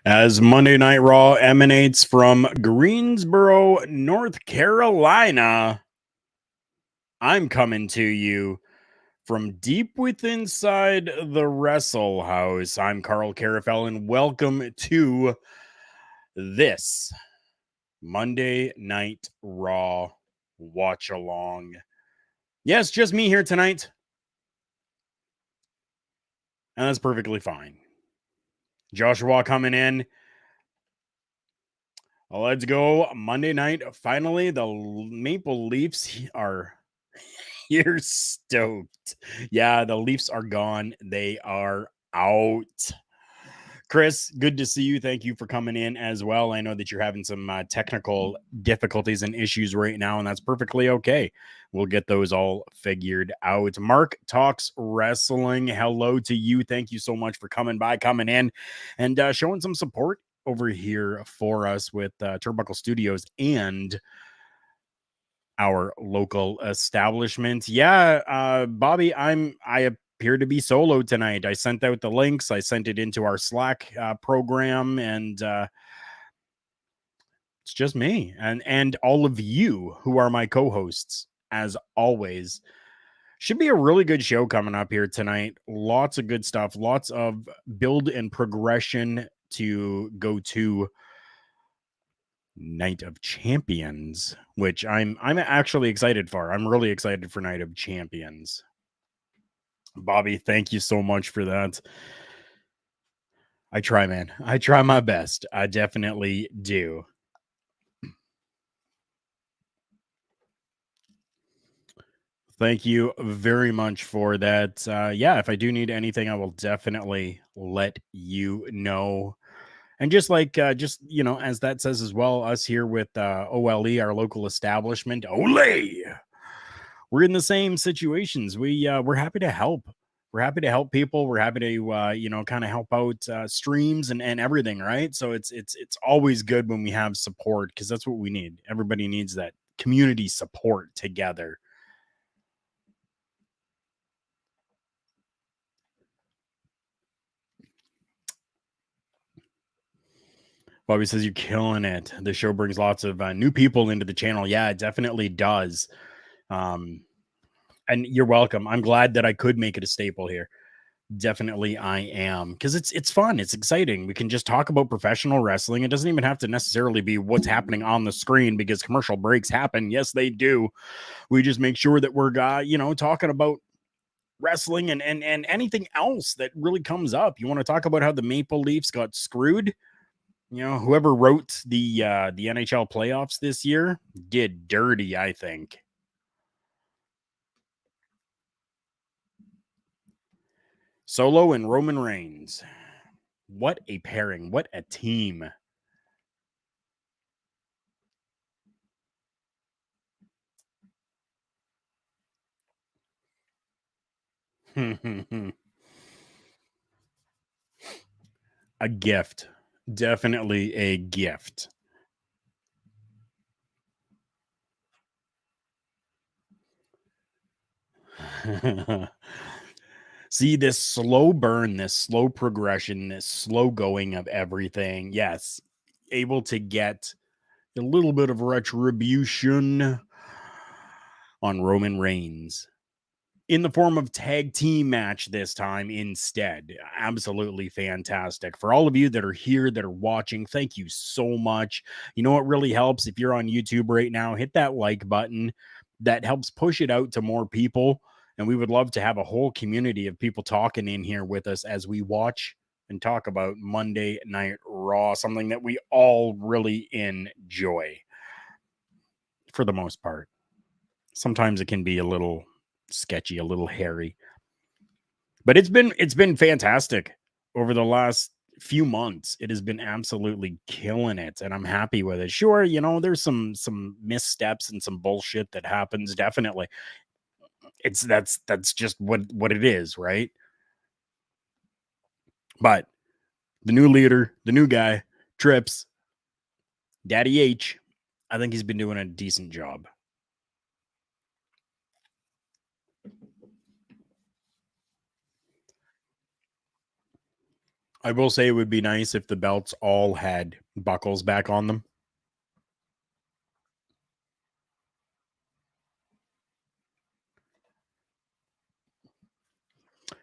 As Monday Night Raw emanates from Greensboro, North Carolina, I'm coming to you from deep within inside the Wrestle House. I'm Karl Karufel, and welcome to this Monday Night Raw watch along. Yes, just me here tonight, and that's perfectly fine. Joshua coming in. Let's go. Monday night. Finally, the Maple Leafs are here stoked. Yeah, the Leafs are gone. They are out. Chris, good to see you. Thank you for coming in as well. I know that you're having some technical difficulties and issues right now, and that's perfectly okay. We'll get those all figured out. Mark Talks Wrestling. Hello to you. Thank you so much for coming by, coming in, and showing some support over here for us with Turnbuckle Studios and our local establishment. Yeah, Bobby, I appear to be solo tonight. I sent out the links. I sent it into our Slack program, and it's just me and all of you who are my co-hosts. As always, should be a really good show coming up here tonight. Lots of good stuff. Lots of build and progression to go to Night of Champions, which I'm actually excited for. I'm really excited for Night of Champions. Bobby, thank you so much for that. I try, man. I try my best. I definitely do. Thank you very much for that. Yeah, if I do need anything, I will definitely let you know. And just like, just, as that says as well, us here with OLE, our local establishment, Ole, we're in the same situations. We're happy to help. We're happy to help people. We're happy to kind of help out streams and everything, right? So it's always good when we have support, because that's what we need. Everybody needs that community support together. Bobby says you're killing it. The show brings lots of new people into the channel. Yeah, it definitely does. Um, and you're welcome. I'm glad that I could make it a staple here. Definitely I am, because it's fun, it's exciting. We can just talk about professional wrestling. It doesn't even have to necessarily be what's happening on the screen, because commercial breaks happen. Yes, they do. We just make sure that we're talking about wrestling and anything else that really comes up. You want to talk about how the Maple Leafs got screwed? Whoever wrote the NHL playoffs this year did dirty, I think. Solo and Roman Reigns. What a pairing. What a team. A gift. Definitely a gift. See, this slow burn, this slow progression, this slow going of everything. Yes, able to get a little bit of retribution on Roman Reigns in the form of tag team match this time instead. Absolutely fantastic. For all of you that are here, that are watching, thank you so much. You know what really helps? If you're on YouTube right now, hit that like button. That helps push it out to more people. And we would love to have a whole community of people talking in here with us as we watch and talk about Monday Night Raw, something that we all really enjoy for the most part. Sometimes it can be a little sketchy, a little hairy, but it's been fantastic over the last few months. It has been absolutely killing it, and I'm happy with it. Sure, there's some missteps and some bullshit that happens. Definitely, that's just what it is, right? But the new leader, the new guy, Trips, Daddy H, I think he's been doing a decent job. I will say it would be nice if the belts all had buckles back on them.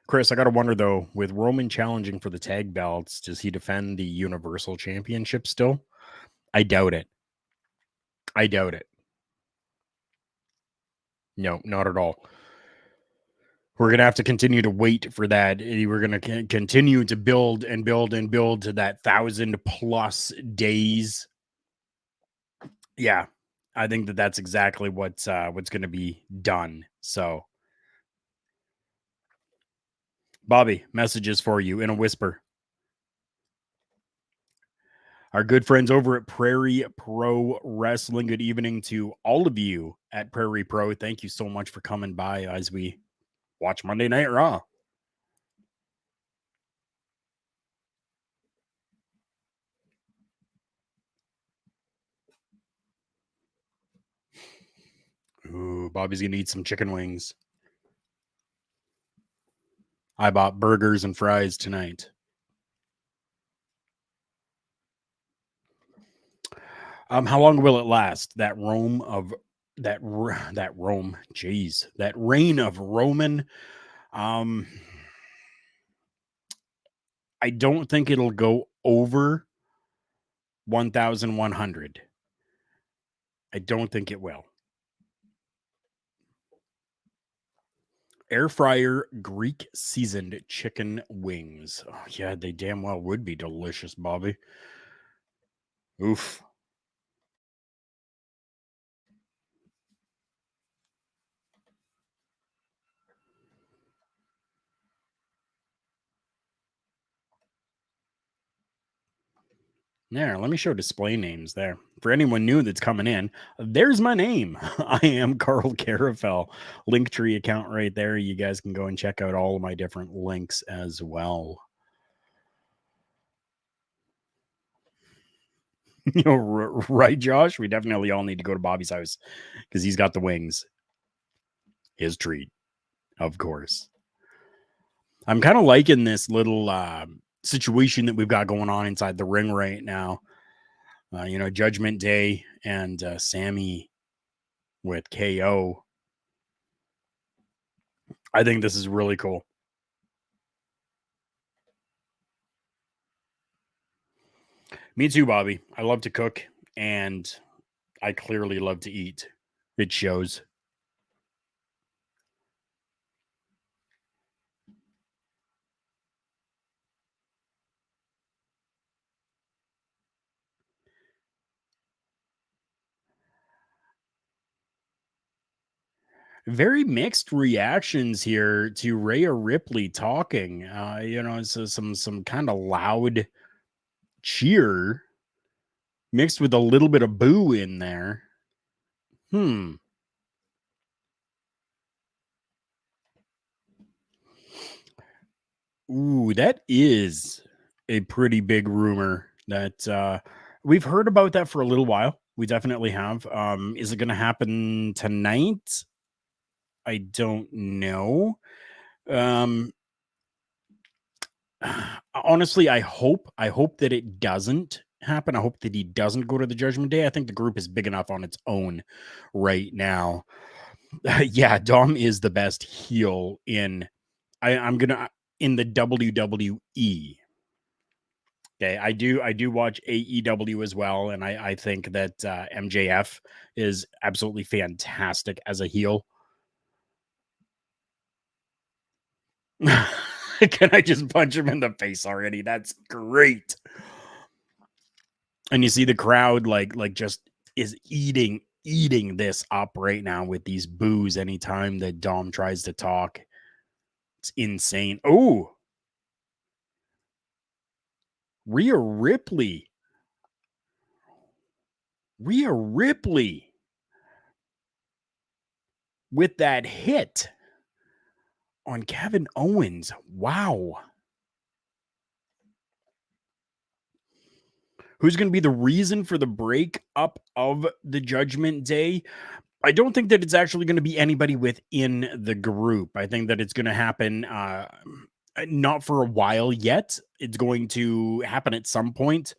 Chris, I got to wonder though, with Roman challenging for the tag belts, does he defend the Universal Championship still? I doubt it. I doubt it. No, not at all. We're going to have to continue to wait for that. We're going to continue to build and build and build to that 1,000+ days. Yeah, I think that that's exactly what's going to be done. So, Bobby, messages for you in a whisper. Our good friends over at Prairie Pro Wrestling. Good evening to all of you at Prairie Pro. Thank you so much for coming by as we watch Monday Night Raw. Ooh, Bobby's gonna eat some chicken wings. I bought burgers and fries tonight. How long will it last? That Rome of that Rome, jeez, that reign of Roman. Um, I don't think it'll go over 1,100. I don't think it will. Air fryer Greek seasoned chicken wings. Oh, yeah, they damn well would be delicious, Bobby. Oof. There, let me show display names there. For anyone new that's coming in, there's my name. I am Karl Karufel. Linktree account right there. You guys can go and check out all of my different links as well. Right, Josh? We definitely all need to go to Bobby's house because he's got the wings. His treat, of course. I'm kind of liking this little situation that we've got going on inside the ring right now. Judgment Day and Sammy with KO. I think this is really cool. Me too, Bobby. I love to cook and I clearly love to eat. It shows. Very mixed reactions here to Rhea Ripley talking. So some kind of loud cheer mixed with a little bit of boo in there. Hmm. Ooh, that is a pretty big rumor that we've heard about that for a little while. We definitely have. Is it going to happen tonight? I don't know. Um, honestly, I hope that it doesn't happen. I hope that he doesn't go to the Judgment Day. I think the group is big enough on its own right now. Yeah, Dom is the best heel I'm gonna in the WWE. Okay, I do watch AEW as well, and I think that MJF is absolutely fantastic as a heel. Can I just punch him in the face already? That's great. And you see the crowd like just is eating this up right now with these boos anytime that Dom tries to talk. It's insane. Oh, Rhea Ripley. Rhea Ripley with that hit on Kevin Owens. Wow. Who's going to be the reason for the breakup of the Judgment Day? I don't think that it's actually going to be anybody within the group. I think that it's going to happen Not for a while yet. It's going to happen at some point,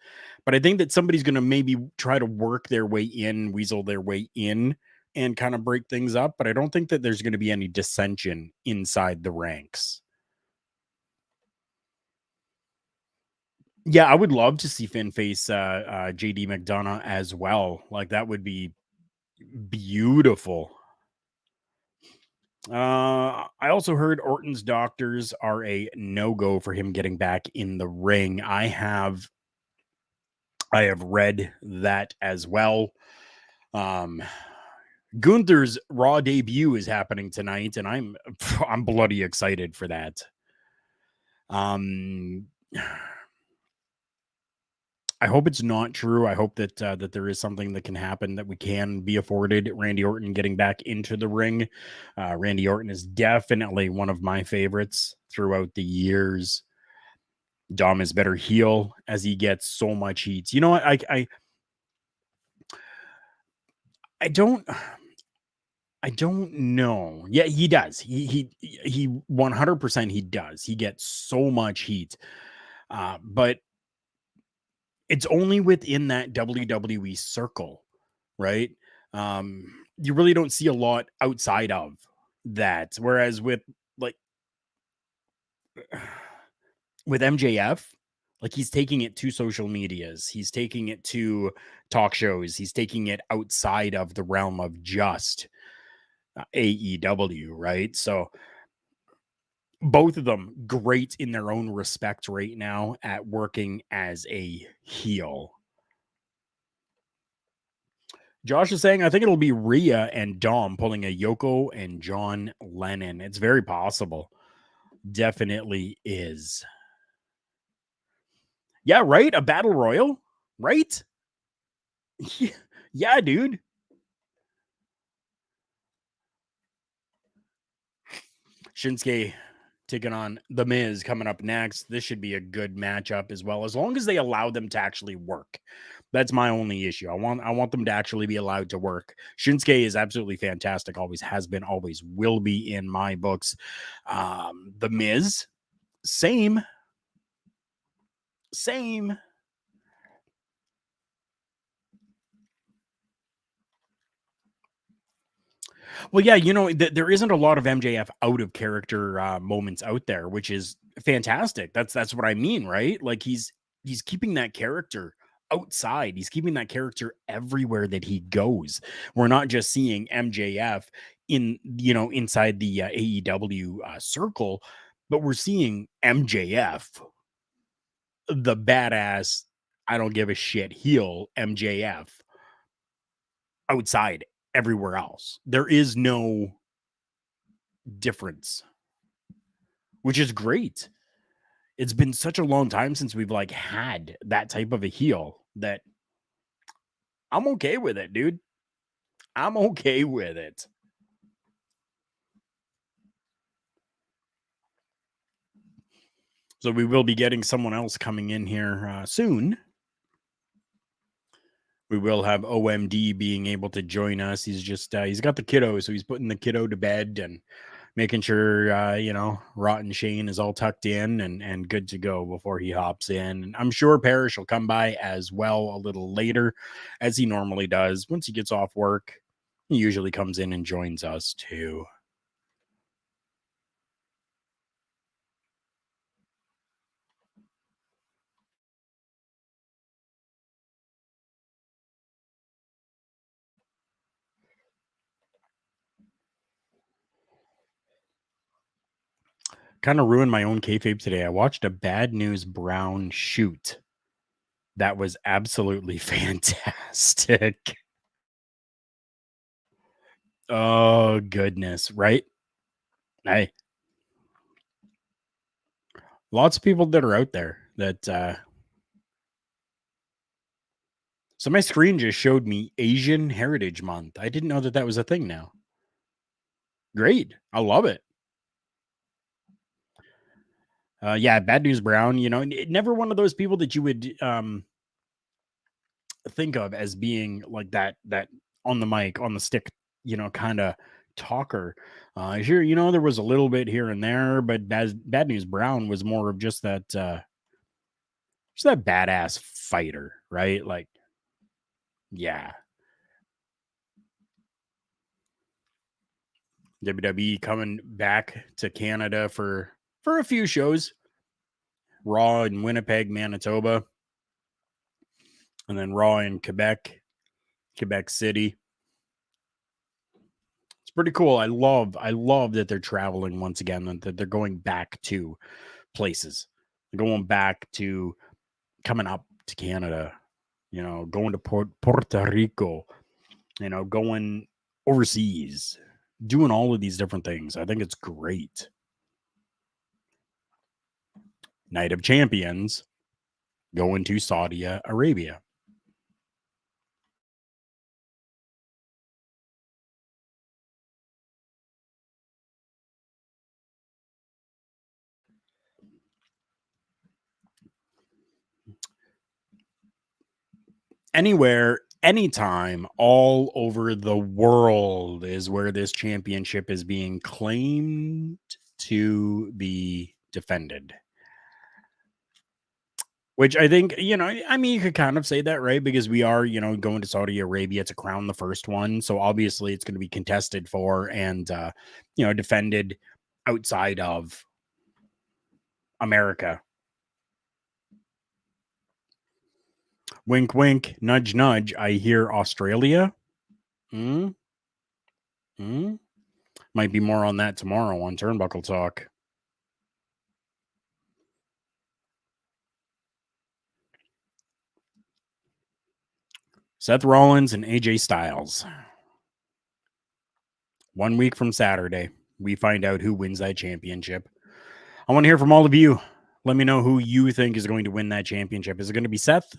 but I think that somebody's going to maybe try to work their way in, weasel their way in, and kind of break things up. But I don't think that there's going to be any dissension inside the ranks. Yeah, I would love to see Finn face JD McDonough as well. Like that would be beautiful. I also heard Orton's doctors are a no go for him getting back in the ring. I have read that as well. Um, Gunther's Raw debut is happening tonight, and I'm bloody excited for that. Um, I hope it's not true. I hope that there is something that can happen that we can be afforded Randy Orton getting back into the ring. Randy Orton is definitely one of my favorites throughout the years. Dom is better heel as he gets so much heat. You know what? I don't I don't know. Yeah, he does. He 100% he does. He gets so much heat. But it's only within that WWE circle, right? You really don't see a lot outside of that. Whereas like with MJF, like he's taking it to social medias, he's taking it to talk shows, he's taking it outside of the realm of just AEW, right? So both of them great in their own respect right now at working as a heel. Josh is saying, I think it'll be Rhea and Dom pulling a Yoko and John Lennon. It's very possible. Definitely is. Yeah, right? A battle royal, right? Yeah, dude. Shinsuke taking on The Miz coming up next. This should be a good matchup as well, as long as they allow them to actually work. That's my only issue. I want them to actually be allowed to work. Shinsuke is absolutely fantastic. Always has been, always will be in my books. The Miz, same. Same. Well, yeah, there isn't a lot of MJF out of character moments out there, which is fantastic. That's what I mean, right? Like he's keeping that character outside. He's keeping that character everywhere that he goes. We're not just seeing MJF inside the AEW circle, but we're seeing MJF, the badass, I don't give a shit heel MJF outside everywhere else. There is no difference, which is great. It's been such a long time since we've like had that type of a heel that I'm okay with it, dude. I'm okay with it. So we will be getting someone else coming in here soon. We will have OMD being able to join us. He's got the kiddo, so he's putting the kiddo to bed and making sure Rotten Shane is all tucked in and good to go before he hops in. And I'm sure Parrish will come by as well a little later, as he normally does. Once he gets off work, he usually comes in and joins us too. Kind of ruined my own kayfabe today. I watched a Bad News Brown shoot. That was absolutely fantastic. Oh goodness, right? Hey, lots of people that are out there that so my screen just showed me Asian Heritage Month. I didn't know that that was a thing now. Great. I love it. Yeah, Bad News Brown, never one of those people that you would think of as being like that on the mic, on the stick, kind of talker. Sure, there was a little bit here and there, but Bad News Brown was more of just that badass fighter, right? Like, yeah. WWE coming back to Canada for a few shows. Raw in Winnipeg, Manitoba, and then Raw in Quebec City. It's pretty cool. I love that they're traveling once again, and that they're going back to places. They're going back to coming up to Canada, going to Puerto Rico, going overseas, doing all of these different things. I think it's great. Night of Champions going to Saudi Arabia. Anywhere, anytime, all over the world is where this championship is being claimed to be defended. Which I think, I mean, you could kind of say that, right? Because we are, going to Saudi Arabia to crown the first one. So obviously it's going to be contested for and, defended outside of America. Wink, wink, nudge, nudge. I hear Australia. Hmm. Hmm. Might be more on that tomorrow on Turnbuckle Talk. Seth Rollins and AJ Styles. 1 week from Saturday, we find out who wins that championship. I want to hear from all of you. Let me know who you think is going to win that championship. Is it going to be Seth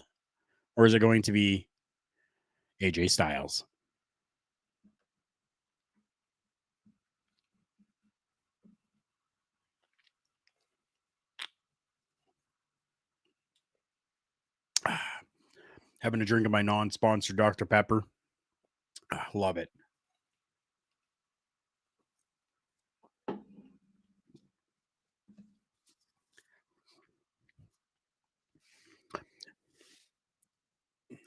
or is it going to be AJ Styles? Having a drink of my non-sponsored Dr. Pepper. Love it.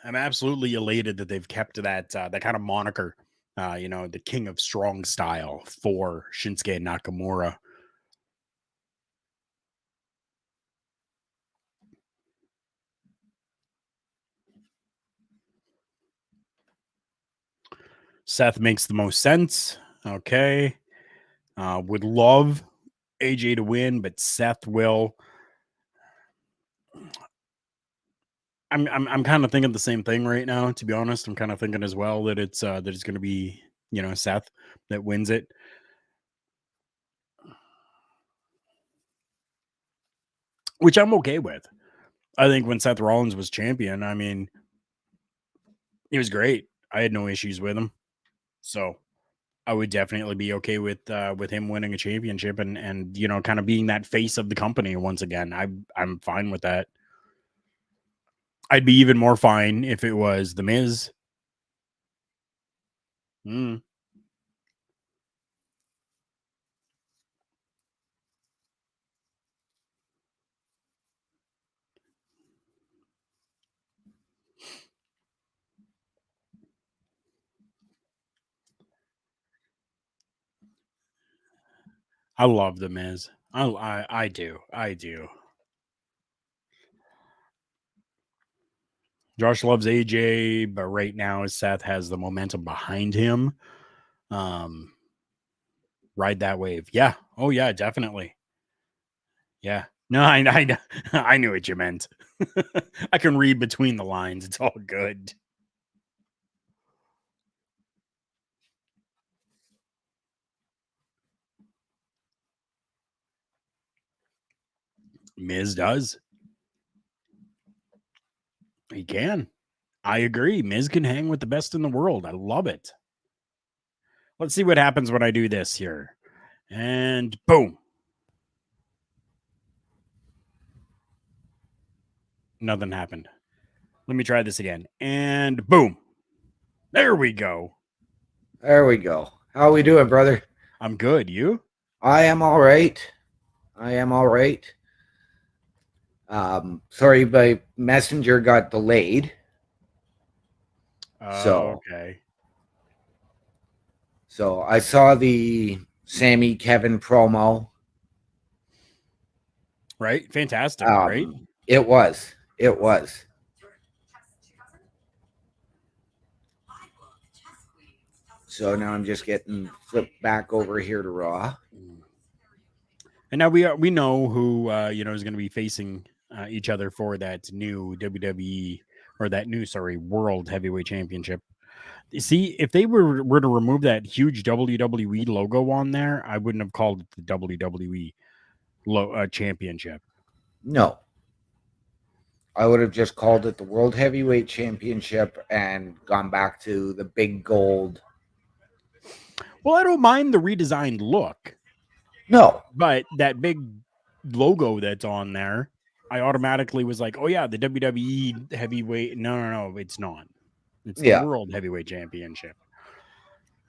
I'm absolutely elated that they've kept that kind of moniker, the King of Strong Style for Shinsuke Nakamura. Seth makes the most sense. Okay. Would love AJ to win, but Seth will. I'm kind of thinking the same thing right now. To be honest, I'm kind of thinking as well that it's going to be Seth that wins it. Which I'm okay with. I think when Seth Rollins was champion, I mean, he was great. I had no issues with him. So I would definitely be okay with him winning a championship and kind of being that face of the company once again. I'm fine with that. I'd be even more fine if it was the Miz. Mm, I love the Miz. I do. I do. Josh loves AJ, but right now Seth has the momentum behind him. Um, Ride that wave. Yeah. Oh yeah, definitely. Yeah. No, I knew what you meant. I can read between the lines. It's all good. Miz does. He can. I agree. Miz can hang with the best in the world. I love it. Let's see what happens when I do this here. And boom. Nothing happened. Let me try this again. And boom. There we go. There we go. How we doing, brother? I'm good. You? I am all right. I am all right. Sorry, my messenger got delayed. So, Okay. so I saw the Sammy Kevin promo. Right? Fantastic, right? It was. It was. So now I'm just getting flipped back over here to Raw. Mm. And now we know who is going to be facing each other for that new WWE or that new World Heavyweight Championship. See, if they were to remove that huge WWE logo on there, I wouldn't have called it the WWE Championship. No, I would have just called it the World Heavyweight Championship and gone back to the big gold. Well, I don't mind the redesigned look, No, but that big logo that's on there, I automatically was like, oh yeah, the WWE heavyweight. No, it's not. It's the yeah. World Heavyweight Championship.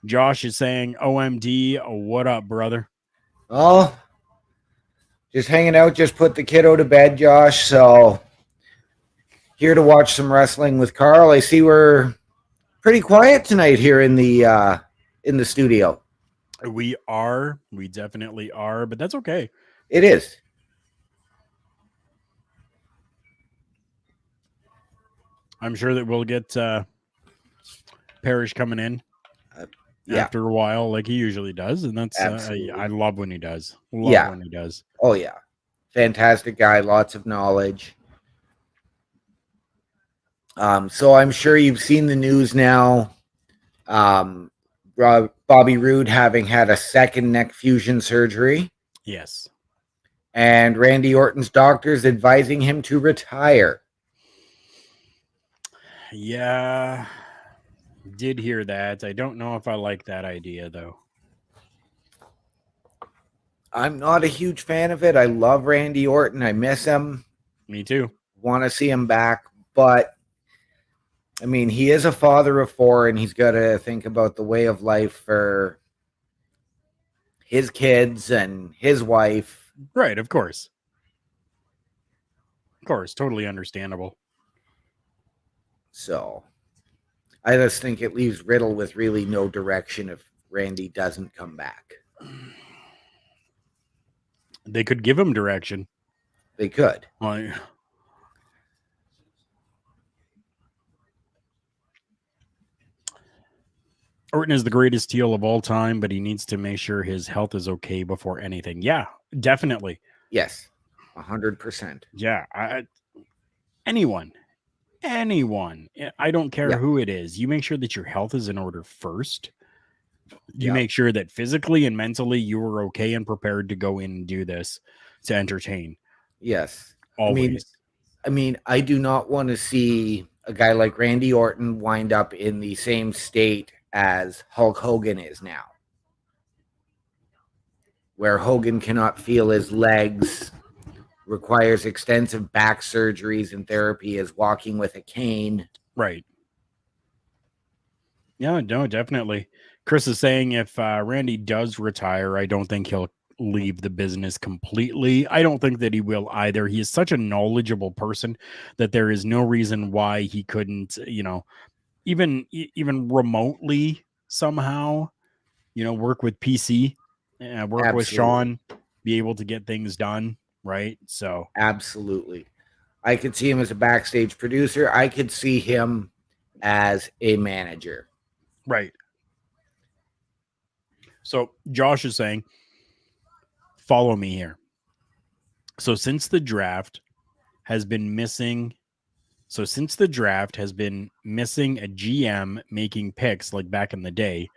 Josh is saying, OMD, what up, brother? Oh, just hanging out. Just put the kiddo to bed, Josh. So here to watch some wrestling with Karl. I see we're pretty quiet tonight here in the studio. We definitely are, but that's okay. It is. I'm sure that we'll get Parrish coming in Uh, yeah, after a while, like he usually does, and that's I absolutely. love when he does. Love Yeah. when he does. Oh yeah. Fantastic guy. Lots of knowledge. So I'm sure you've seen the news now. Um, Bobby Roode having had a second neck fusion surgery, Yes. and Randy Orton's doctors advising him to retire. Yeah, did hear that. I don't know if I like that idea though. I'm not a huge fan of it. I love Randy Orton. I miss him. Me too. Want to see him back, but I mean, he is a father of four, and he's got to think about the way of life for his kids and his wife. Right, of course. Of course, totally understandable. So I just think it leaves Riddle with really no direction if Randy doesn't come back. They could give him direction. They could. Like, Orton is the greatest heel of all time, but he needs to make sure his health is okay before anything. Yeah, definitely. Yes, 100%. Yeah, anyone, anyone. I don't care Yeah. who it is. You make sure that your health is in order first. You Yeah. make sure that physically and mentally you are okay and prepared to go in and do this to entertain. Yes. I mean, Always. I do not want to see a guy like Randy Orton wind up in the same state as Hulk Hogan is now, where Hogan cannot feel his legs, requires extensive back surgeries and therapy, is walking with a cane. Right. Yeah, no, definitely. Chris is saying if Randy does retire, I don't think he'll leave the business completely. I don't think that he will either. He is such a knowledgeable person that there is no reason why he couldn't, even remotely somehow, work with PC, work with Absolutely. Sean, be able to get things done, right? So, Absolutely. I could see him as a backstage producer. I could see him as a manager. right. So, Josh is saying, follow me here. So, since the draft has been missing a GM making picks like back in the day,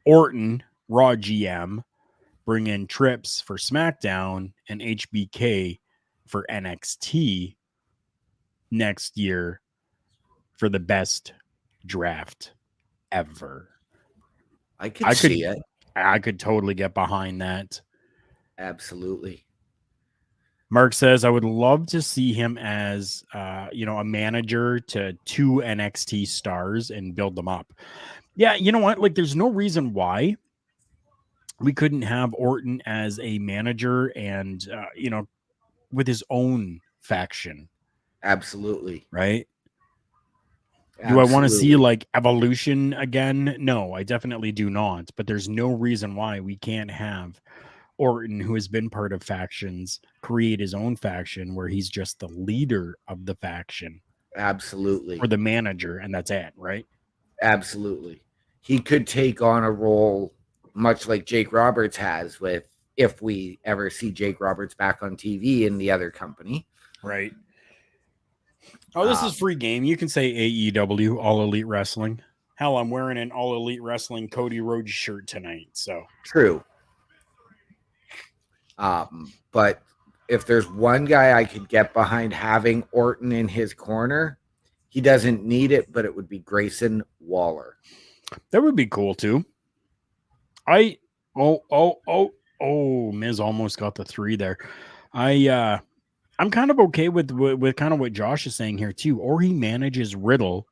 Orton, Raw GM, bring in Trips for SmackDown and HBK for NXT next year for the best draft ever. I could I see could it. I could totally get behind that. Absolutely. Mark says I would love to see him as a manager to two NXT stars and build them up. Yeah, you know what? Like there's no reason why. We couldn't have Orton as a manager and, with his own faction, Absolutely. right? Do I want to see Absolutely. like evolution again? No, I definitely do not. But there's no reason why we can't have Orton, who has been part of factions, create his own faction where he's just the leader of the faction or Absolutely. the manager, and that's it, right? Absolutely. He could take on a role much like Jake Roberts has with if we ever see Jake Roberts back on TV in the other company. Right. Oh, this is Um, free game. You can say AEW, All Elite Wrestling. Hell, I'm wearing an All Elite Wrestling Cody Rhodes shirt tonight. So, True. But if there's one guy I could get behind having Orton in his corner, he doesn't need it, but it would be Grayson Waller. that would be cool too. I oh, Miz almost got the 3 there. I'm kind of okay with kind of what Josh is saying here too. Or he manages Riddle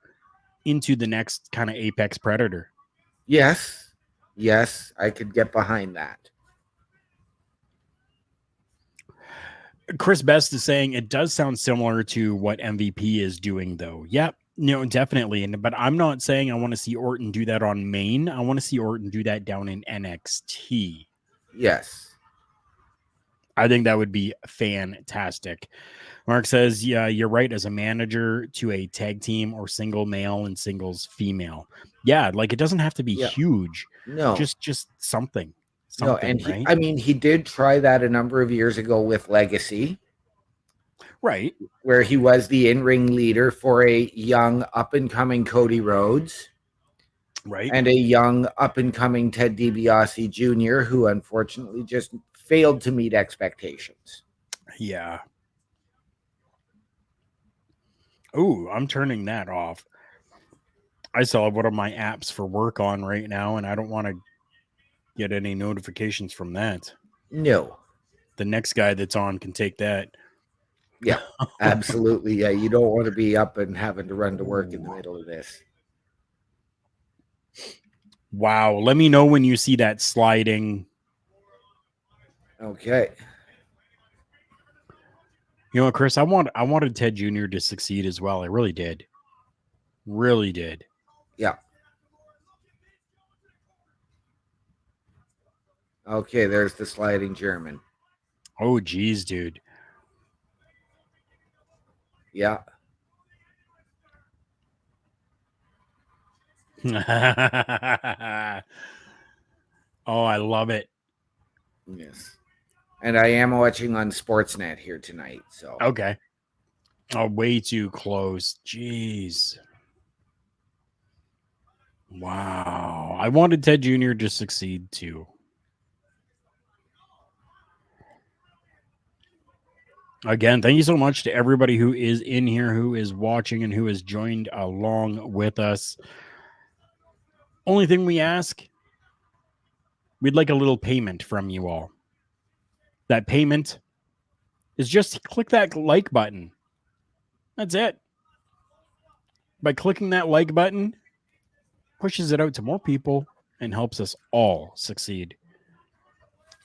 into the next kind of apex predator. Yes. Yes, I could get behind that. Chris Best is saying it does sound similar to what MVP is doing, though. Yep, definitely. But I'm not saying I want to see Orton do that on main. I want to see Orton do that down in NXT. Yes. I think that would be fantastic. Mark says, yeah, you're right. As a manager to a tag team or single male and singles female. Yeah, like it doesn't have to be Yeah. huge. No. Just something. No, and Something, right? he did try that a number of years ago with Legacy, Right. where he was the in-ring leader for a young up-and-coming Cody Rhodes Right. and a young up-and-coming Ted DiBiase Jr., who unfortunately just failed to meet expectations. Yeah. Oh, I'm turning that off. I still have one of my apps for work on right now, and I don't want to get any notifications from that. No. The next guy that's on can take that. Yeah, absolutely. Yeah, you don't want to be up and having to run to work in the Ooh. middle of this. Wow. Let me know when you see that sliding. Okay. You know what, Chris? I wanted Ted Jr. to succeed as well. I really did. Really did. Yeah. Okay, there's the sliding German. Oh, geez, dude. Yeah. Oh, I love it. Yes. And I am watching on Sportsnet here tonight. So Okay. Oh, way too close. Jeez. Wow. I wanted Ted Jr. to succeed too. Again, thank you so much to everybody who is in here, who is watching, and who has joined along with us. Only thing we ask, we'd like a little payment from you all. That payment is just click that like button. That's it. By clicking that like button, pushes it out to more people and helps us all succeed.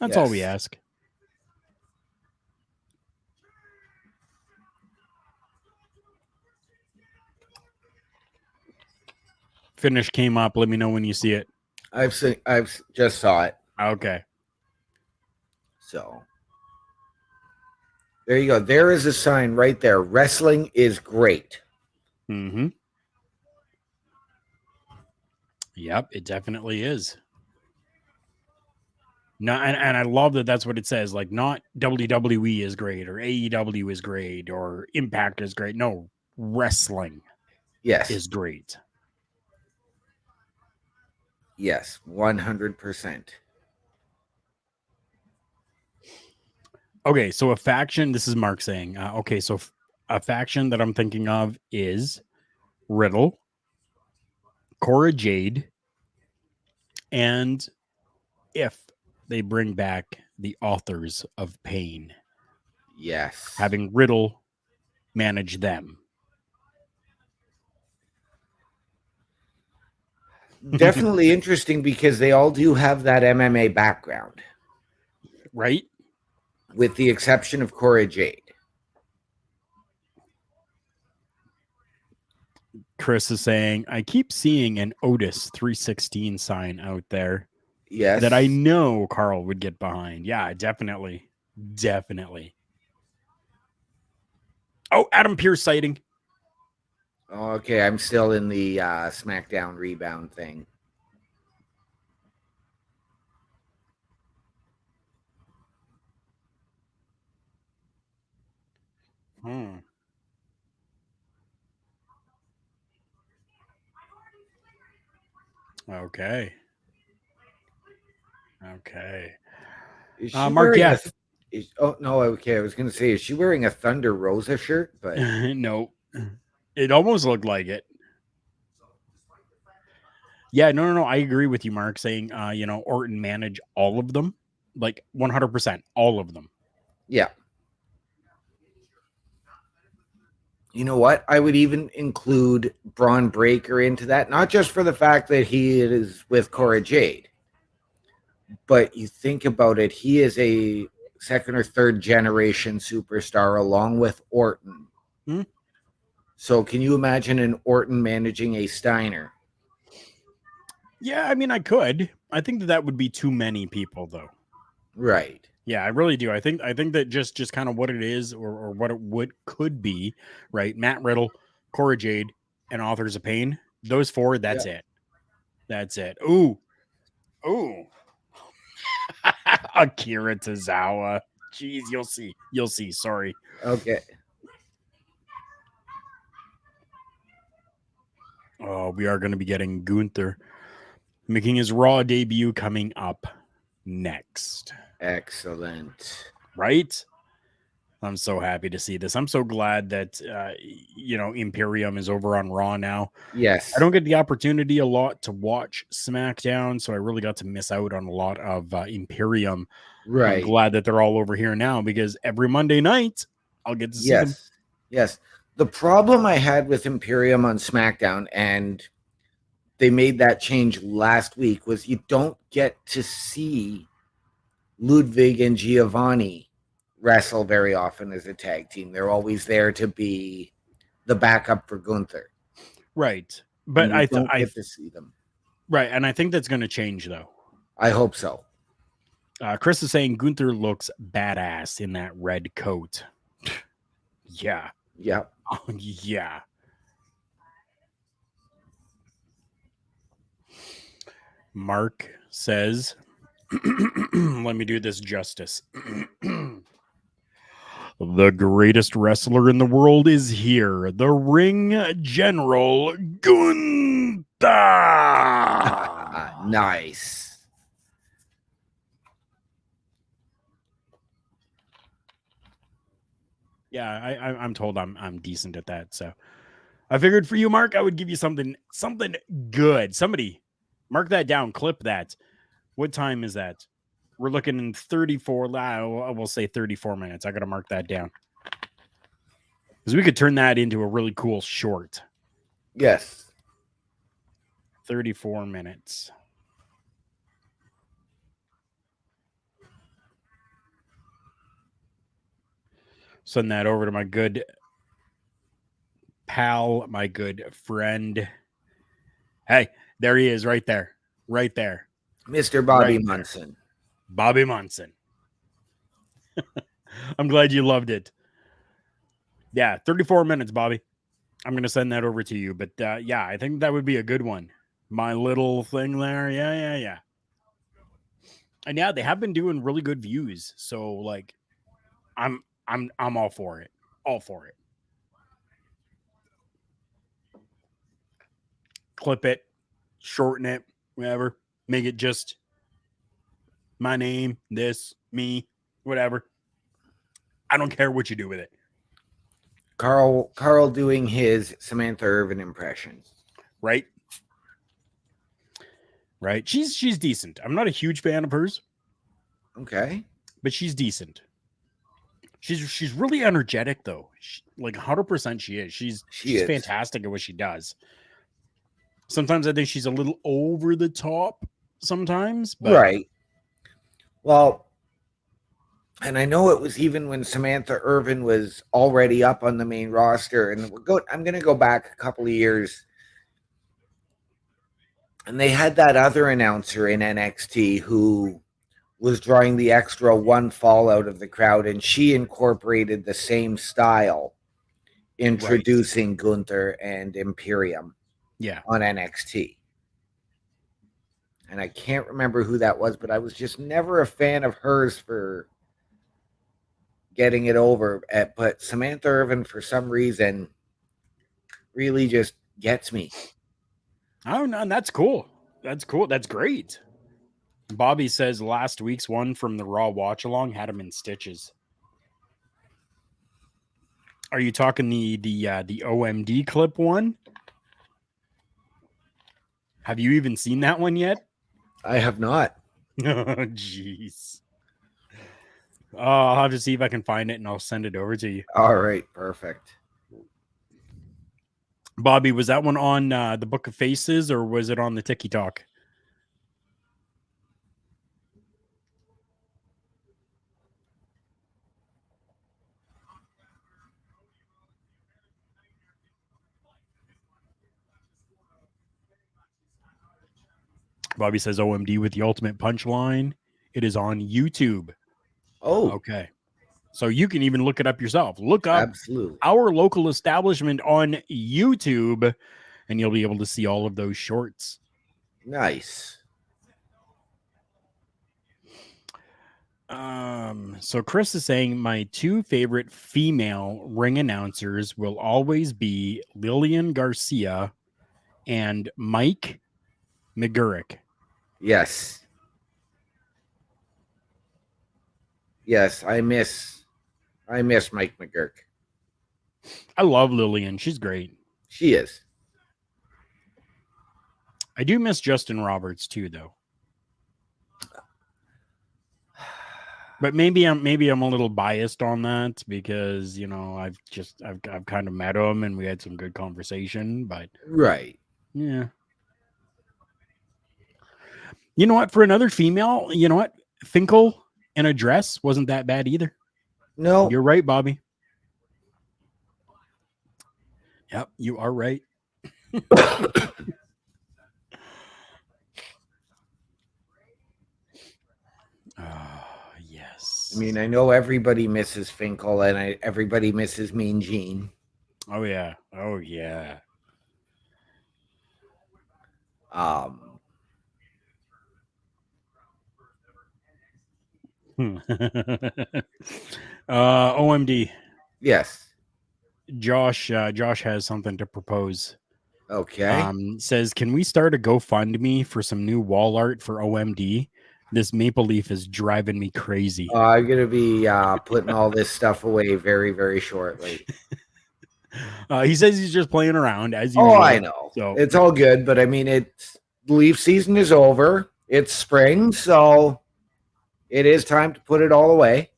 That's all we yes. ask. Finish came up. Let me know when you see it. I've just saw it. Okay. So there you go. There is a sign right there. Wrestling is great. Mm-hmm. Yep, it definitely is. No, and I love that that's what it says. Like, not WWE is great or AEW is great or Impact is great. No, wrestling Yes. is great. Yes. 100%. Okay, so a faction. This is Mark saying. Okay, so a faction that I'm thinking of is Riddle, Cora Jade, and if they bring back the authors of pain, Yes. having Riddle manage them. Definitely interesting because they all do have that MMA background, Right? with the exception of Cora Jade. Chris is saying, I keep seeing an Otis 316 sign out there that I Yes. know Karl would get behind. Yeah, definitely. Definitely. Oh, Adam Pearce sighting. Okay, I'm still in the SmackDown rebound thing. Hmm. Okay. Okay. Is she Mark, wearing yeah. a? Oh no, okay. I was going to say, is she wearing a Thunder Rosa shirt? But No. It almost looked like it. Yeah, no. I agree with you, Mark, saying, Orton manage all of them. Like 100%, all of them. yeah, you know what? I would even include Braun Breaker into that, not just for the fact that he is with Cora Jade, but you think about it, he is a second or third generation superstar along with Orton. Hmm? So can you imagine an Orton managing a Steiner? Yeah, I mean, I could. I think that would be too many people, though. Right. Yeah, I really do. I think that just kind of what it is, or what it could be, right? Matt Riddle, Cora Jade, and Authors of Pain. Those four, Yeah. that's it. That's it. Ooh. Akira Tozawa. Jeez, you'll see. You'll see. Sorry. Okay. Oh, we are going to be getting Gunther making his Raw debut coming up next. Excellent. Right? I'm so happy to see this. I'm so glad that Imperium is over on Raw now. I Yes. don't get the opportunity a lot to watch SmackDown, so I really got to miss out on a lot of Imperium. I'm Right. glad that they're all over here now because every Monday night I'll get to see them. Yes. Yes. The problem I had with Imperium on SmackDown, and they made that change last week, was you don't get to see Ludwig and Giovanni wrestle very often as a tag team. They're always there to be the backup for Gunther, Right. and But we I th- don't I get to see them. right, and I think that's going to change though. I hope so. Chris is saying Gunther looks badass in that red coat. Yeah. Yep. Oh, yeah. Mark says, let me do this justice. The greatest wrestler in the world is here, the Ring General Gunther. Nice. Yeah, I'm told I'm decent at that. So I figured for you, Mark, I would give you something good. Somebody mark that down, clip that. What time is that? We're looking in 34. I will say 34 minutes. I got to mark that down because we could turn that into a really cool short. Yes. 34 minutes. Send that over to my good pal, my good friend. Hey, there he is, right there. Right there. Mr. Bobby Right there. Munson. Bobby Munson. I'm glad you loved it. Yeah, 34 minutes, Bobby. I'm going to send that over to you. But yeah, I think that would be a good one. My little thing there. Yeah. And yeah, they have been doing really good views. So like I'm all for it. All for it. Clip it, shorten it, whatever. Make it just my name, this, me, whatever. I don't care what you do with it. Carl doing his Samantha Irvin impression. Right? Right? She's decent. I'm not a huge fan of hers, Okay. but she's decent. She's really energetic though. Like 100% she is. She She's is. fantastic at what she does. Sometimes I think she's a little over the top sometimes, but Right. Well, and I know it was even when Samantha Irvin was already up on the main roster. And I'm going to go back a couple of years, and they had that other announcer in NXT who was drawing the extra one fall out of the crowd, and she incorporated the same style, right. introducing Gunther and Imperium Yeah. on NXT. And I can't remember who that was, but I was just never a fan of hers for getting it over. But Samantha Irvin, for some reason, really just gets me. Oh, no, that's cool. That's cool. That's great. Bobby says last week's one from the Raw watch along had him in stitches. Are you talking the OMD clip one? Have you even seen that one yet? I have not. Oh, jeez. I'll have to see if I can find it and I'll send it over to you. All right, perfect. Bobby, was that one on the Book of Faces or was it on the Tiki Talk? Bobby says OMD with the ultimate punchline. It is on YouTube. Oh, Okay. So you can even look it up yourself. Look up absolutely. our local establishment on YouTube and you'll be able to see all of those shorts. Nice. So Chris is saying my two favorite female ring announcers will always be Lillian Garcia and Mike McGurk. Yes. Yes, I miss Mike McGurk. I love Lillian. She's great. She is. I do miss Justin Roberts too, though. But maybe I'm a little biased on that because I've kind of met him and we had some good conversation. But Right. yeah, you know what? For another female, you know what? Finkel in a dress wasn't that bad either. No. You're right, Bobby. Yep, you are right. Yes. I mean, I know everybody misses Finkel, and everybody misses Mean Gene. Oh yeah. Oh yeah. Um, OMD. yes. Josh has something to propose. Okay. Says, can we start a GoFundMe for some new wall art for OMD? This maple leaf is driving me crazy. I'm going to be putting all this stuff away very, very shortly. He says he's just playing around as usual. Oh, I know. So it's all good, but I mean, leaf season is over. It's spring, so it is time to put it all away.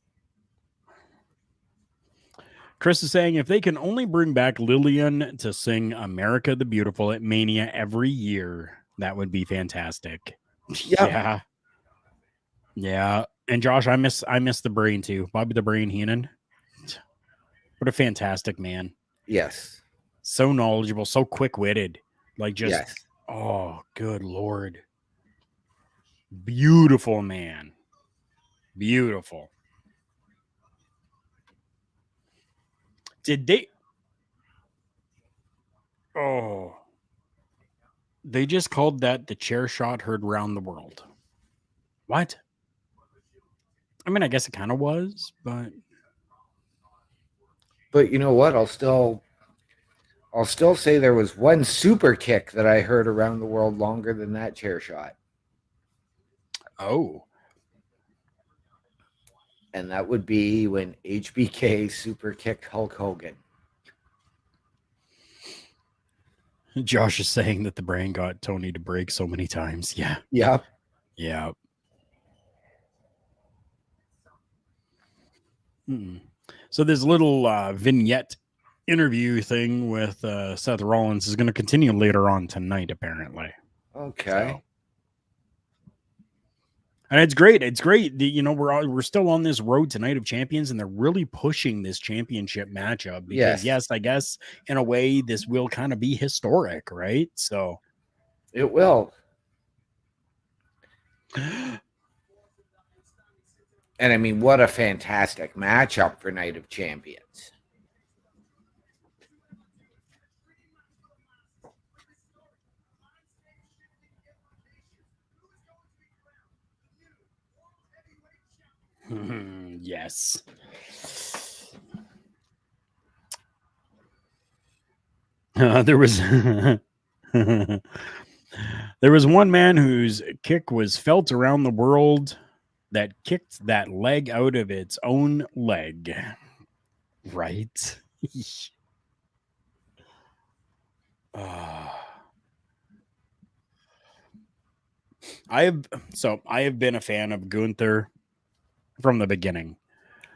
Chris is saying if they can only bring back Lillian to sing America the Beautiful at Mania every year, that would be fantastic. Yep. Yeah. And Josh, I miss the Brain too. Bobby the Brain Heenan. What a fantastic man. Yes. So knowledgeable, so quick-witted. Like just yes. Oh, good Lord. Beautiful man. Beautiful. Did they? Oh. They just called that the chair shot heard round the world. What? I mean, I guess it kind of was, but. But you know what? I'll still say there was one super kick that I heard around the world longer than that chair shot. Oh. And that would be when HBK super kicked Hulk Hogan. Josh is saying that the Brain got Tony to break so many times. Yeah. Yep. Yeah. So this little vignette interview thing with Seth Rollins is going to continue later on tonight, apparently. Okay. So, and it's great. It's great. We're still on this road to Night of Champions, and they're really pushing this championship matchup because, Yes. yes, I guess in a way this will kind of be historic, right? So, It will. And I mean, what a fantastic matchup for Night of Champions. yes. There was there was one man whose kick was felt around the world that kicked that leg out of its own leg. Right? I have been a fan of Gunther from the beginning.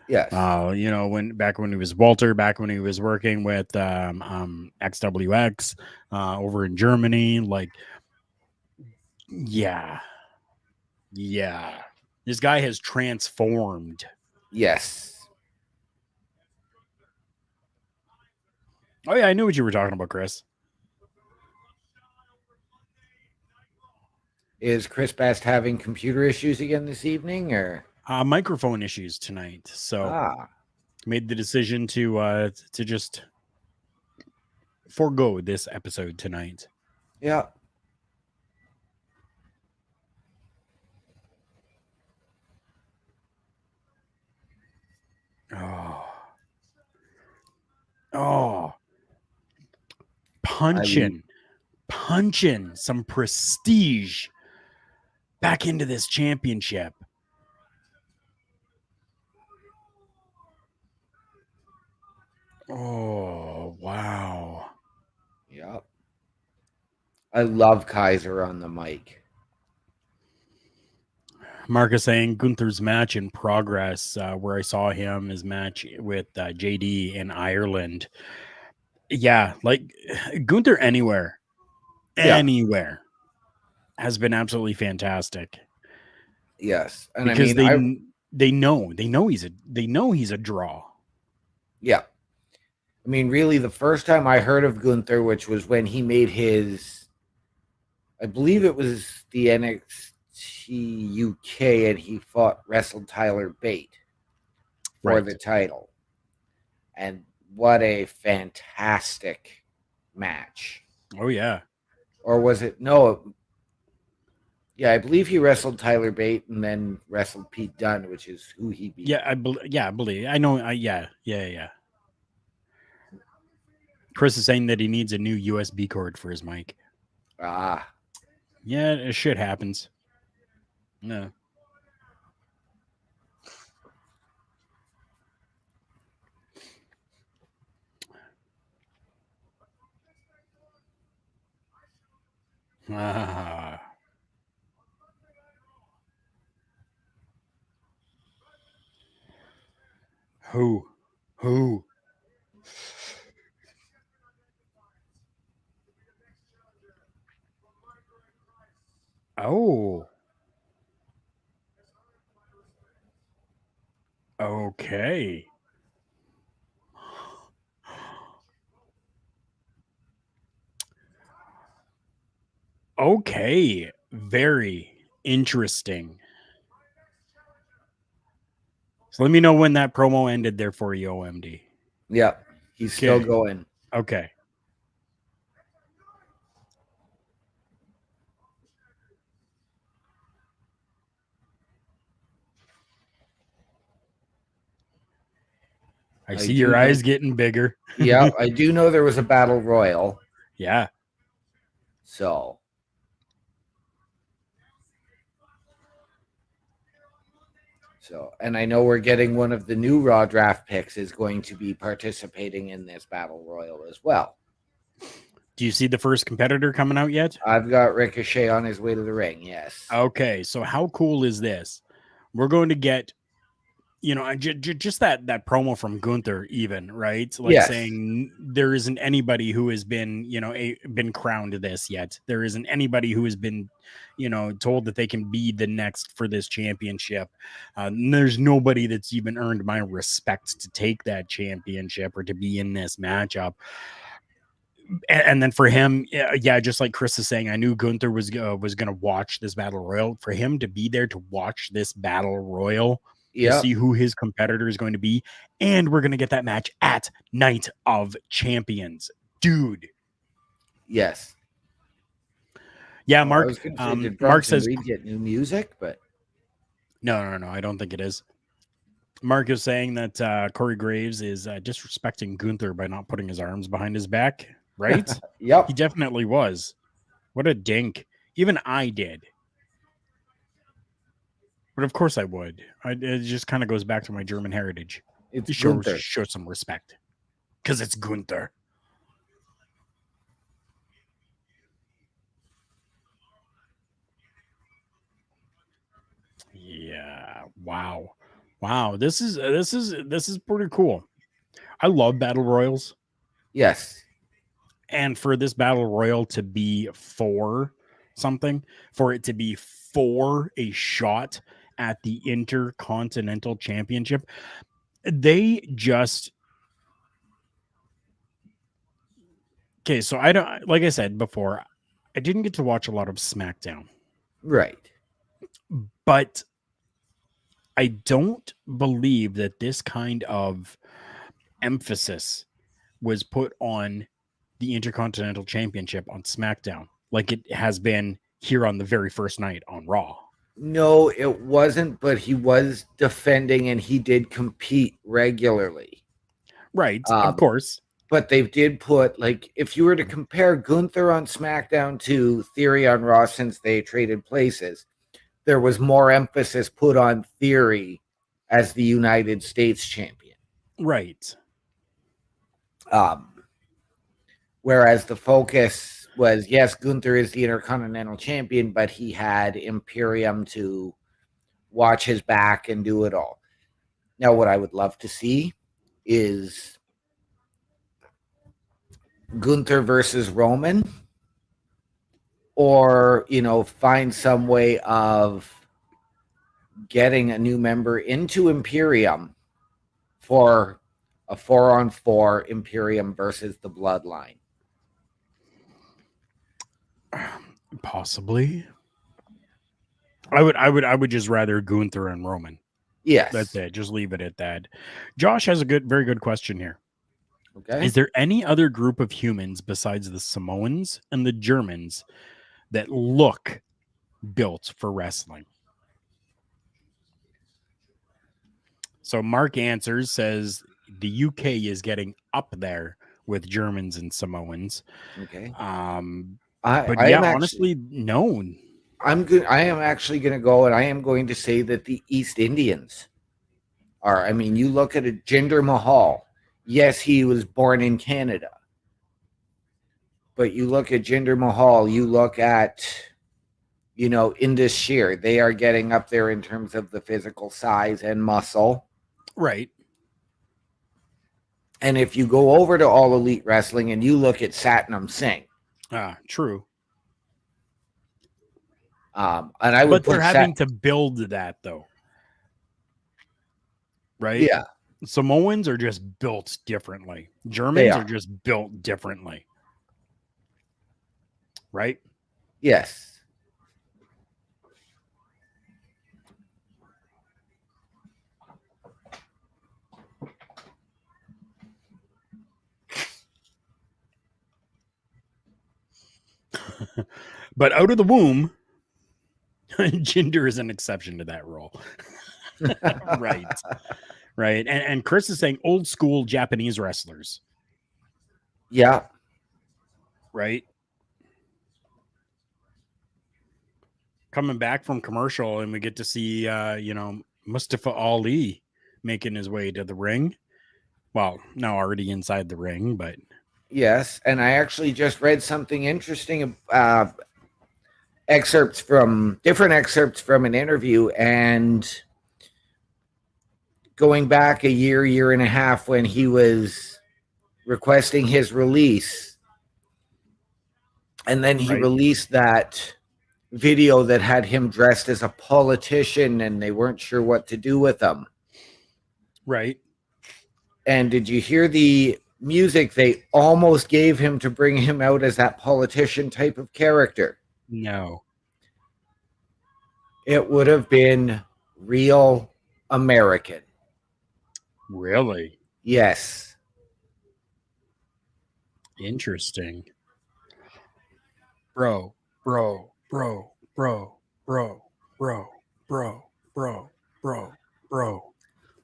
Yes. When he was Walter, back when he was working with XWX over in Germany, like, yeah, this guy has transformed. Yes. Oh yeah, I knew what you were talking about, Chris. Is Chris Best having computer issues again this evening, or Microphone issues tonight, so made the decision to just forego this episode tonight. Yeah. Oh, punching some prestige back into this championship. Oh, wow. Yep. I love Kaiser on the mic. Marcus saying Gunther's match in progress, where I saw him, his match with JD in Ireland. Yeah, like Gunther anywhere has been absolutely fantastic. Yes, and because I mean, they know he's a draw. Yeah. I mean, really, the first time I heard of Gunther, which was when he made his, I believe it was the NXT UK, and he wrestled Tyler Bate for the title. And what a fantastic match. Oh, yeah. Or was it? No. Yeah, I believe he wrestled Tyler Bate and then wrestled Pete Dunne, which is who he beat. Yeah, I believe. I know. Yeah. Chris is saying that he needs a new USB cord for his mic. Ah. Yeah, shit happens. No. Ah. Who? Oh. Okay. Okay. Very interesting. So let me know when that promo ended there for you, OMD. Yeah, he's still going. Okay. I see your eyes getting bigger. Yeah, I do know there was a battle royal. Yeah. So. And I know we're getting one of the new Raw draft picks is going to be participating in this battle royal as well. Do you see the first competitor coming out yet? I've got Ricochet on his way to the ring, yes. Okay, so how cool is this? We're going to get just that promo from Gunther, even, right? Like Yes. saying there isn't anybody who has been, been crowned this yet. There isn't anybody who has been, told that they can be the next for this championship. There's nobody that's even earned my respect to take that championship or to be in this matchup. And then for him, yeah, just like Chris is saying, I knew Gunther was going to watch this battle royal. For him to be there to watch this battle royal, to Yep. see who his competitor is going to be, and we're going to get that match at Night of Champions, dude. Yes. Yeah, Oh, I Mark. was going to say, did Mark Bronson says Reed get new music? But no. I don't think it is. Mark is saying that Corey Graves is disrespecting Gunther by not putting his arms behind his back. Right? He yep. definitely was. What a dink. Even I did. But of course I would. It just kind of goes back to my German heritage. It's You show Gunther. some respect because it's Gunther. Yeah. Wow. This is pretty cool. I love battle royals, Yes. and for this battle royal to be for something, for it to be for a shot at the Intercontinental Championship, they just okay. So I don't, like I said before, I didn't get to watch a lot of SmackDown, Right. but I don't believe that this kind of emphasis was put on the Intercontinental Championship on SmackDown like it has been here on the very first night on Raw. No, it wasn't, but he was defending and he did compete regularly. Right, of Um, course. but they did put, like, if you were to compare Gunther on SmackDown to Theory on Raw since they traded places, there was more emphasis put on Theory as the United States champion. Right. Whereas the focus was, yes, Gunther is the Intercontinental champion, but he had Imperium to watch his back and do it all. Now, what I would love to see is Gunther versus Roman, or, find some way of getting a new member into Imperium for a 4-on-4 Imperium versus the Bloodline. Possibly. I would just rather Gunther and Roman. Yes. That's it. Just leave it at that. Josh has a very good question here. Okay. Is there any other group of humans besides the Samoans and the Germans that look built for wrestling? So Mark answers, says the UK is getting up there with Germans and Samoans. Okay. But I yeah, am honestly, no. I'm good. I am actually going to go, and I am going to say that the East Indians are. I mean, you look at a Jinder Mahal. Yes, he was born in Canada, but you look at Jinder Mahal. You look at, Indus Shear. They are getting up there in terms of the physical size and muscle. Right. And if you go over to All Elite Wrestling and you look at Satnam Singh, True. and I would But they're having to build that though. Right? Yeah. Samoans are just built differently. Germans are just built differently. Right? Yes. But out of the womb, Jinder is an exception to that rule. Right. Right. And Chris is saying old school Japanese wrestlers. Yeah. Right. Coming back from commercial, and we get to see Mustafa Ali making his way to the ring. Well, now already inside the ring, but yes. And I actually just read something interesting, different excerpts from an interview, and going back a year and a half when he was requesting his release. And then he Right. released that video that had him dressed as a politician and they weren't sure what to do with him. Right. And did you hear the music they almost gave him to bring him out as that politician type of character? No. It would have been Real American. Really? Yes. Interesting. Bro, bro, bro, bro, bro, bro, bro, bro, bro, bro.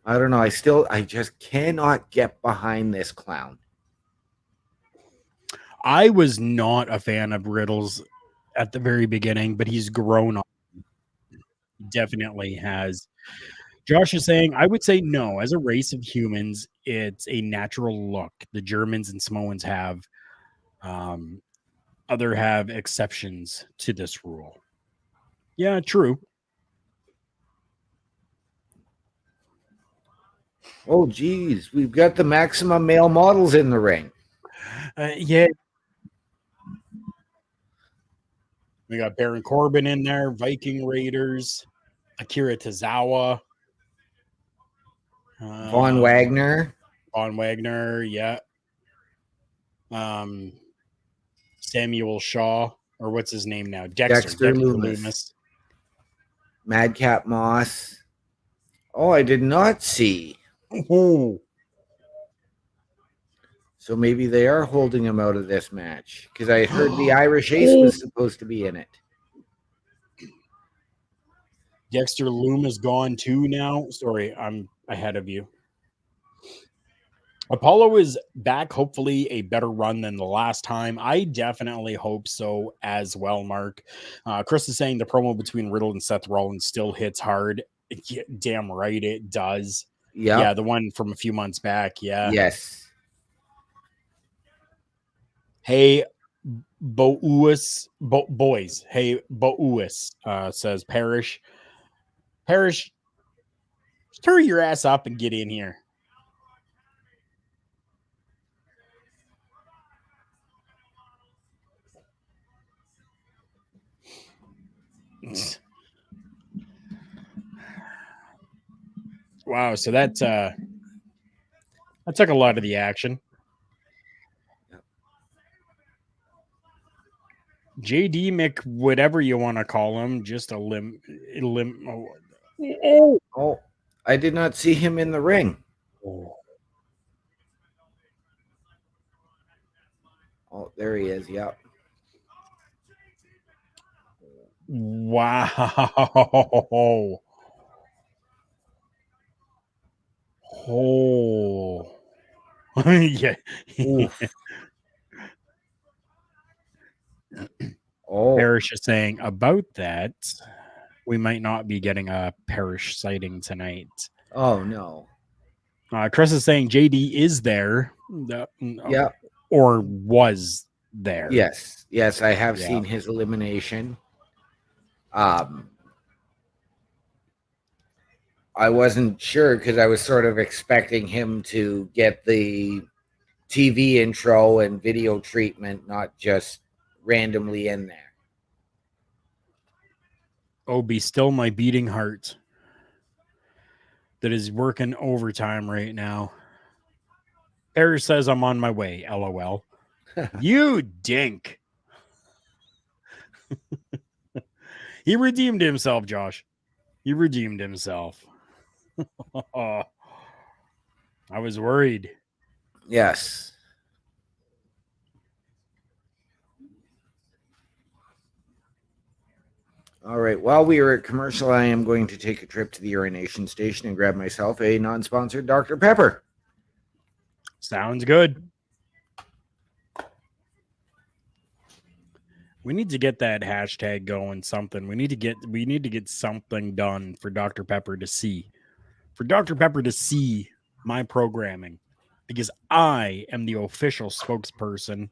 I don't know. I just cannot get behind this clown. I was not a fan of Riddles at the very beginning, but he's grown on. He definitely has. Josh is saying, I would say no. As a race of humans, it's a natural look. The Germans and Samoans have. Other have exceptions to this rule. Yeah, true. Oh, geez. We've got the maximum male models in the ring. Yeah. We got Baron Corbin in there, Viking Raiders, Akira Tozawa, Von Wagner. Von Wagner, yeah. Samuel Shaw, or what's his name now? Dexter Loomis. Madcap Moss. Oh, I did not see. Oh. So maybe they are holding him out of this match because I heard the Irish Ace was supposed to be in it. Dexter Loomis gone too now. Sorry, I'm ahead of you. Apollo is back, hopefully a better run than the last time. I definitely hope so as well, Mark. Chris is saying the promo between Riddle and Seth Rollins still hits hard. Yeah, damn right it does. Yep. Yeah, the one from a few months back. Yeah. Yes. Hey, boys. Hey, Bous, says Parrish. Parrish, just hurry your ass up and get in here. Wow, so that took a lot of the action. JD Mc, whatever you want to call him, just a Oh, I did not see him in the ring. Oh, there he is. Yep. Wow. Oh. Yeah. Oh. Parrish is saying about that, we might not be getting a Parrish sighting tonight. Oh, no. Chris is saying JD is there. Yeah. Or was there. Yes. Yes, I have seen his elimination. I wasn't sure because I was sort of expecting him to get the TV intro and video treatment, not just randomly in there. Oh, be still my beating heart that is working overtime right now. Parrish says I'm on my way. LOL. You dink. He redeemed himself, Josh. He redeemed himself. I was worried. Yes. All right. While we are at commercial, I am going to take a trip to the urination station and grab myself a non-sponsored Dr. Pepper. Sounds good. We need to get that hashtag going. Something. We need to get something done for Dr. Pepper to see. For Dr. Pepper to see my programming, because I am the official spokesperson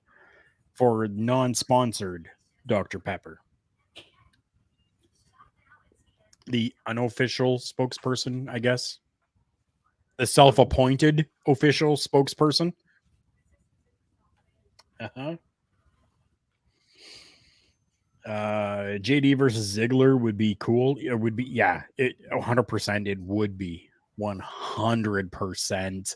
for non-sponsored Dr. Pepper. The unofficial spokesperson, I guess. The self-appointed official spokesperson. Uh-huh. JD versus Ziggler would be cool. It would be, yeah, 100%. It would be 100%.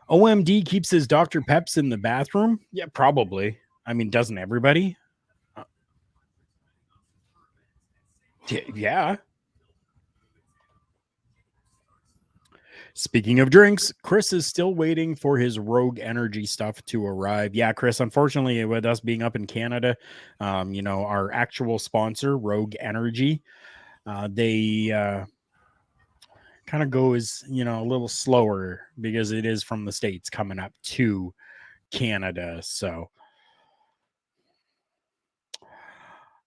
OMD keeps his Dr. Peps in the bathroom. Yeah, probably. I mean, doesn't everybody? Uh, yeah. Speaking of drinks, Chris is still waiting for his Rogue Energy stuff to arrive. Yeah, Chris, unfortunately, with us being up in Canada, our actual sponsor, Rogue Energy, they kind of goes, a little slower because it is from the States coming up to Canada. So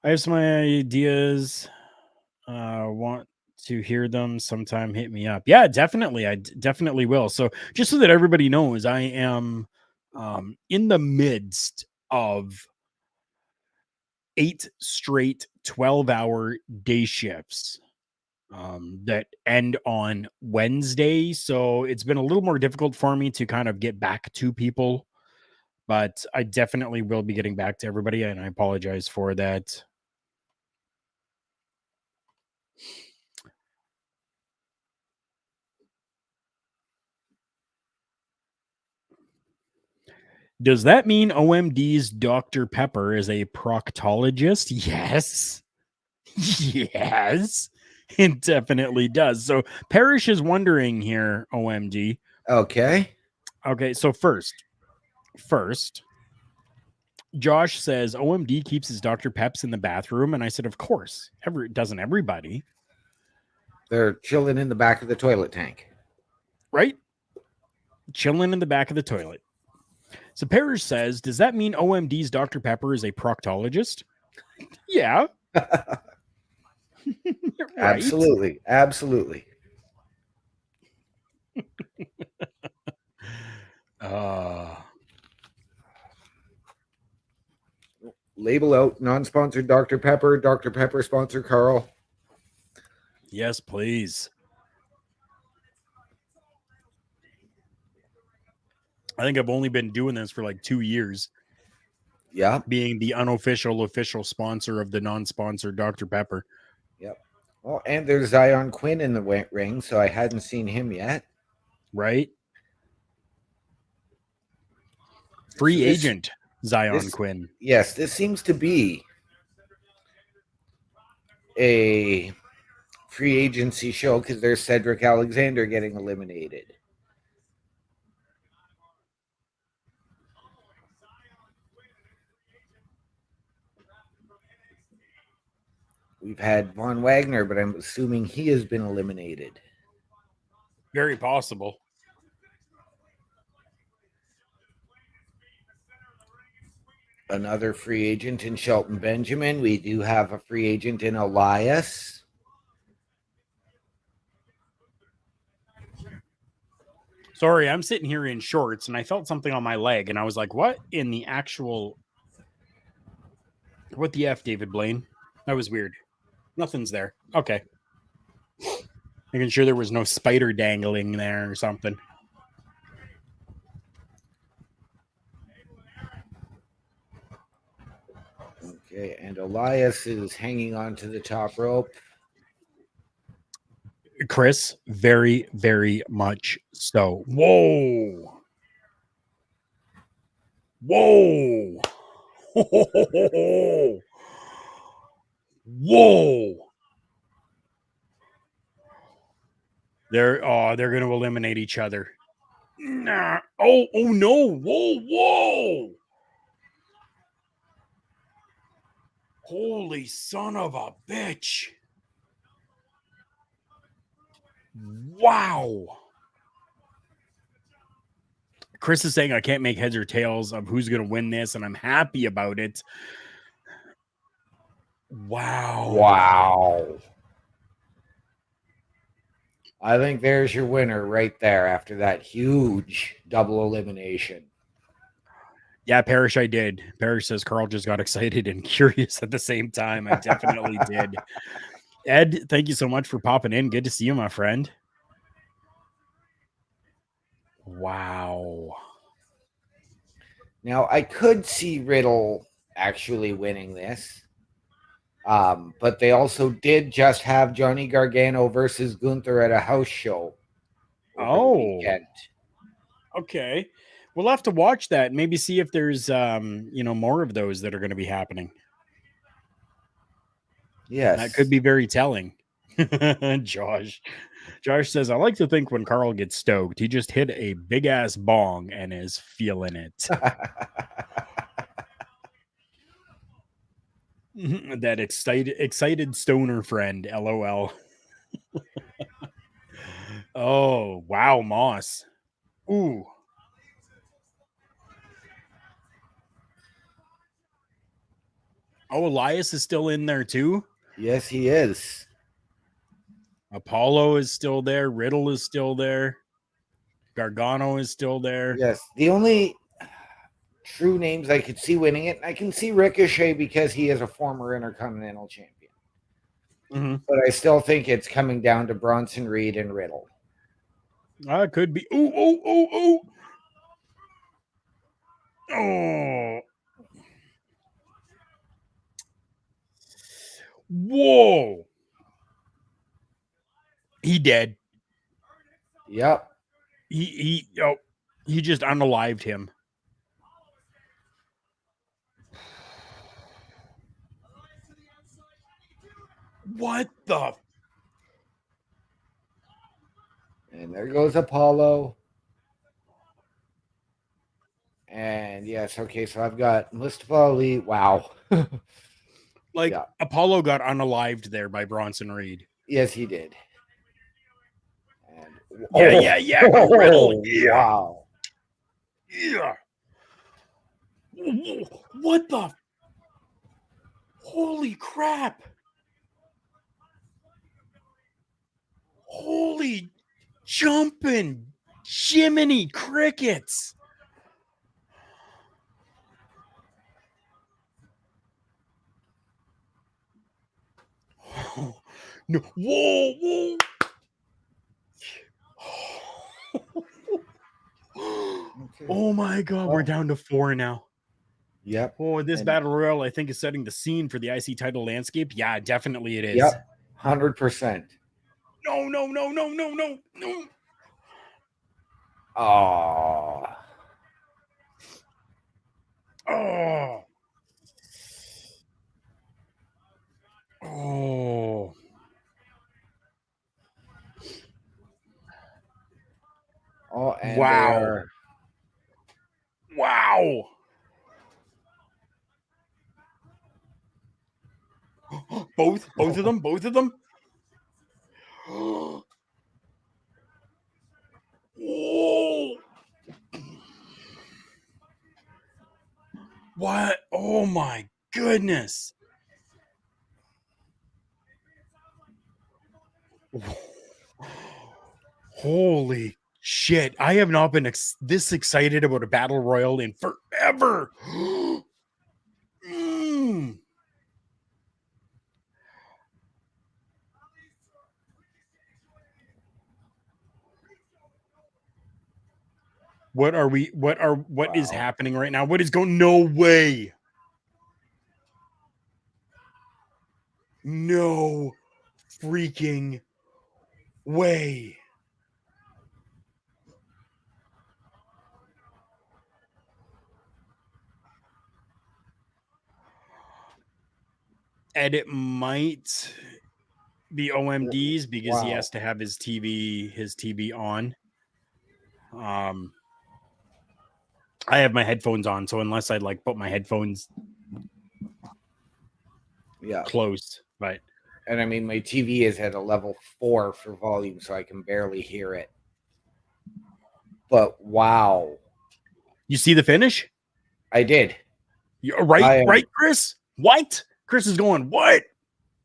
I have some ideas. Want to hear them sometime, hit me up. Yeah, definitely. Definitely will. So just so that everybody knows, I am in the midst of 8 straight 12-hour day shifts that end on Wednesday. So it's been a little more difficult for me to kind of get back to people, but I definitely will be getting back to everybody, and I apologize for that. Does that mean OMD's Dr. Pepper is a proctologist? Yes. Yes. It definitely does. So Parrish is wondering here, OMD. Okay. Okay, so first, Josh says OMD keeps his Dr. Peps in the bathroom, and I said, of course. Doesn't everybody? They're chilling in the back of the toilet tank. Right? Chilling in the back of the toilet. So Parrish says, does that mean OMD's Dr. Pepper is a proctologist? Yeah. Right? Absolutely. Absolutely. Label out non-sponsored Dr. Pepper sponsor Karl. Yes, please. I think I've only been doing this for like 2 years. Yeah. Being the unofficial official sponsor of the non-sponsored Dr. Pepper. Yep. Well, and there's Zion Quinn in the ring, so I hadn't seen him yet. Right? Free agent Zion Quinn. Yes, this seems to be a free agency show because there's Cedric Alexander getting eliminated. We've had Von Wagner, but I'm assuming he has been eliminated. Very possible. Another free agent in Shelton Benjamin. We do have a free agent in Elias. Sorry, I'm sitting here in shorts and I felt something on my leg and I was like, what in the actual... What the F, David Blaine? That was weird. Nothing's there. Okay. Making sure there was no spider dangling there or something. Okay, and Elias is hanging on to the top rope. Chris, very, very much so. Whoa. Whoa. Whoa. They're going to eliminate each other. Nah. Oh no. Whoa. Holy son of a bitch. Wow. Chris is saying I can't make heads or tails of who's going to win this, and I'm happy about it. Wow. I think there's your winner right there after that huge double elimination. Yeah, Parrish, I did. Parrish says Karl just got excited and curious at the same time. I definitely did. Ed, thank you so much for popping in. Good to see you, my friend. Wow. Now, I could see Riddle actually winning this. But they also did just have Johnny Gargano versus Gunther at a house show over the Oh, weekend. okay. We'll have to watch that. Maybe see if there's more of those that are going to be happening. That could Yes. be very telling. Josh. Josh says, I like to think when Carl gets stoked, he just hit a big ass bong and is feeling it. That excited stoner friend, LOL. Oh, wow, Moss. Ooh. Oh, Elias is still in there too. Yes, he is. Apollo is still there. Riddle is still there. Gargano is still there. Yes. The only true names I could see winning it, I can see Ricochet because he is a former Intercontinental Champion. Mm-hmm. But I still think it's coming down to Bronson Reed and Riddle. It could be. Ooh, ooh, ooh, ooh. Oh. Whoa. He dead. Yep. He just unalived him. What the? And there goes Apollo. And yes, okay, so I've got Mustafa Ali. Wow. Like, Yeah. Apollo got unalived there by Bronson Reed. Yes, he did. And Yeah. Go Riddle. Yeah. wow. Yeah. What the? Holy crap. Holy jumping Jiminy crickets. Oh, no. Whoa. Oh my God. We're down to 4 now. Yep. Oh, this And battle royal, I think, is setting the scene for the IC title landscape. Yeah, definitely it is. yep. 100%. No. Oh. Oh. Oh. Oh, and they Wow. are. Wow. Both of them? Both of them? Whoa. What? Oh my goodness. Holy shit. I have not been this excited about a battle royal in forever. Mm. What is Wow. happening right now? What is going? No way. No freaking way. And it might be OMDs because he Wow. has to have his TV on. I have my headphones on, so unless I like put my headphones Yeah. close, but And I mean, my TV is at a level 4 for volume, so I can barely hear it. But wow. you see the finish? I did. You're right, Chris? What? Chris is going, what?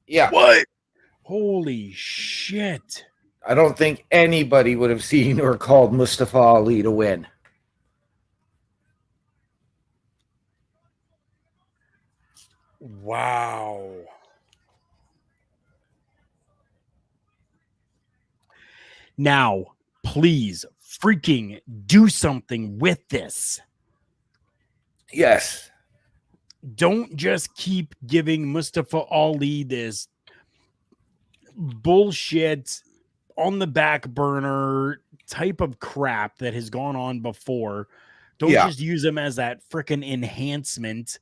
Yeah. What? Holy shit. I don't think anybody would have seen or called Mustafa Ali to win. Wow. Now, please, freaking do something with this. Yes. Don't just keep giving Mustafa Ali this bullshit on the back burner type of crap that has gone on before. Don't Yeah. just use him as that freaking enhancement.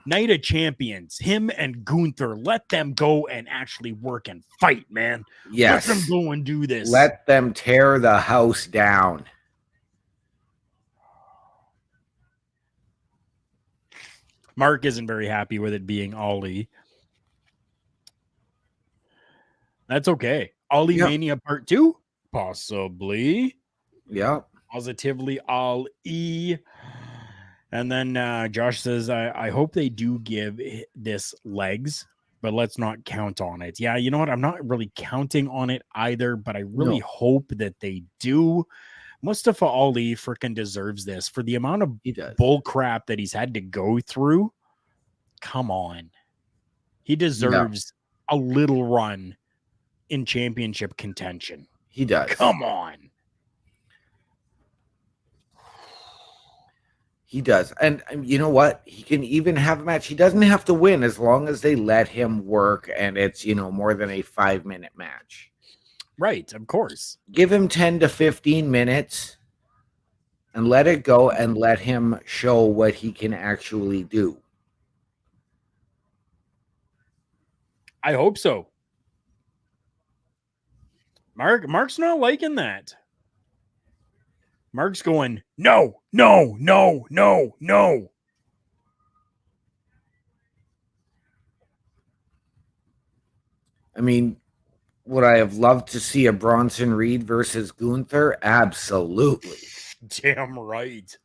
Night of Champions, him and Gunther, let them go and actually work and fight, man. Let them Yes. go and do this. Let them tear the house down. Mark isn't very happy with it being Ali. That's okay. Ali Yep. Mania Part 2? Possibly. Yep. Positively Ali. And then Josh says, I hope they do give this legs, but let's not count on it. Yeah, you know what? I'm not really counting on it either, but I really hope that they do. Mustafa Ali freaking deserves this for the amount of bull crap that he's had to go through. Come on. He deserves a little run in championship contention. He does. Come on. He does. And you know what? He can even have a match. He doesn't have to win as long as they let him work and it's, more than a 5-minute match. Right, of course. Give him 10 to 15 minutes and let it go and let him show what he can actually do. I hope so. Mark's not liking that. Mark's going, no. I mean, would I have loved to see a Bronson Reed versus Gunther? Absolutely. Damn right.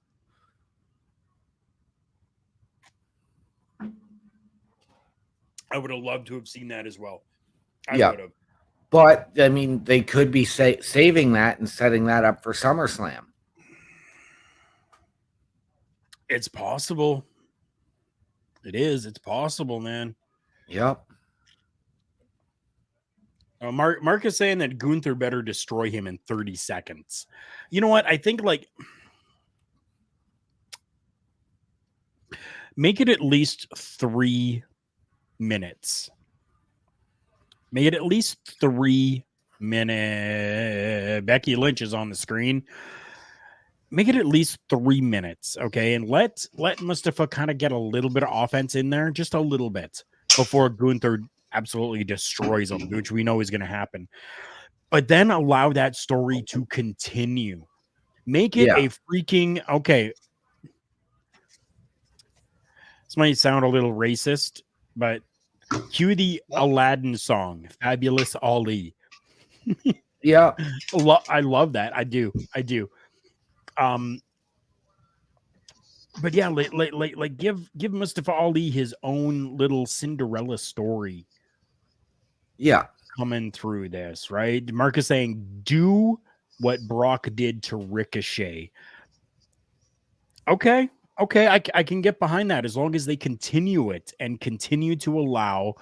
I would have loved to have seen that as well. I would have. But, I mean, they could be saving that and setting that up for SummerSlam. It's possible. It is. It's possible, man. Yep. Mark is saying that Gunther better destroy him in 30 seconds. You know what? I think, make it at least 3 minutes. Make it at least 3 minutes. Becky Lynch is on the screen. Make it at least 3 minutes, okay? And let Mustafa kind of get a little bit of offense in there, just a little bit, before Gunther absolutely destroys him, which we know is going to happen. But then allow that story to continue. Make it a freaking, okay. This might sound a little racist, but cue the Aladdin song, Fabulous Ali. Yeah. I love that. I do. But yeah, like give Mustafa Ali his own little Cinderella story. Yeah. Coming through this, right? Mark is saying, do what Brock did to Ricochet. Okay, I can get behind that as long as they continue it and continue to allow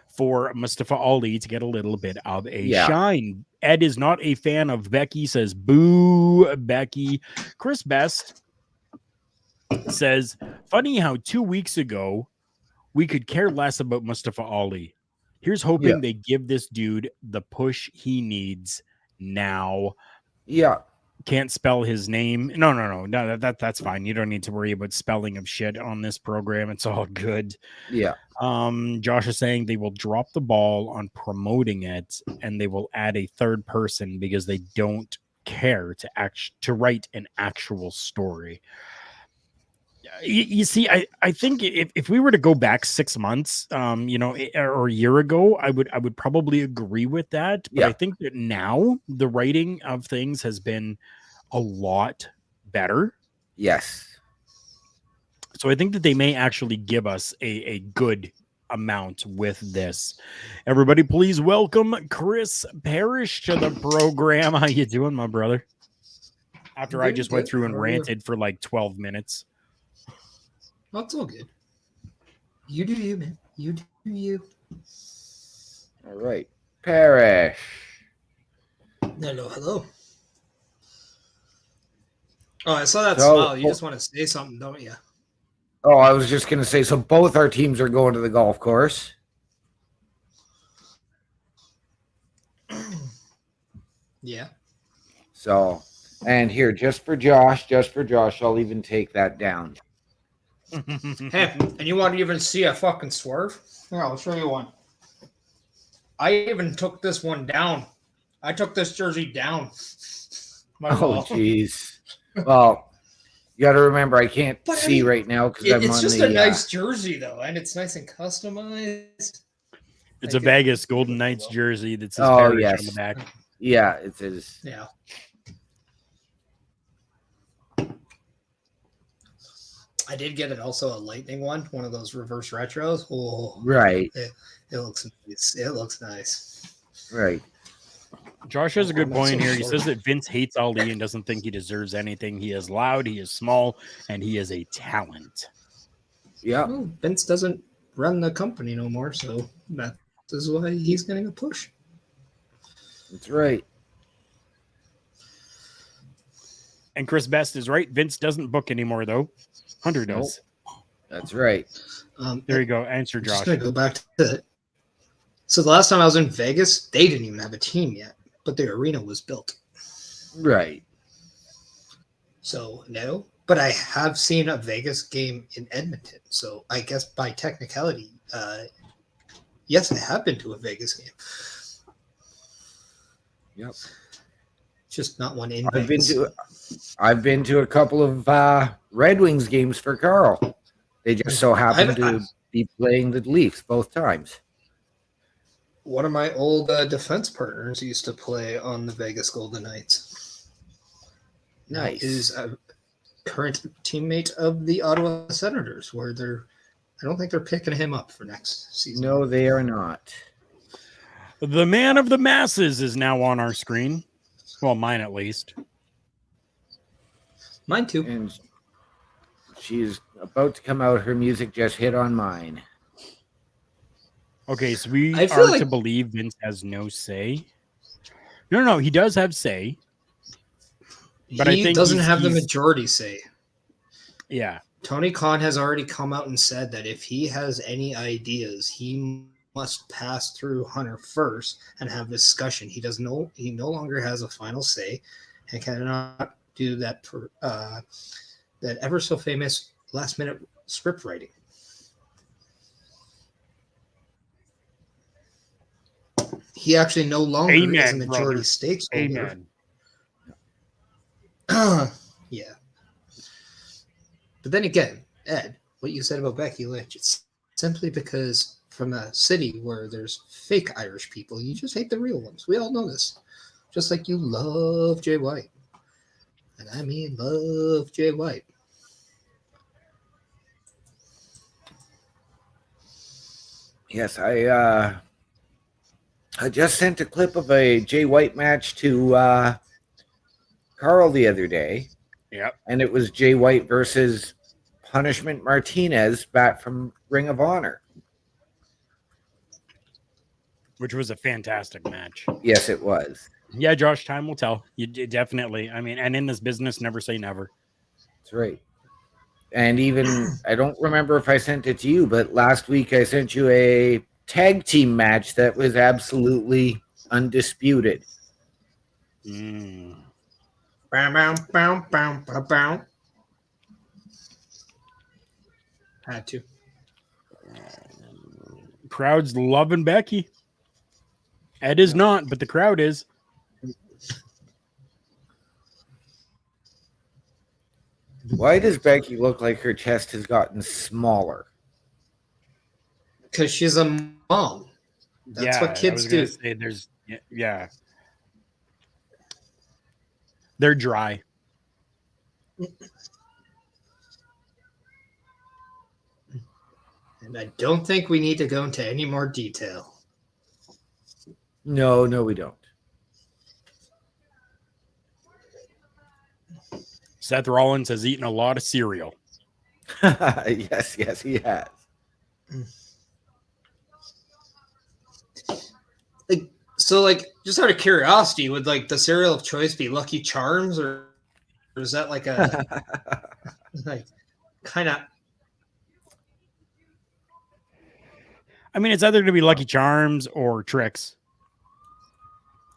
for Mustafa Ali to get a little bit of a shine. Ed is not a fan of Becky, says, boo, Becky. Chris Best says, funny how 2 weeks ago we could care less about Mustafa Ali. Here's hoping they give this dude the push he needs now. Yeah. Can't spell his name. No. That's fine. You don't need to worry about spelling of shit on this program. It's all good. Yeah. Josh is saying they will drop the ball on promoting it and they will add a third person because they don't care to write an actual story. You see, I think if we were to go back 6 months, or a year ago, I would probably agree with that. But I think that now the writing of things has been a lot better. Yes. So I think that they may actually give us a good amount with this. Everybody, please welcome Chris Parrish to the program. How you doing, my brother? After I just went through and ranted for like 12 minutes. That's all good. You do you, man. You do you. All right. Parrish. Hello. Oh, I saw that So, smile. You just want to say something, don't you? oh, I was just going to say, so both our teams are going to the golf course. Yeah. So, and here, just for Josh, I'll even take that down. Hey, and you want to even see a fucking swerve? Here, I'll show you one. I even took this one down. I took this jersey down. My Oh, wall. jeez. Well, you got to remember, I can't But, I see mean, right now because I'm It's on just the. a nice jersey, though, and it's nice and customized. It's a Vegas Golden Knights jersey that says Oh, Parrish yes. on the back. Yeah, it is. Yeah. I did get it also a lightning one of those reverse retros. Oh, Right. It looks nice. It looks nice. Right. Josh has a good I'm point also here. He short. says that Vince hates Ali and doesn't think he deserves anything. He is loud, he is small, and he is a talent. Yeah. Well, Vince doesn't run the company no more, so that is why he's getting a push. That's right. And Chris Best is right. Vince doesn't book anymore, though. Hunter does. That's right. There you go. Answer, I'm Josh. just going to go back to it. So the last time I was in Vegas, they didn't even have a team yet, but the arena was built. Right. So no, but I have seen a Vegas game in Edmonton. So I guess by technicality, yes, I have been to a Vegas game. Yep. Just not one in I've Vegas. I've been to a couple of Red Wings games for Carl. They just so happen to be playing the Leafs both times. One of my old defense partners used to play on the Vegas Golden Knights. Nice. Is a current teammate of the Ottawa Senators, where I don't think they're picking him up for next season. No, they are not. The man of the masses is now on our screen. Well, mine at least. Mine too. And she's about to come out. Her music just hit on mine. Okay, so we I feel are like- to believe Vince has no say. No, he does have say. But He I think doesn't have the he's- majority say. Yeah. Tony Khan has already come out and said that if he has any ideas, he must pass through Hunter first and have discussion. He no longer has a final say and cannot do that that ever so famous last minute script writing. He actually no longer is a majority stakeholder. Amen. Yeah. But then again, Ed, what you said about Becky Lynch, it's simply because from a city where there's fake Irish people, you just hate the real ones. We all know this. Just like you love Jay White. And I mean love Jay White. Yes, I just sent a clip of a Jay White match to Carl the other day. Yep. And it was Jay White versus Punishment Martinez back from Ring of Honor. Which was a fantastic match. Yes, it was. Yeah, Josh, time will tell. You definitely. I mean, and in this business, never say never. That's right. And even, I don't remember if I sent it to you, but last week I sent you a tag team match that was absolutely undisputed. Mm. Bow, bow, bow, bow, bow, bow. Had to. Crowd's loving Becky. Ed is not, but the crowd is. Why does Becky look like her chest has gotten smaller? Because she's a mom. That's what kids do. Say there's, yeah. They're dry. And I don't think we need to go into any more detail. No, we don't. Seth Rollins has eaten a lot of cereal. yes, he has. So, just out of curiosity, would the cereal of choice be Lucky Charms or is that like a like kind of? I mean, it's either going to be Lucky Charms or Tricks.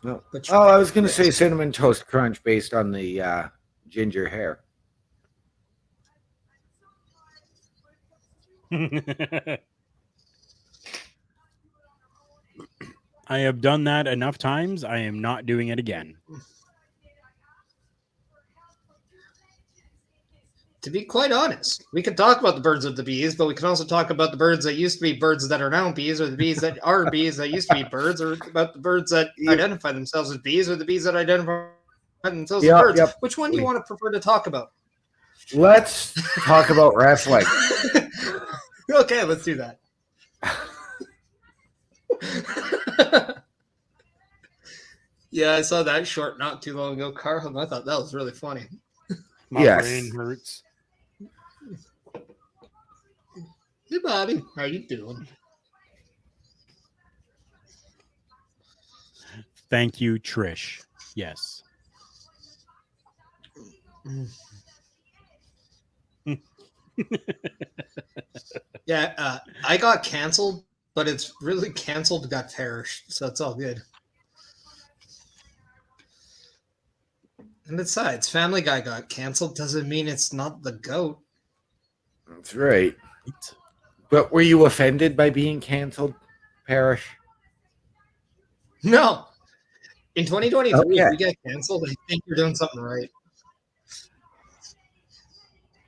No. Which- Oh, I was going to say Cinnamon Toast Crunch based on the ginger hair. I have done that enough times. I am not doing it again. To be quite honest, we could talk about the birds of the bees, but we can also talk about the birds that used to be birds that are now bees, or the bees that are bees that used to be birds, or about the birds that identify themselves as bees, or the bees that identify themselves as birds. Yep. Which one do you want to prefer to talk about? Let's talk about wrestling. Okay, let's do that. Yeah, I saw that short not too long ago, Carl, and I thought that was really funny. My Yes. brain hurts. Hey, Bobby, how you doing? Thank you, Trish. Yes. Yeah, I got canceled, but it's really canceled got perished, so it's all good. And besides, Family Guy got canceled doesn't mean it's not the GOAT. That's right. But were you offended by being canceled, Parrish? No. In 2023, Okay. if we get canceled, I think you're doing something right.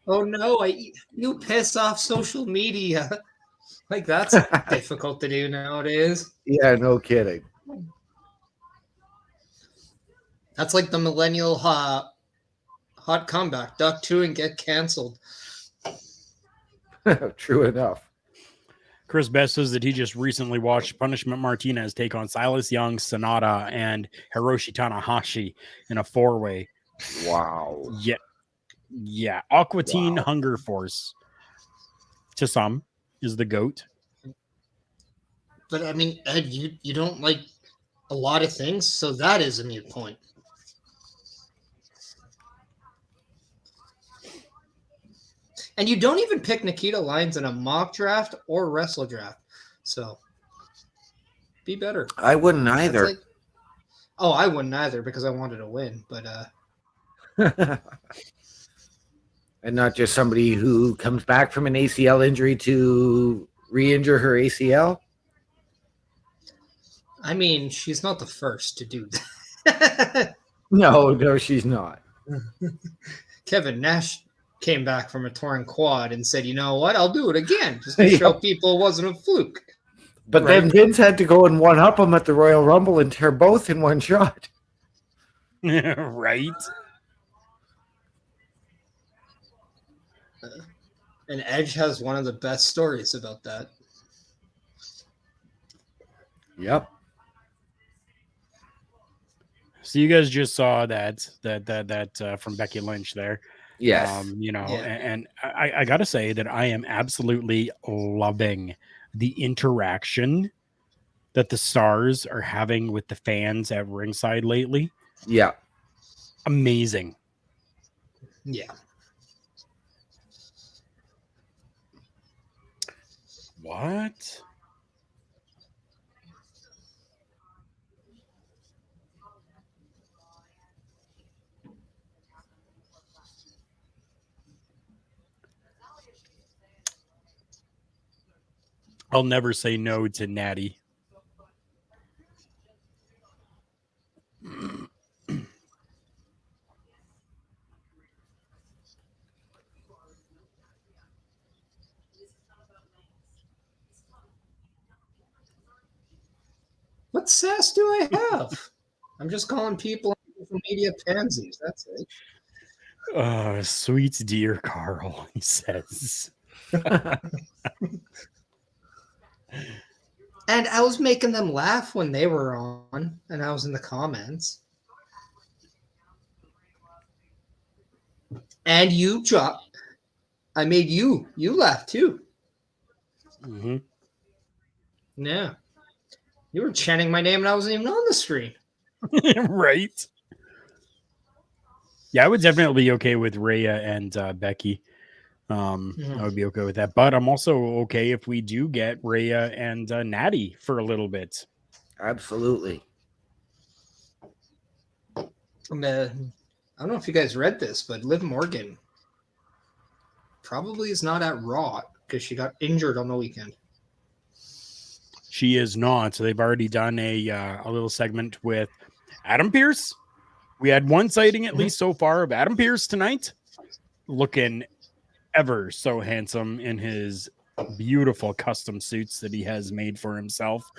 Oh no, you piss off social media. Like that's difficult to do nowadays. Yeah, no kidding. That's like the millennial hot comeback. Duck 2 and get canceled. True enough. Chris Best says that he just recently watched Punishment Martinez take on Silas Young, Sonata, and Hiroshi Tanahashi in a 4-way. Wow. Yeah. Aqua Teen Wow. Hunger Force, to some, is the GOAT. But I mean, Ed, you don't like a lot of things, so that is a mute point. And you don't even pick Nikita Lyons in a mock draft or wrestle draft. So be better. I wouldn't That's either. like- oh, I wouldn't either because I wanted to win. But And not just somebody who comes back from an ACL injury to re-injure her ACL. I mean, she's not the first to do that. No, she's not. Kevin Nash came back from a torn quad and said, "You know what? I'll do it again just to show people it wasn't a fluke." But then Vince had to go and one-up him at the Royal Rumble and tear both in one shot. Right? And Edge has one of the best stories about that. Yep. So you guys just saw that from Becky Lynch there. Yes. And I got to say that I am absolutely loving the interaction that the stars are having with the fans at ringside lately. Yeah. Amazing. Yeah. What? I'll never say no to Natty. What sass do I have? I'm just calling people social media pansies. That's it. Sweet dear Carl, he says. And I was making them laugh when they were on, and I was in the comments. And you dropped. I made you laugh too. Mm-hmm. Yeah. You were chanting my name and I wasn't even on the screen. Right. Yeah, I would definitely be okay with Rhea and Becky. I would be okay with that. But I'm also okay if we do get Rhea and Natty for a little bit. Absolutely. And, I don't know if you guys read this, but Liv Morgan probably is not at Raw because she got injured on the weekend. She is not. So they've already done a little segment with Adam Pearce. We had one sighting at least so far of Adam Pearce tonight, looking ever so handsome in his beautiful custom suits that he has made for himself.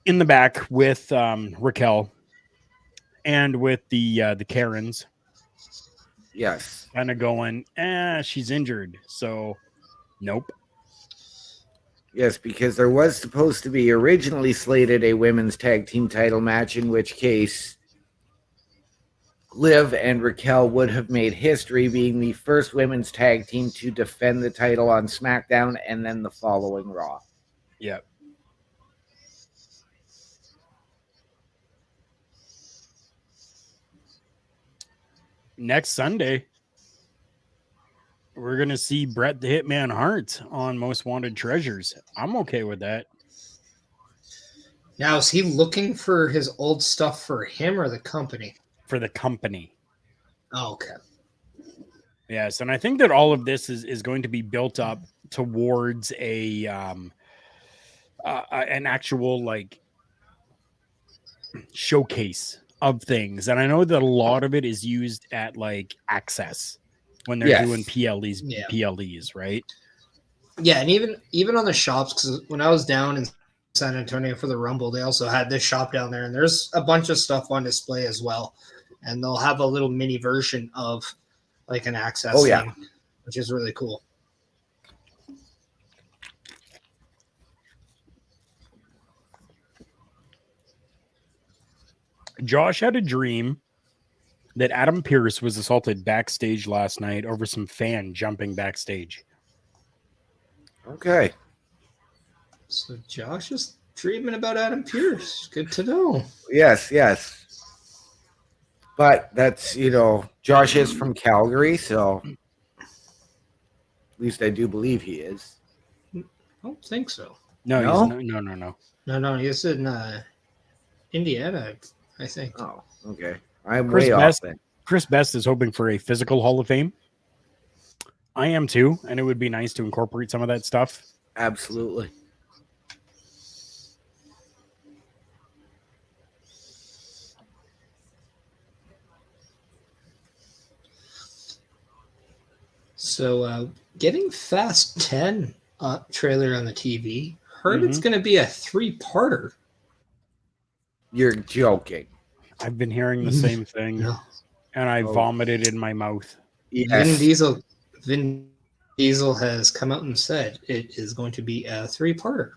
In the back with Raquel and with the Karens. Yes. Kind of going, she's injured. So, nope. Yes, because there was supposed to be originally slated a women's tag team title match, in which case Liv and Raquel would have made history, being the first women's tag team to defend the title on SmackDown and then the following Raw. Yep. Next Sunday, we're going to see Bret the Hitman Hart on Most Wanted Treasures. I'm okay with that. Now, is he looking for his old stuff for him or the company? For the company. Oh, okay. Yes, and I think that all of this is going to be built up towards a an actual like showcase of things. And I know that a lot of it is used at like Access when they're doing PLEs, right? Yeah, and even on the shops, because when I was down in San Antonio for the Rumble, they also had this shop down there, and there's a bunch of stuff on display as well. And they'll have a little mini version of like an Access thing, which is really cool. Josh had a dream that Adam Pearce was assaulted backstage last night over some fan jumping backstage. Okay. So Josh is dreaming about Adam Pearce. Good to know. Yes, yes. But that's, Josh is from Calgary, so at least I do believe he is. I don't think so. No. No, he's in Indiana, I think. Oh, okay. I'm Chris way Best, off then. Chris Best is hoping for a physical Hall of Fame. I am too, and it would be nice to incorporate some of that stuff. Absolutely. So getting Fast 10 trailer on the TV. Heard it's going to be a 3-parter. You're joking. I've been hearing the same thing, and I vomited in my mouth. Yes. Vin Diesel has come out and said it is going to be a 3-parter.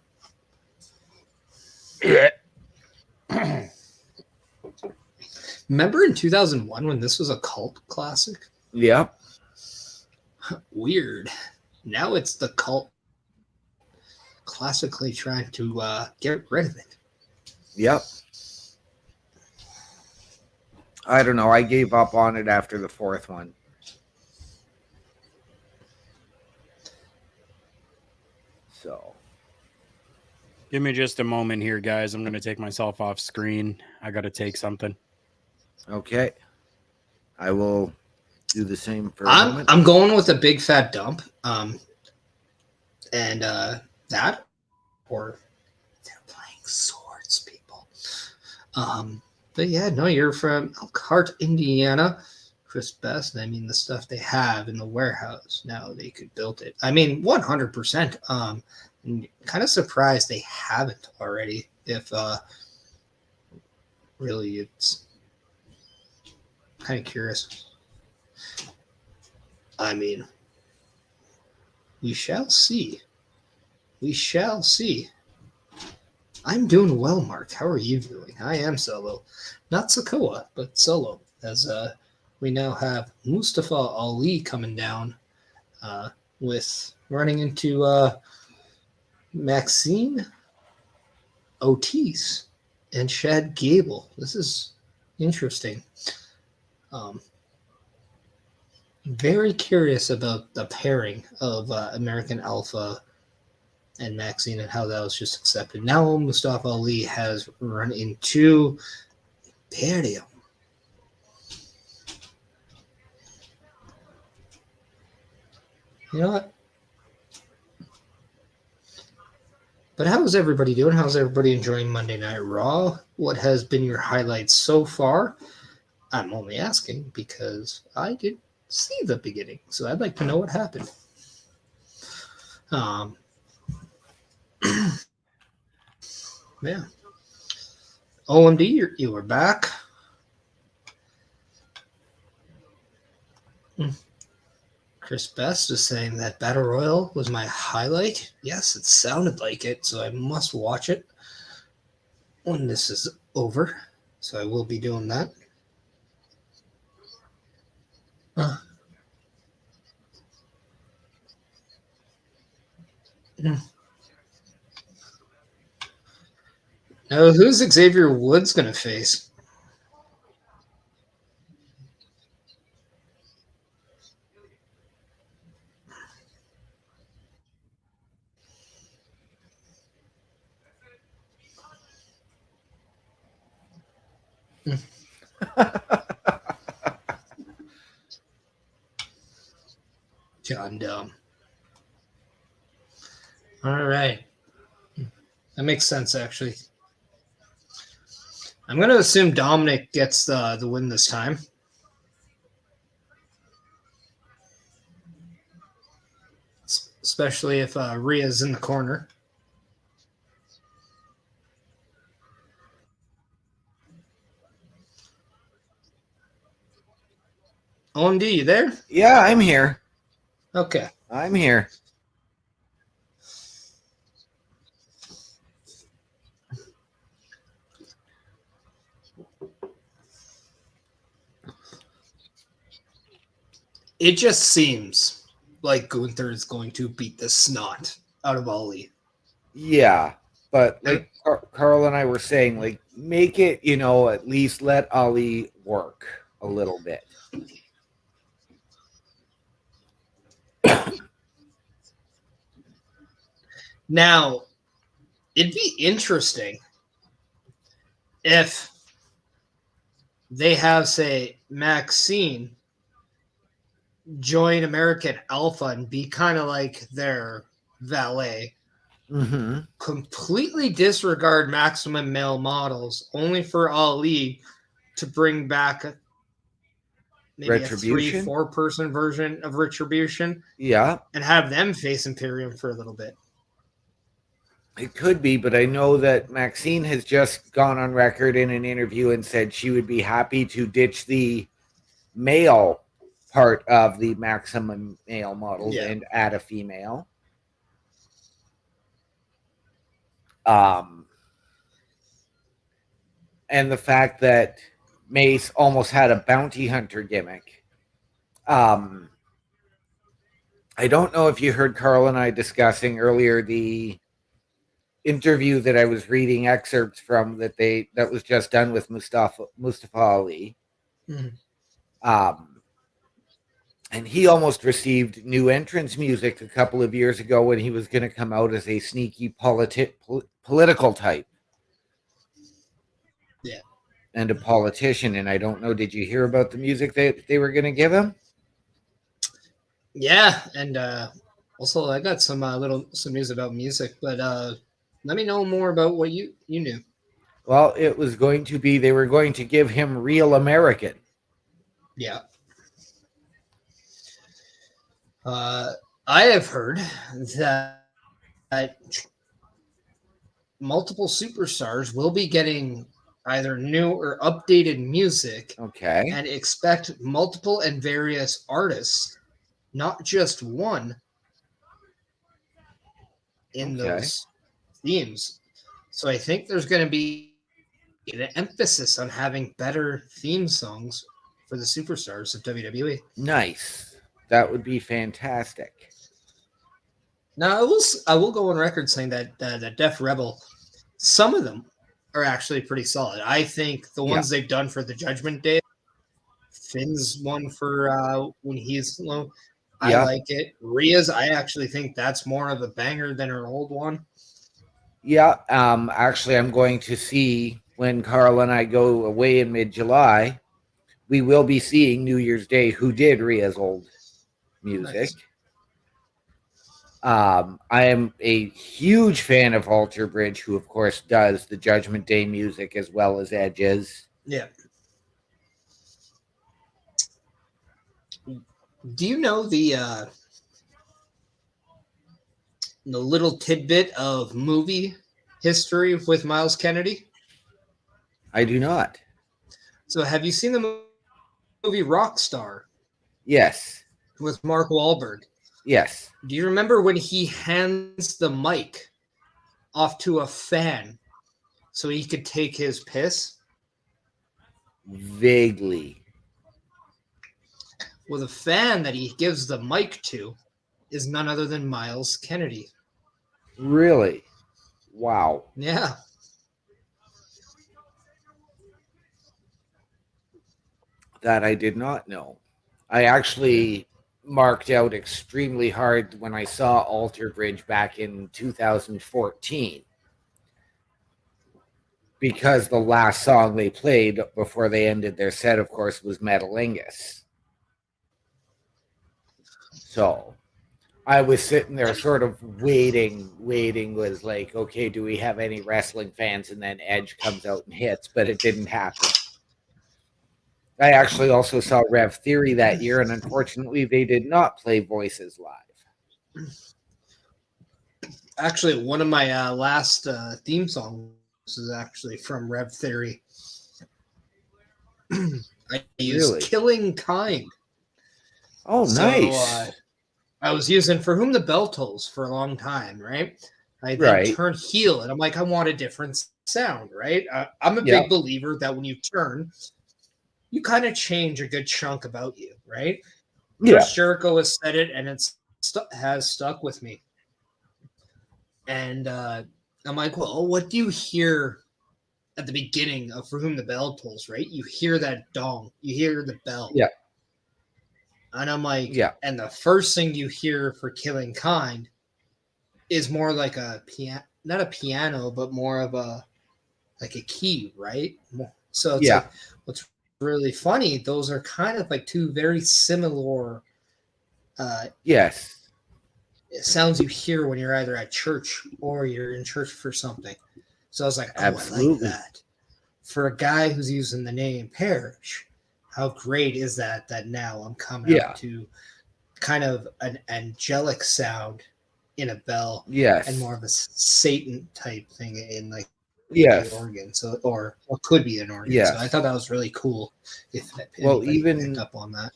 Remember in 2001 when this was a cult classic? Yep. Weird. Now it's the cult classically trying to get rid of it. Yep. I don't know. I gave up on it after the 4th one. So. Give me just a moment here, guys. I'm going to take myself off screen. I got to take something. Okay. I will do the same for a moment. I'm going with a big fat dump. And that, or they're playing swords, people. But yeah, no, you're from Elkhart, Indiana. Chris Best. I mean, the stuff they have in the warehouse now, they could build it. I mean, 100%. I'm kind of surprised they haven't already. If really, it's kind of curious. I mean, we shall see. We shall see. I'm doing well, Mark. How are you doing? I am solo. Not Sokoa, but solo. As we now have Mustafa Ali coming down with running into Maxine Ortiz and Chad Gable. This is interesting. Um, very curious about the pairing of American Alpha and Maxine and how that was just accepted. Now Mustafa Ali has run into Imperium. You know what? But how's everybody doing? How's everybody enjoying Monday Night Raw? What has been your highlights so far? I'm only asking because I didn't see the beginning, so I'd like to know what happened. Um, yeah. OMD, you were back. Chris Best is saying that Battle Royal was my highlight. Yes, it sounded like it, so I must watch it when this is over. So I will be doing that. Now, who's Xavier Woods going to face? John Dumb. All right. That makes sense, actually. I'm going to assume Dominic gets the win this time. Especially if Rhea's in the corner. OMD, you there? Yeah, I'm here. Okay. I'm here. It just seems like Gunther is going to beat the snot out of Ali. Yeah, but like Carl and I were saying, like make it, at least let Ali work a little bit. Now, it'd be interesting if they have, say, Maxine join American Alpha and be kind of like their valet. Mm-hmm. Completely disregard maximum male models, only for Ali to bring back maybe a 3-4 person version of Retribution. Yeah. And have them face Imperium for a little bit. It could be, but I know that Maxine has just gone on record in an interview and said she would be happy to ditch the male part of the maximum male models and add a female. And the fact that Mace almost had a bounty hunter gimmick. I don't know if you heard Carl and I discussing earlier the interview that I was reading excerpts from that was just done with Mustafa Ali. Mm-hmm. And he almost received new entrance music a couple of years ago when he was going to come out as a sneaky political type. Yeah. And a politician. And I don't know, did you hear about the music that they were going to give him? Yeah. And also I got some news about music, but let me know more about what you knew. Well, it was going to be, they were going to give him Real American. Yeah. I have heard that multiple superstars will be getting either new or updated music. Okay. And expect multiple and various artists, not just one, in those themes. So I think there's going to be an emphasis on having better theme songs for the superstars of WWE. Nice. That would be fantastic. Now, I will go on record saying that Def Rebel, some of them are actually pretty solid. I think the ones they've done for the Judgment Day, Finn's one for when he's low. I Yeah. like it. Rhea's, I actually think that's more of a banger than her old one. Yeah. Actually, I'm going to see when Carl and I go away in mid-July. We will be seeing New Year's Day who did Rhea's old music. Nice. I am a huge fan of Alter Bridge, who of course does the Judgment Day music as well as Edge's. Yeah. Do you know the little tidbit of movie history with Miles Kennedy? I do not. So, have you seen the movie Rockstar Yes. with Mark Wahlberg? Yes. Do you remember when he hands the mic off to a fan so he could take his piss? Vaguely. Well, the fan that he gives the mic to is none other than Miles Kennedy. Really? Wow. Yeah. That I did not know. I actually marked out extremely hard when I saw Alter Bridge back in 2014 because the last song they played before they ended their set, of course, was Metalingus. So I was sitting there sort of waiting was like, okay, do we have any wrestling fans? And then Edge comes out and hits, but it didn't happen. I actually also saw Rev Theory that year, and unfortunately, they did not play Voices live. Actually, one of my last theme songs is actually from Rev Theory. I used Really? Killing Kind. Oh, So, nice. I was using For Whom the Bell Tolls for a long time, right? I then Right. turned heel, and I'm like, I want a different sound, right? I'm a Yeah. big believer that when you turn, you kind of change a good chunk about you, right? Yeah. Chris Jericho has said it, and it has stuck with me. And I'm like, well, what do you hear at the beginning of For Whom the Bell Tolls, right? You hear that dong, you hear the bell. Yeah. And I'm like, Yeah. and the first thing you hear for Killing Kind is more like a piano, not a piano, but more of a key, right? So it's Yeah. like what's really funny, those are kind of like two very similar Yes. sounds you hear when you're either at church or you're in church for something. So I was like, oh, I like Absolutely. that. For a guy who's using the name Parrish, how great is that now I'm coming Yeah. up to kind of an angelic sound in a bell Yes. and more of a Satan type thing in like Yes. the organ, so or could be an organ. Yes. So I thought that was really cool. If Well, anybody even picked up on that,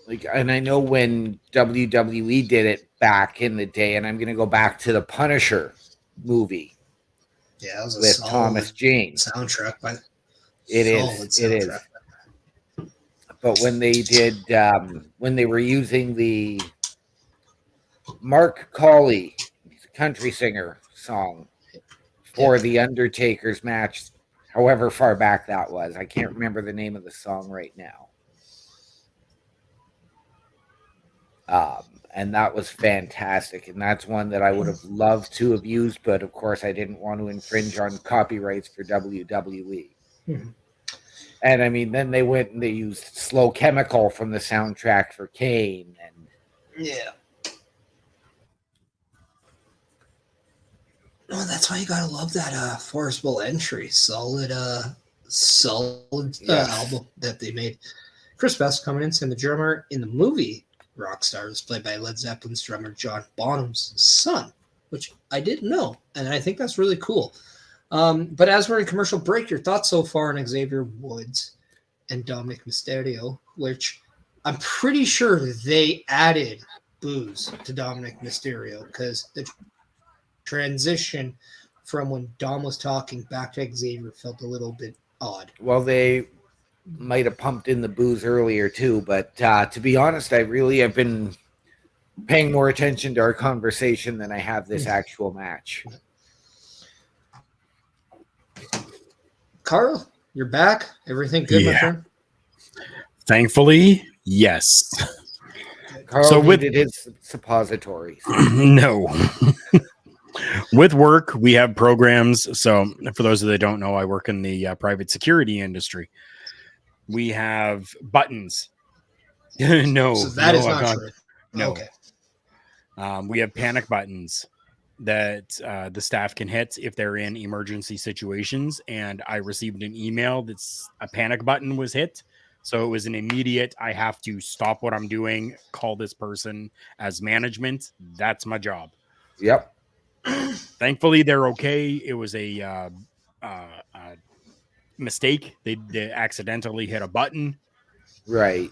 like, and I know when WWE did it back in the day, and I'm going to go back to the Punisher movie yeah, that was a with solid Thomas Jane. soundtrack. But It solid is. It is. soundtrack. But when they did, when they were using the Mark Colley country singer song for the Undertaker's match, however far back that was, I can't remember the name of the song right now. And that was fantastic, and that's one that I would have loved to have used, but of course I didn't want to infringe on copyrights for WWE. Mm-hmm. And I mean, then they went and they used Slow Chemical from the soundtrack for Kane, and yeah. Oh, that's why you gotta love that forcible entry. Solid album that they made. Chris Best coming in, saying the drummer in the movie Rockstar was played by Led Zeppelin's drummer John Bonham's son, which I didn't know, and I think that's really cool. But as we're in commercial break, your thoughts so far on Xavier Woods and Dominic Mysterio, which I'm pretty sure they added booze to Dominic Mysterio because the transition from when Dom was talking back to Xavier felt a little bit odd. well, they might have pumped in the booze earlier too, but to be honest, I really have been paying more attention to our conversation than I have this actual match. Carl, you're back. Everything good, my Yeah. friend? Thankfully, yes. Carl So with needed his suppositories. no. With work, we have programs. So, for those that don't know, I work in the private security industry. We have buttons. So no, that no, is I'm not not. true. No. Okay. We have panic buttons that the staff can hit if they're in emergency situations. And I received an email that's a panic button was hit. So it was an immediate, I have to stop what I'm doing, call this person as management. That's my job. Yep. Thankfully, they're okay. It was a mistake. They accidentally hit a button. Right.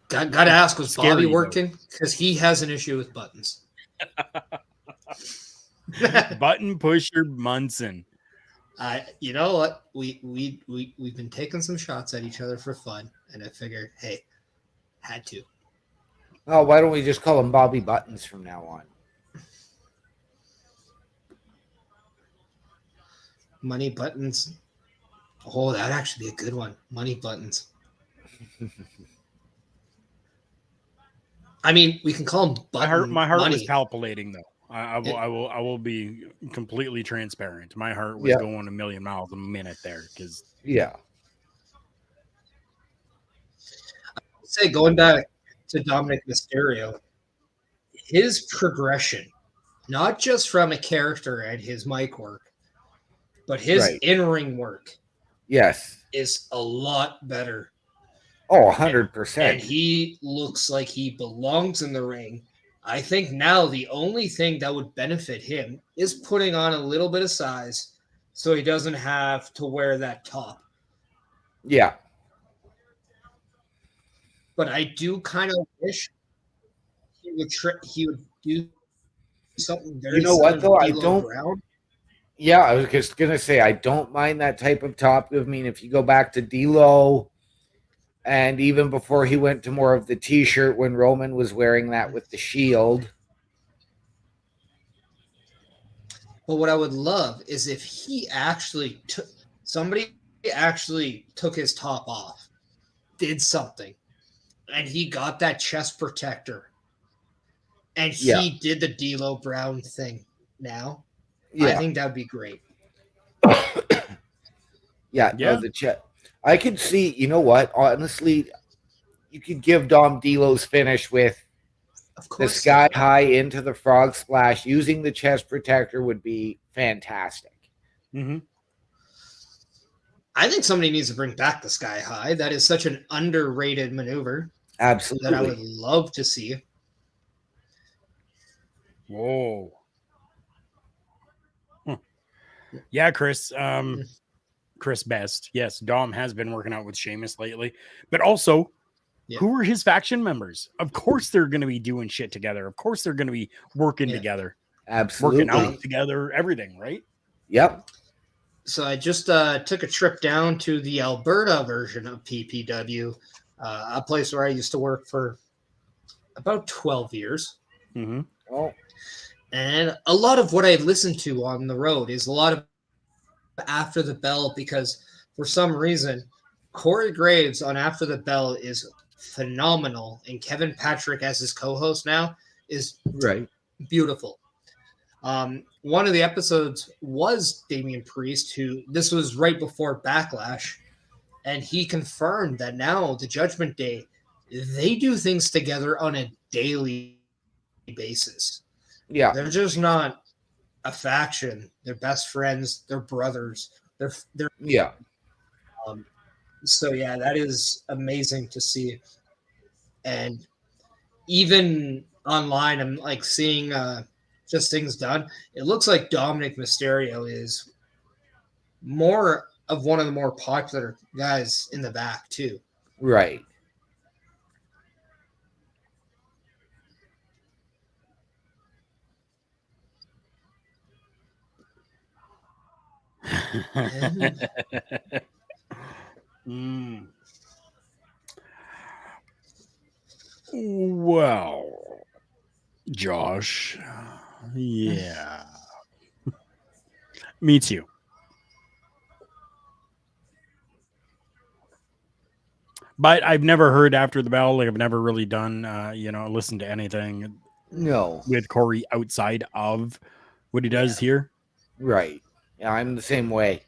Got to ask, was Bobby Scary, though. working? Because he has an issue with buttons. Button pusher Munson. You know what? We've been taking some shots at each other for fun, and I figured, hey, had to. Oh, why don't we just call him Bobby Buttons from now on? Money buttons. Oh, that'd actually be a good one. Money buttons. I mean, we can call them button My heart was money. palpitating though. I will be completely transparent. My heart was Yeah. going a million miles a minute there because Yeah. Say going back to Dominic Mysterio, his progression, not just from a character and his mic work, but his Right. in-ring work Yes. is a lot better. Oh, And 100%. he looks like he belongs in the ring. I think now the only thing that would benefit him is putting on a little bit of size so he doesn't have to wear that top. Yeah. But I do kind of wish he would do something very You know what, similar though? to D'Lo Brown. Yeah, I was just going to say, I don't mind that type of top. I mean, if you go back to D'Lo, and even before he went to more of the T-shirt when Roman was wearing that with the shield. But what I would love is if he actually took somebody actually took his top off, did something, and he got that chest protector, and he did the D'Lo Brown thing. Now, I think that would be great. No, the chest. I could see. You know what? Honestly, you could give Dom D'Lo's finish with Of the course, sky high into the frog splash using the chest protector would be fantastic. Mm-hmm. I think somebody needs to bring back the sky high. That is such an underrated maneuver. Absolutely. That I would love to see. Whoa. Huh. Yeah, Chris. Chris Best. Yes, Dom has been working out with Sheamus lately, but also, who are his faction members? Of course, they're going to be doing shit together. Of course, they're going to be working together. Absolutely. Working out together, everything, right? Yep. So I just took a trip down to the Alberta version of PPW, a place where I used to work for about 12 years. Mm-hmm. Oh. And a lot of what I listened to on the road is a lot of After the Bell, because for some reason, Corey Graves on After the Bell is phenomenal, and Kevin Patrick as his co-host now is beautiful. One of the episodes was Damian Priest, who this was right before Backlash, and he confirmed that now the Judgment Day, they do things together on a daily basis. Yeah. They're just not a faction. They're best friends. They're brothers. They're so yeah, that is amazing to see. And even online, I'm like seeing just things done. It looks like Dominic Mysterio is more of one of the more popular guys in the back too. Right. Well, Josh, yeah, me too. But I've never heard after the bell. Like I've never really done, listened to anything No, with Corey outside of what he does Yeah. here. right. Yeah, I'm the same way.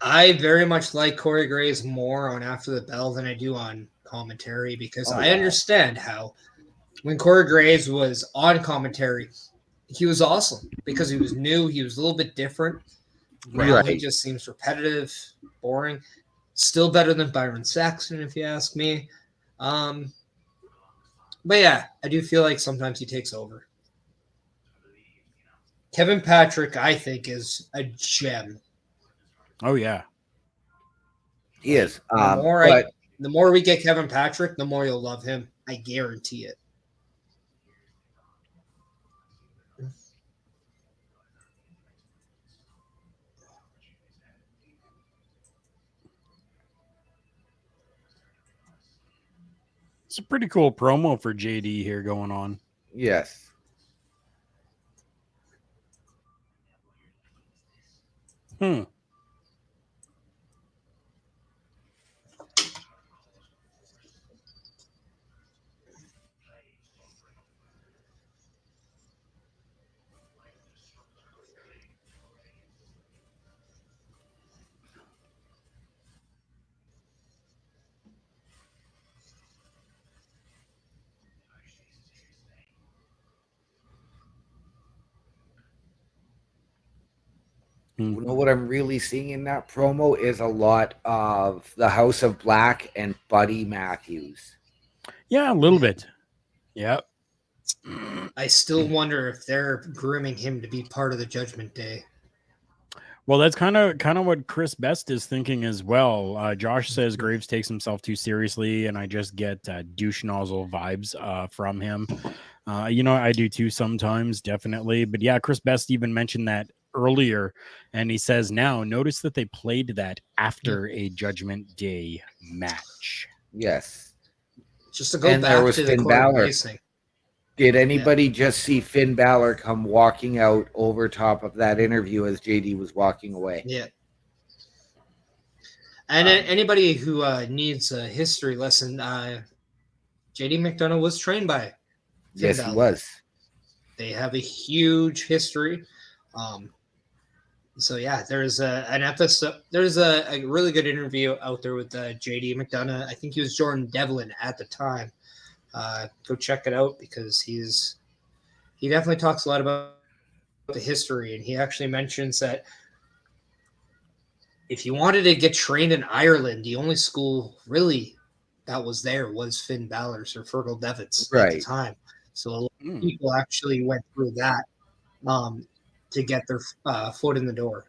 I very much like Corey Graves more on After the Bell than I do on commentary because Oh, I wow. understand how when Corey Graves was on commentary, he was awesome because he was new, he was a little bit different. Now he Right. just seems repetitive, boring. Still better than Byron Saxon, if you ask me. Um, but yeah, I do feel like sometimes he takes over. Kevin Patrick, I think, is a gem. Oh yeah. He is. The more But the more we get Kevin Patrick, the more you'll love him. I guarantee it. It's a pretty cool promo for JD here going on. yes. Hmm. You know what I'm really seeing in that promo is a lot of the House of Black and Buddy Matthews. Yeah, a little bit. Yep. I still wonder if they're grooming him to be part of the Judgment Day. Well, that's kind of what Chris Best is thinking as well. Josh says Graves takes himself too seriously, and I just get douche nozzle vibes from him. I do too sometimes, definitely. But yeah, Chris Best even mentioned that earlier, and he says now, notice that they played that after a Judgment Day match. Yes. Just to go And there back was to the Finn Corey Balor. Graves thing. Did anybody just see Finn Balor come walking out over top of that interview as JD was walking away? Yeah. And anybody who needs a history lesson, JD McDonough was trained by Finn Yes, he Balor. was. They have a huge history. So yeah, there's an episode. There's a really good interview out there with JD McDonough. I think he was Jordan Devlin at the time. Go check it out because he definitely talks a lot about the history, and he actually mentions that if you wanted to get trained in Ireland, the only school really that was there was Finn Balor's or Fergal Devitt's at the Right. time. So a lot of people actually went through that to get their foot in the door.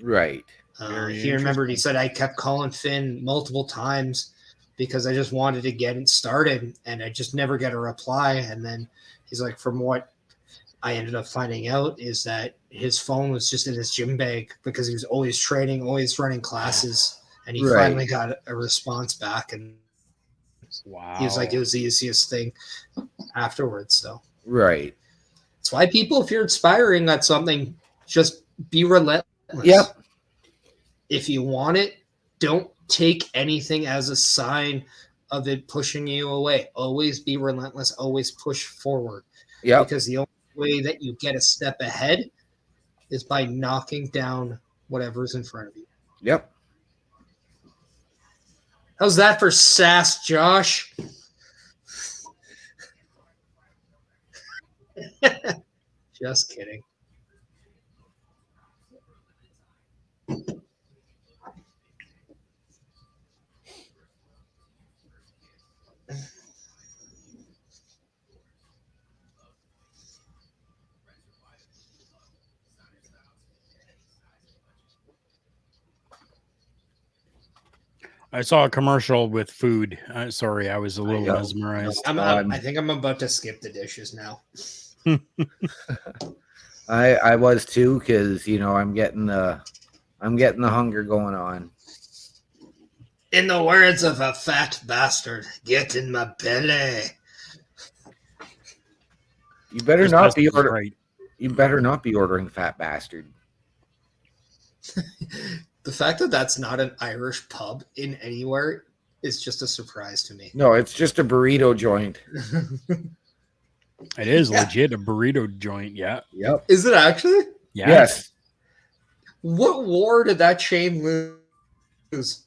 Right. He remembered, he said, I kept calling Finn multiple times because I just wanted to get it started and I just never get a reply. And then he's like, from what I ended up finding out is that his phone was just in his gym bag because he was always training, always running classes. And he Right. finally got a response back. And Wow. he was like, it was the easiest thing afterwards. So Right. that's why people, if you're inspiring at something, just be relentless. Yep. If you want it, don't take anything as a sign of it pushing you away. Always be relentless. Always push forward. Yep. Because the only way that you get a step ahead is by knocking down whatever's in front of you. Yep. How's that for sass, Josh? Just kidding. I saw a commercial with food. Sorry, I was a little know. mesmerized. I think I'm about to skip the dishes now. I was too, because I'm getting the hunger going on. In the words of a fat bastard, get in my belly. You better Chris not Best be is right. You better not be ordering Fat Bastard. The fact that that's not an Irish pub in anywhere is just a surprise to me. No, it's just a burrito joint. It is Yeah. legit a burrito joint. Yeah. Yep. Is it actually? Yeah. Yes. What war did that chain lose?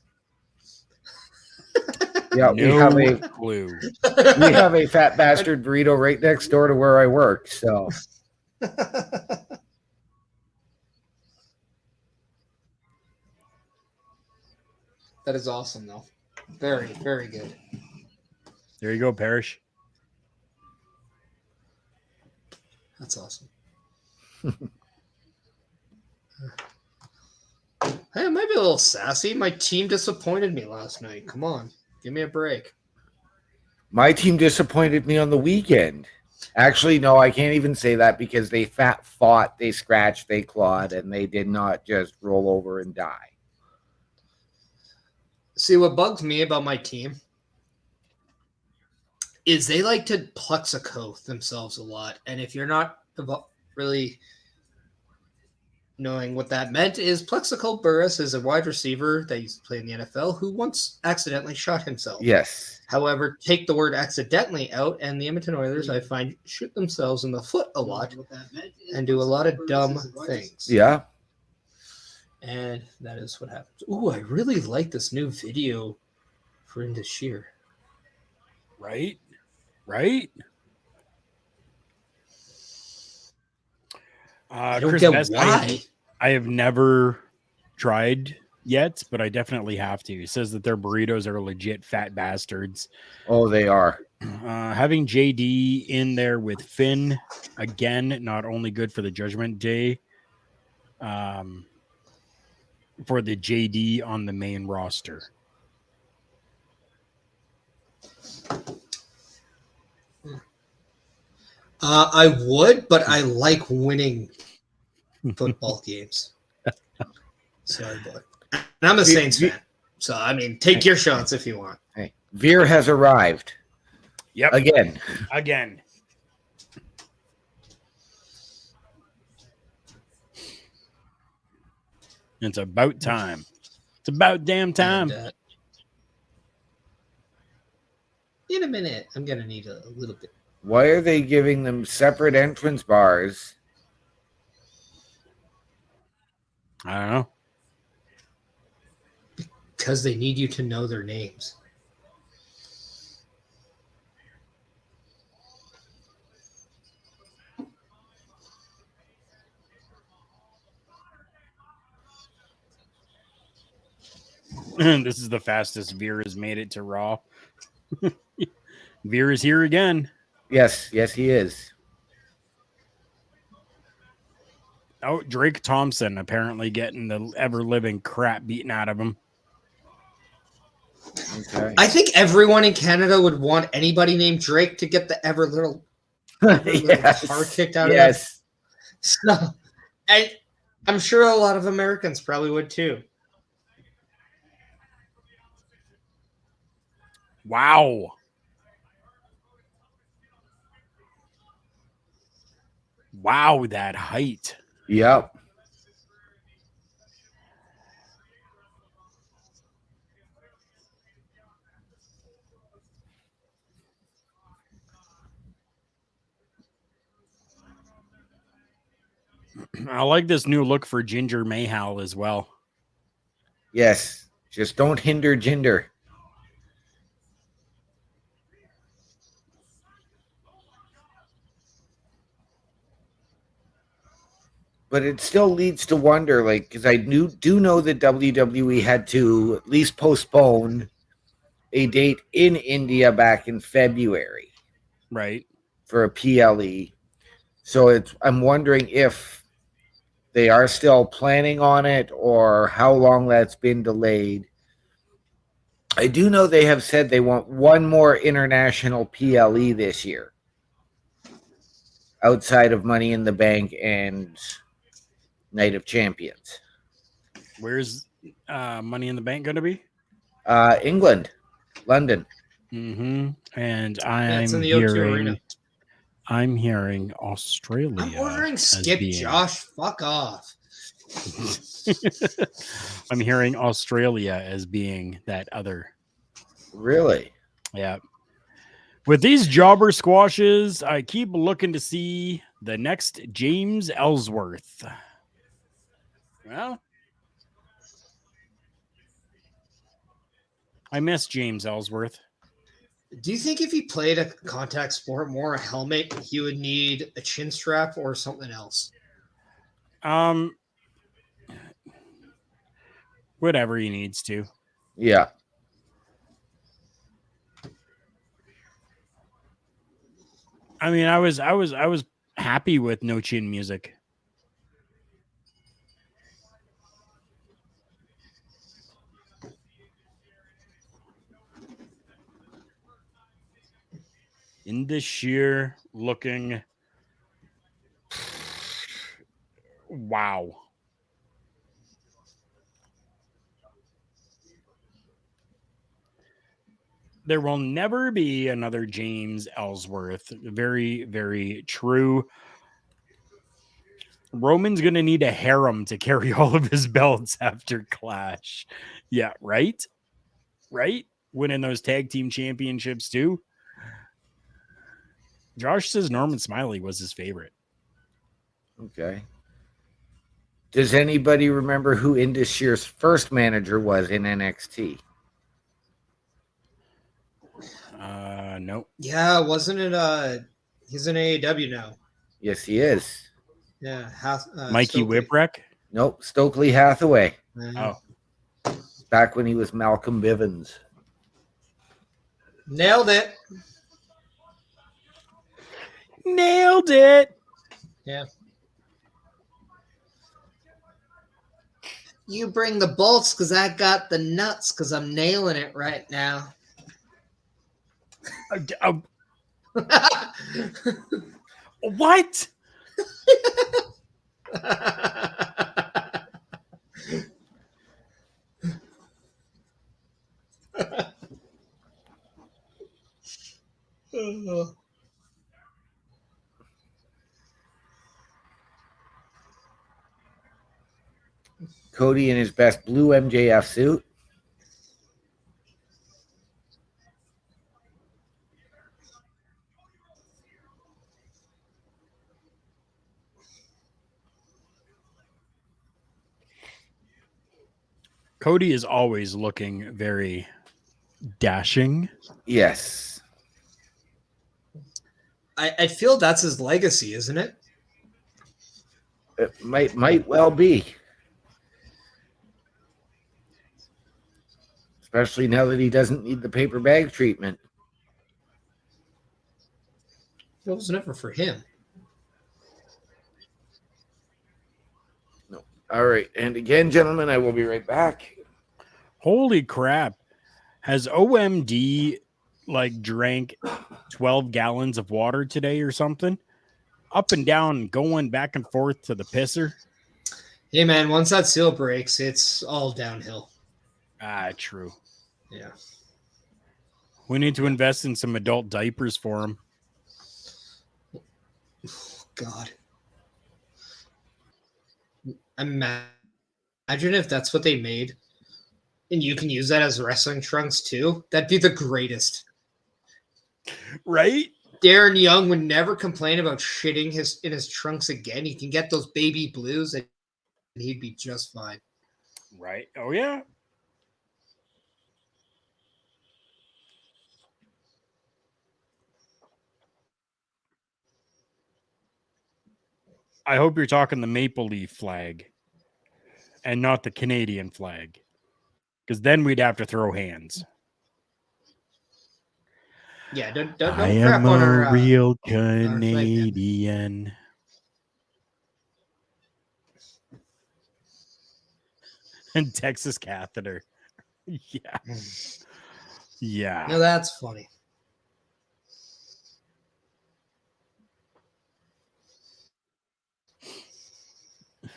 Yeah, No clue. we have a fat bastard burrito right next door to where I work. So That is awesome, though. Very, very good. There you go, Parrish. That's awesome. Hey, I might be a little sassy. My team disappointed me last night. Come on, give me a break. my team disappointed me on the weekend. Actually, no, I can't even say that because they fought, they scratched, they clawed, and they did not just roll over and die. See, what bugs me about my team is they like to plexico themselves a lot. And if you're not really knowing what that meant, is Plexico Burris is a wide receiver that used to play in the NFL who once accidentally shot himself. Yes. However, take the word accidentally out, and the Edmonton Oilers, I find, shoot themselves in the foot a lot and do a lot of dumb things. Yeah. And that is what happens. Ooh, I really like this new video for Into Sheer. Right? Right? I don't Chris get Best, why. I have never tried yet, but I definitely have to. He says that their burritos are legit fat bastards. Oh, they are. Having JD in there with Finn, again, not only good for the Judgment Day, for the JD on the main roster. I would, but I like winning football games. Sorry, boy. And I'm a Saints fan. So, I mean, take your shots if you want. Hey, Veer has arrived. Yep. Again. It's about time. It's about damn time. And, in a minute, I'm going to need a little bit. Why are they giving them separate entrance bars? I don't know. Because they need you to know their names. This is the fastest Veer has made it to Raw. Veer is here again. Yes, he is. Oh, Drake Thompson apparently getting the ever-living crap beaten out of him. Okay. I think everyone in Canada would want anybody named Drake to get the ever little Yes. car kicked out of them. So, I'm sure a lot of Americans probably would too. Wow. Wow, that height. Yep. I like this new look for Ginger Mayhal as well. Yes. Just don't hinder Jinder. But it still leads to wonder, like, because I do know that WWE had to at least postpone a date in India back in February Right. for a PLE. So I'm wondering if they are still planning on it or how long that's been delayed. I do know they have said they want one more international PLE this year outside of Money in the Bank and Night of Champions. Where's Money in the Bank going to be? England, London. Mm-hmm. And It's in the O2 Arena. I'm hearing Australia. I'm ordering Skip being- Josh. Fuck off. I'm hearing Australia as being that other. Really? Yeah. With these jobber squashes, I keep looking to see the next James Ellsworth. Well, I miss James Ellsworth. Do you think if he played a contact sport more, a helmet, he would need a chin strap or something else? Whatever he needs to. Yeah. I mean, I was happy with no chin music. In this sheer looking, wow. There will never be another James Ellsworth. Very, very true. Roman's going to need a harem to carry all of his belts after Clash. Yeah, right? Right? Winning those tag team championships too. Josh says Norman Smiley was his favorite. Okay. Does anybody remember who Indus Shear's first manager was in NXT? Nope. Yeah, wasn't it? He's in AEW now. Yes, he is. Yeah, Mikey Stokely. Whipwreck. Nope, Stokely Hathaway. Oh, Back when he was Malcolm Bivens. Nailed it. nailed it. Yeah. You bring the bolts because I got the nuts because I'm nailing it right now. What? Cody in his best blue MJF suit. Cody is always looking very dashing. Yes. I feel that's his legacy, isn't it? It might well be. Especially now that he doesn't need the paper bag treatment. It was never for him. No. All right. And again, gentlemen, I will be right back. Holy crap. Has OMD like drank 12 gallons of water today or something? Up and down, going back and forth to the pisser. Hey, man, once that seal breaks, it's all downhill. Ah, true. Yeah. We need to invest in some adult diapers for him. God. Imagine if that's what they made and you can use that as wrestling trunks too. That'd be the greatest. Right? Darren Young would never complain about shitting in his trunks again. He can get those baby blues and he'd be just fine. Right. Oh, yeah. I hope you're talking the maple leaf flag and not the Canadian flag, because then we'd have to throw hands. Yeah, don't I crap am on a our real our flag, man. Canadian. And Texas catheter. Yeah. Yeah. No, that's funny.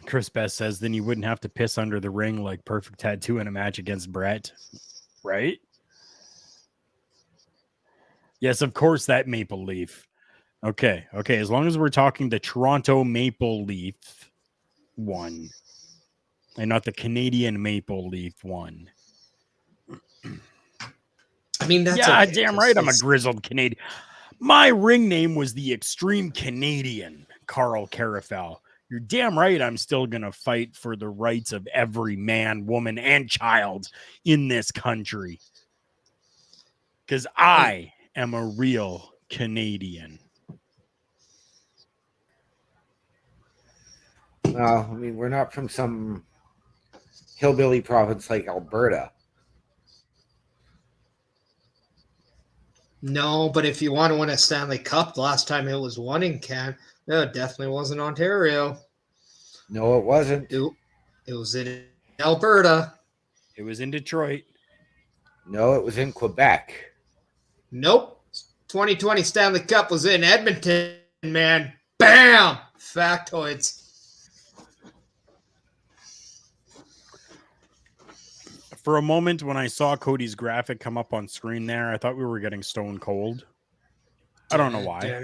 Chris Best says then you wouldn't have to piss under the ring like Perfect Tattoo in a match against Brett. Right? Yes, of course, that maple leaf. Okay. Okay. As long as we're talking the Toronto Maple Leaf one. and not the Canadian maple leaf one. I mean, that's yeah, okay, damn 'cause right. I'm a it's- grizzled Canadian. My ring name was the Extreme Canadian, Karl Karufel. You're damn right. I'm still going to fight for the rights of every man, woman, and child in this country. Because I am a real Canadian. Well, I mean, we're not from some hillbilly province like Alberta. No, but if you want to win a Stanley Cup, the last time it was won in Canada, no, it definitely wasn't Ontario. No, it wasn't. It was in Alberta. It was in Detroit. No, it was in Quebec. Nope. 2020 Stanley Cup was in Edmonton, man. Bam! Factoids. For a moment, when I saw Cody's graphic come up on screen there, I thought we were getting stone cold. I don't know why.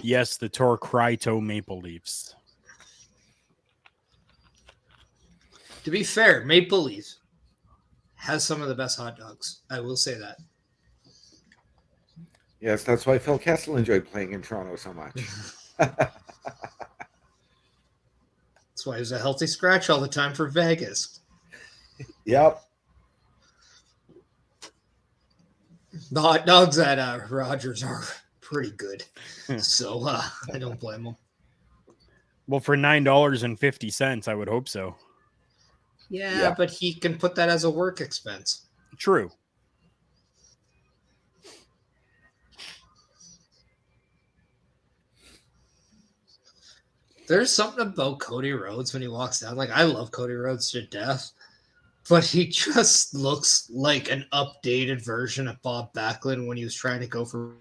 Yes, the Torquato Maple Leafs. To be fair, Maple Leaf has some of the best hot dogs. I will say that. Yes, that's why Phil Kessel enjoyed playing in Toronto so much. That's why he's a healthy scratch all the time for Vegas. Yep. The hot dogs at Rogers are pretty good. So I don't blame them. Well, for $9.50, I would hope so. Yeah, but he can put that as a work expense. True. There's something about Cody Rhodes when he walks down. Like, I love Cody Rhodes to death, but he just looks like an updated version of Bob Backlund when he was trying to go for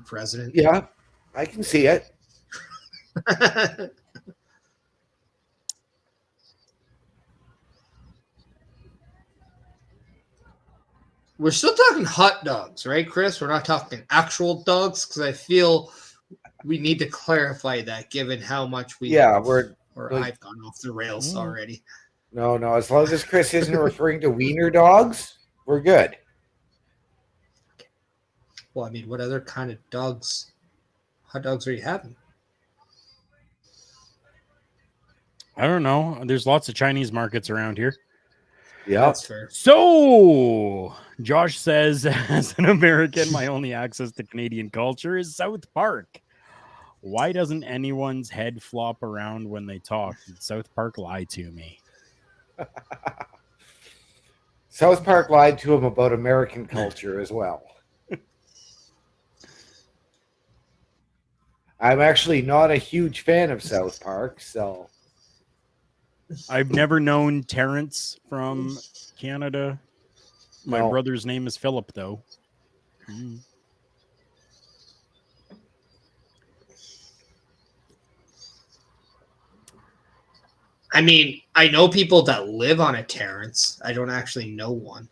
president. Yeah, I can see it. We're still talking hot dogs, right, Chris? We're not talking actual dogs because I feel we need to clarify that given how much we Yeah, we're or like, I've gone off the rails already. no. As long as Chris isn't referring to wiener dogs, we're good. Well, I mean, what other kind of dogs, hot dogs are you having? I don't know. There's lots of Chinese markets around here. Yeah, That's fair. So, Josh says, as an American, my only access to Canadian culture is South Park. Why doesn't anyone's head flop around when they talk? Did South Park lie to me? South Park lied to him about American culture as well. I'm actually not a huge fan of South Park, so I've never known Terrence from Canada. My No. brother's name is Philip, though. Mm. I mean, I know people that live on a Terrace. I don't actually know one.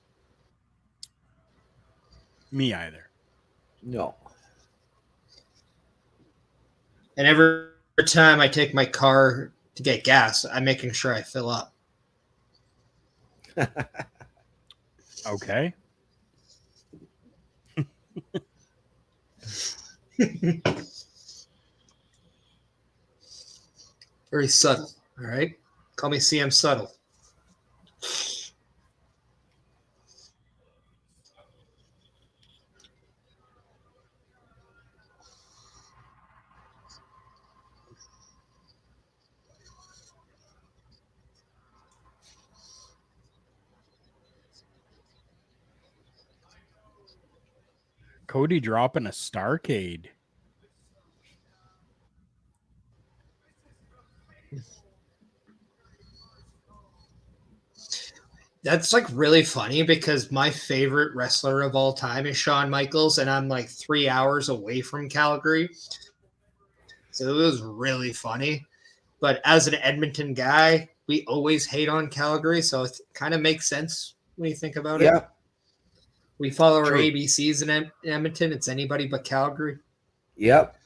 Me either. no. And every time I take my car to get gas, I'm making sure I fill up. Okay. Very subtle. All right. Call me CM Subtle. Cody dropping a Starcade. That's like really funny because my favorite wrestler of all time is Shawn Michaels, and I'm like 3 hours away from Calgary. So it was really funny. But as an Edmonton guy, we always hate on Calgary. So it kind of makes sense when you think about it. Yeah, We follow our True. ABCs in Edmonton. It's anybody but Calgary. yep.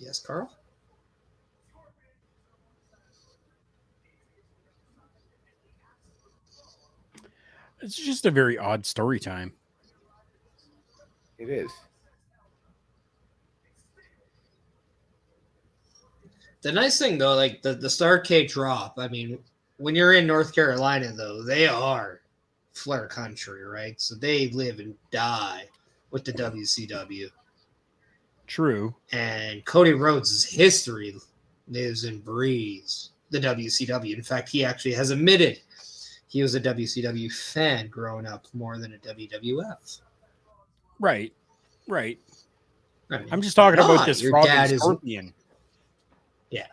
Yes, Carl. It's just a very odd story time. It is. The nice thing though, like the Starcade drop. I mean, when you're in North Carolina, though, they are Flair country, right? So they live and die with the WCW. True. And Cody Rhodes' history lives and breathes the WCW. In fact, he actually has admitted he was a WCW fan growing up more than a WWF. Right. Right. I mean, I'm just why talking about not? this Your frog and dad is, scorpion. yeah.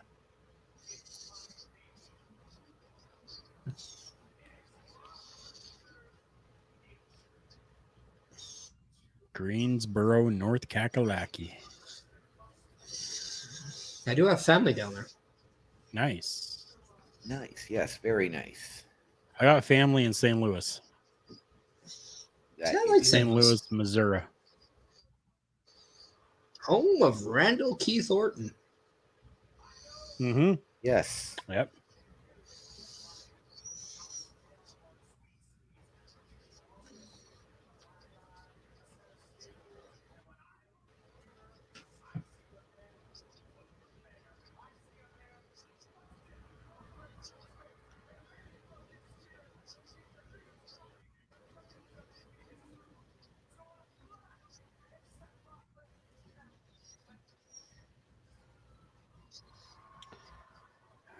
Greensboro, North Kakalaki. I do have family down there. Nice. Nice. Yes, very nice. I got family in St. Louis. See, That I you like do. St. St. Louis, Louis. Missouri. Home of Randall Keith Orton. Mm-hmm. Yes. Yep.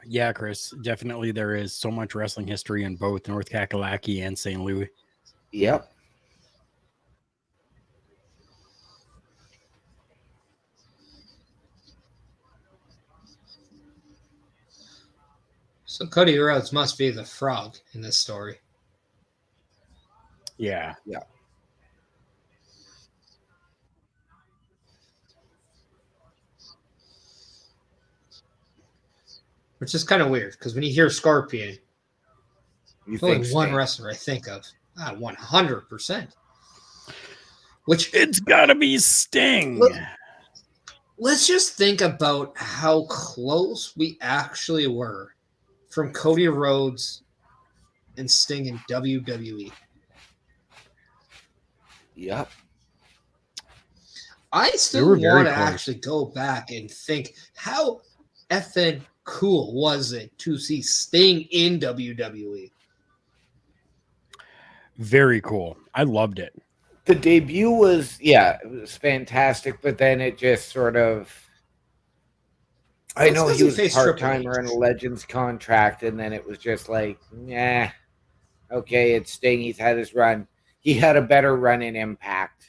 Yeah, Chris. Definitely there is so much wrestling history in both North Kakalaki and St. Louis. Yep. So Cody Rhodes must be the frog in this story. Yeah. Yeah. Which is kind of weird because when you hear Scorpion, You there's only think one Sting. wrestler I think of. 100%. Which It's gotta be Sting. let's just think about how close we actually were from Cody Rhodes and Sting in WWE. Yep. I They still were very want to close. actually go back and think how effing cool was it to see Sting in WWE? Very cool. I loved it. The debut was, yeah, it was fantastic, but then it just sort of. I Well, it's know because he he was a faced part Triple H. timer in a Legends contract, and then it was just like, nah, okay, it's Sting. He's had his run. He had a better run in Impact.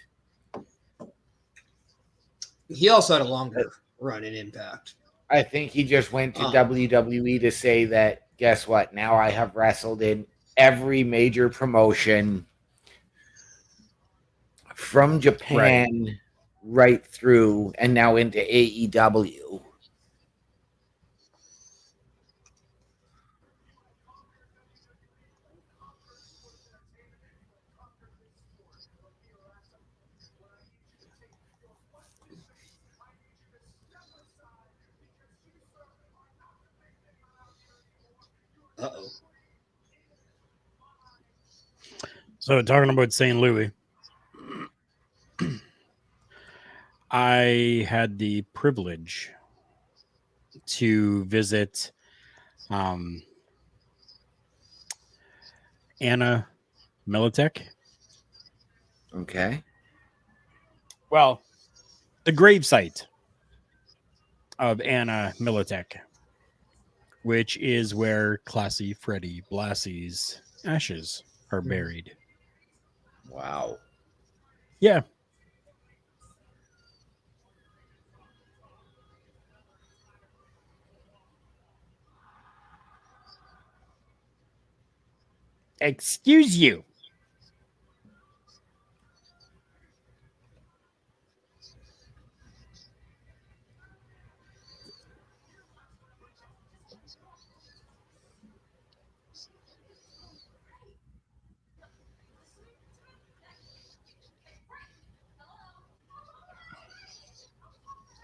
He also had a longer run in Impact. I think he just went to Um, WWE to say that, guess what? Now I have wrestled in every major promotion from Japan right through and now into AEW. uh-oh. So talking about St. Louis, I had the privilege to visit Anna Militek. Okay. Well, the gravesite of Anna Militek, which is where Classy Freddie Blassie's ashes are buried. Wow. Yeah. Excuse you.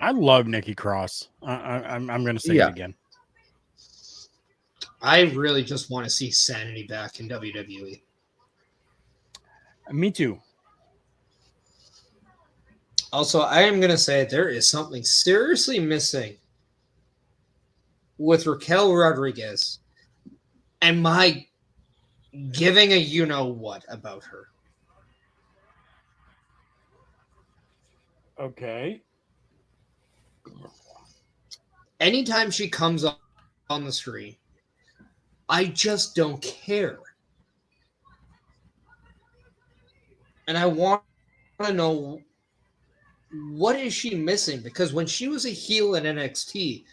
I love Nikki Cross. I'm going to say it again. I really just want to see Sanity back in WWE. Me too. Also, I am going to say there is something seriously missing with Raquel Rodriguez and my giving a you-know-what about her. Okay. Anytime she comes on the screen, I just don't care. And I want to know, what is she missing? Because when she was a heel in NXT,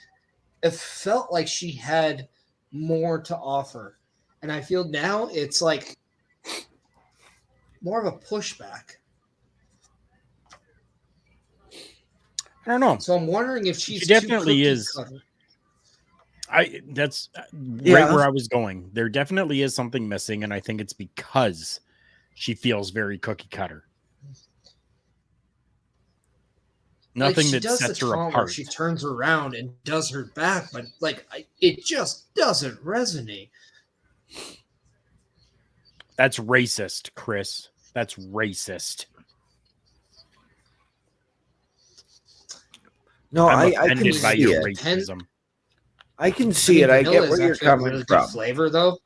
it felt like she had more to offer. And I feel now it's like more of a pushback. I don't know. So I'm wondering if she's She definitely too is. cutter. That's right where I was going. There definitely is something missing, and I think it's because she feels very cookie cutter. Nothing that sets her apart. She turns around and does her back, but it just doesn't resonate. That's racist, Chris. That's racist. No, I can offended by see your it. racism. I can see it. I get where you're coming really from. Good flavor, though.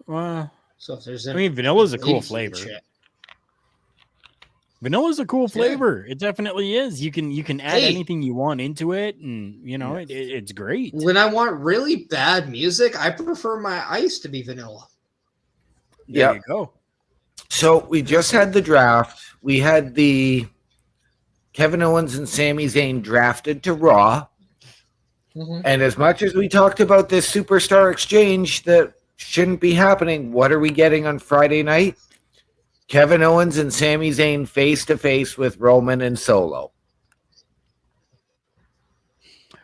So if there's, vanilla's a cool flavor. Vanilla's a cool flavor. It definitely is. You can add anything you want into it, and it's great. When I want really bad music, I prefer my ice to be vanilla. There you go. So we just had the draft. We had the Kevin Owens and Sami Zayn drafted to Raw. Mm-hmm. And as much as we talked about this superstar exchange that shouldn't be happening, what are we getting on Friday night? Kevin Owens and Sami Zayn face-to-face with Roman and Solo.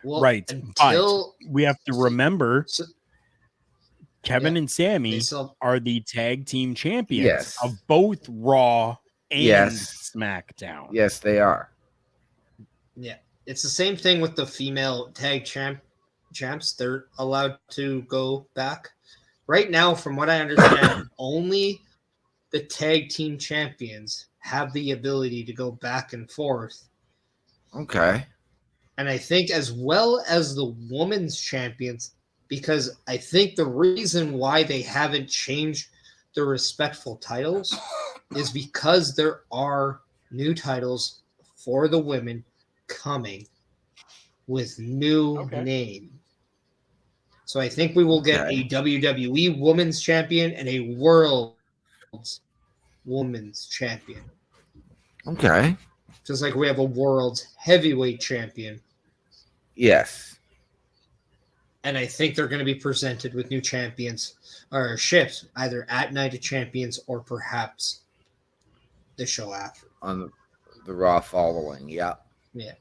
Well, right. But we have to remember Kevin and Sami are the tag team champions of both Raw and SmackDown. Yes, they are. Yeah. It's the same thing with the female tag champs. They're allowed to go back. Right now, from what I understand, only the tag team champions have the ability to go back and forth. Okay. And I think as well as the women's champions, because I think the reason why they haven't changed the respectful titles is because there are new titles for the women coming with new name. So I think we will get a WWE Women's Champion and a World Women's Champion. Okay. Just like we have a World Heavyweight Champion. Yes. And I think they're going to be presented with new champions or ships, either at Night of Champions or perhaps the show after. On the Raw following, yeah. Yeah.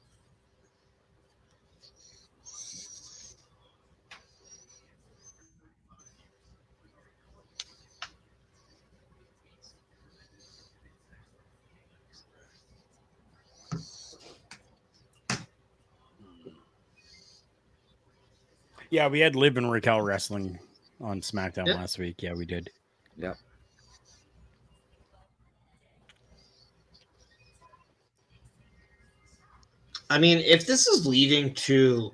Yeah, we had Liv and Raquel wrestling on SmackDown last week. Yeah, we did. Yep. I mean, if this is leading to,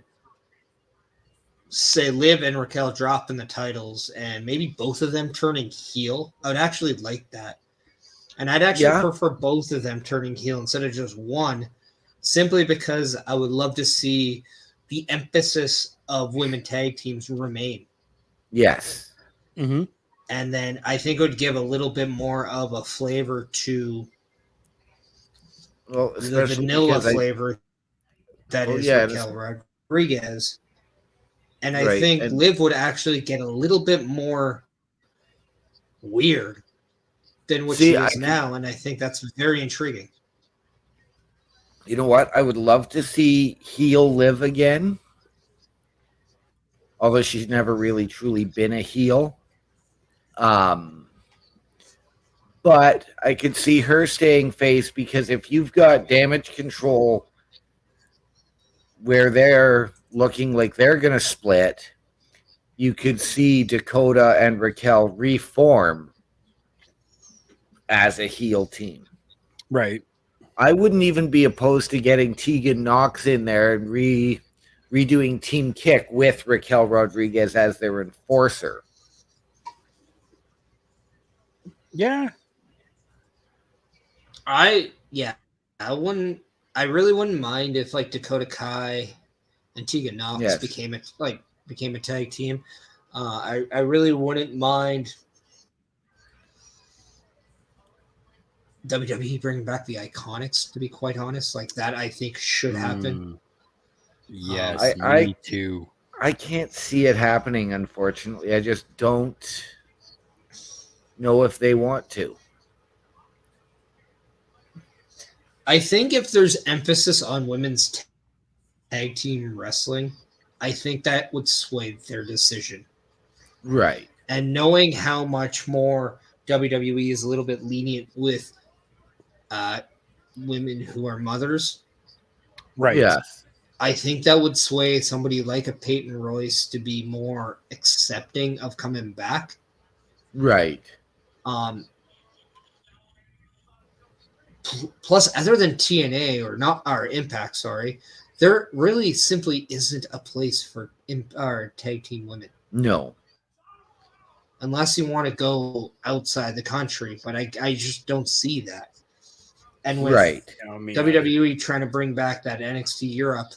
say, Liv and Raquel dropping the titles and maybe both of them turning heel, I would actually like that. And I'd actually prefer both of them turning heel instead of just one, simply because I would love to see the emphasis of women tag teams remain. Yes. Mm-hmm. And then I think it would give a little bit more of a flavor to the vanilla flavor that is Raquel Rodriguez. And I think Liv would actually get a little bit more weird than what she is now. And I think that's very intriguing. You know what? I would love to see heel Liv again. Although she's never really truly been a heel. But But I could see her staying face because if you've got Damage Control where they're looking like they're going to split, you could see Dakota and Raquel reform as a heel team. Right. I wouldn't even be opposed to getting Tegan Knox in there and redoing Team Kick with Raquel Rodriguez as their enforcer. Yeah. I really wouldn't mind if like Dakota Kai and Tegan Knox Yes. became a tag team. I really wouldn't mind WWE bringing back the Iconics, to be quite honest. Like that I think should happen. Yes, I me too. I can't see it happening, unfortunately. I just don't know if they want to. I think if there's emphasis on women's tag team wrestling, I think that would sway their decision. Right. And knowing how much more WWE is a little bit lenient with women who are mothers, Right. Yes. I think that would sway somebody like a Peyton Royce to be more accepting of coming back. Right. Plus, other than TNA or Impact, sorry, there really simply isn't a place for tag team women. No. Unless you want to go outside the country, but I just don't see that. And with Right. WWE trying to bring back that NXT Europe,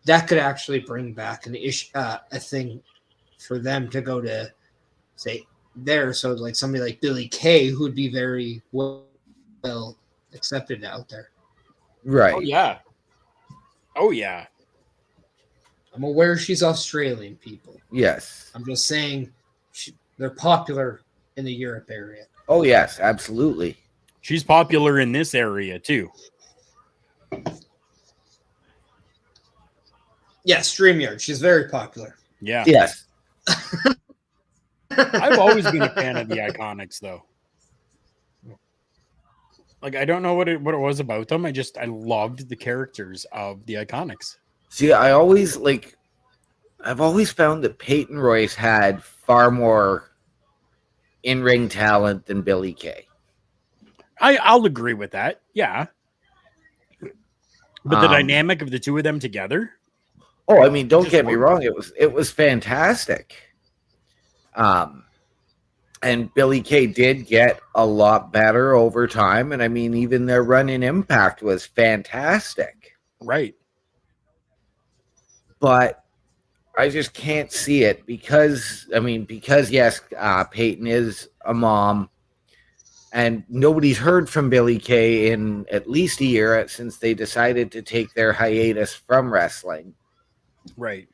that could actually bring back a thing for them to go to, say, there. So like somebody like Billie Kay, who would be very well accepted out there. Right. Oh yeah. Oh yeah. I'm aware she's Australian, people. Yes. I'm just saying they're popular in the Europe area. Oh, yes, absolutely. She's popular in this area too. Yeah, StreamYard. She's very popular. Yeah. Yes. I've always been a fan of the Iconics though. Like I don't know what it was about them. I loved the characters of the Iconics. See, I've always found that Peyton Royce had far more in-ring talent than Billie Kay. I'll agree with that. Yeah. But the dynamic of the two of them together. Oh, I mean, don't get me worked. wrong. It was fantastic. And Billie Kay did get a lot better over time. And I mean, even their run in Impact was fantastic. Right. But I just can't see it because yes, Peyton is a mom, and nobody's heard from Billie Kay in at least a year since they decided to take their hiatus from wrestling. Right.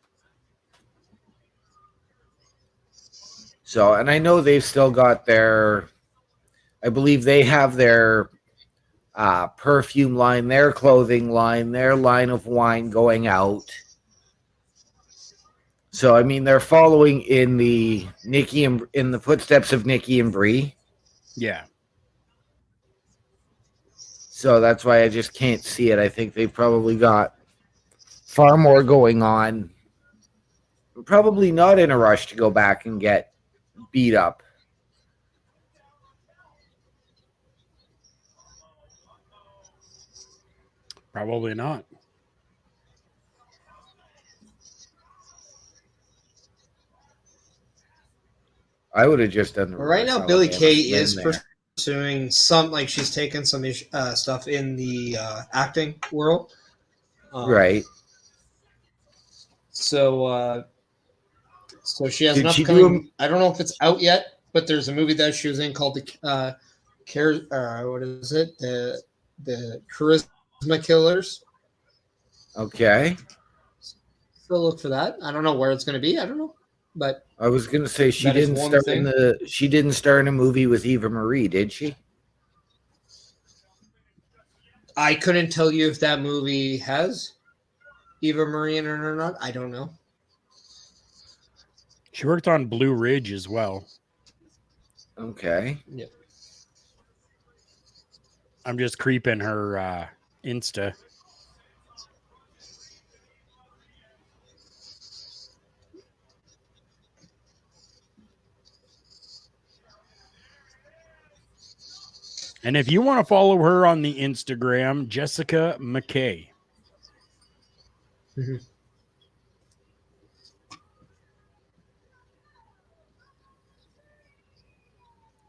So, and I know they've still got I believe they have their perfume line, their clothing line, their line of wine going out. So, I mean, they're following in the footsteps of Nikki and Brie. Yeah. So that's why I just can't see it. I think they've probably got far more going on. Probably not in a rush to go back and get beat up. Probably not. I would have just done the Right now, reverse Billie Alabama Kay Slim is there. pursuing she's taken some stuff in the acting world. Right. So she has Did an she upcoming. I don't know if it's out yet, but there's a movie that she was in called the what is it? The Charisma Killers. Okay. So look for that. I don't know where it's going to be. I don't know, but I was gonna say she That is didn't one star thing. she didn't star in a movie with Eva Marie, did she? I couldn't tell you if that movie has Eva Marie in it or not. I don't know. She worked on Blue Ridge as well. Okay. Yeah. I'm just creeping her Insta. And if you want to follow her on the Instagram, Jessica McKay. Mm-hmm.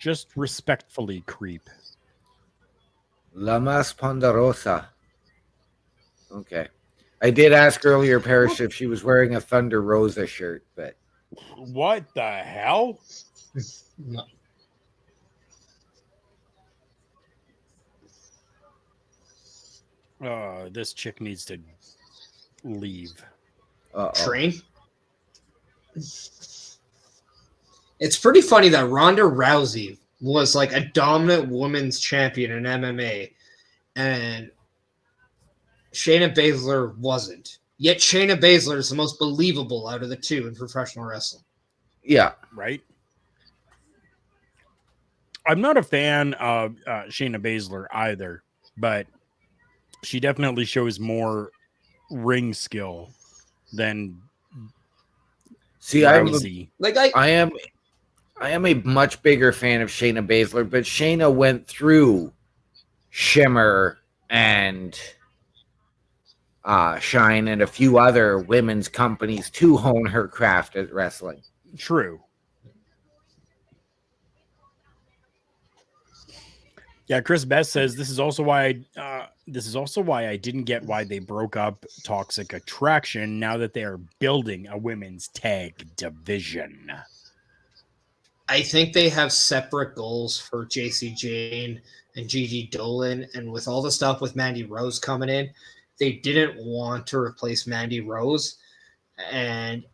Just respectfully creep. La Mas Ponderosa. Okay. I did ask earlier, Parrish, if she was wearing a Thunder Rosa shirt, but What the hell? No. This chick needs to leave. Train. It's pretty funny that Ronda Rousey was like a dominant women's champion in MMA, and Shayna Baszler wasn't. Yet Shayna Baszler is the most believable out of the two in professional wrestling. Yeah. Right? I'm not a fan of Shayna Baszler either, but she definitely shows more ring skill than Rousey. I am a much bigger fan of Shayna Baszler, but Shayna went through Shimmer and Shine and a few other women's companies to hone her craft at wrestling. True. Yeah, Chris Best says this is also why I didn't get why they broke up Toxic Attraction now that they are building a women's tag division. I think they have separate goals for JC Jane and Gigi Dolan, and with all the stuff with Mandy Rose coming in, they didn't want to replace Mandy Rose, and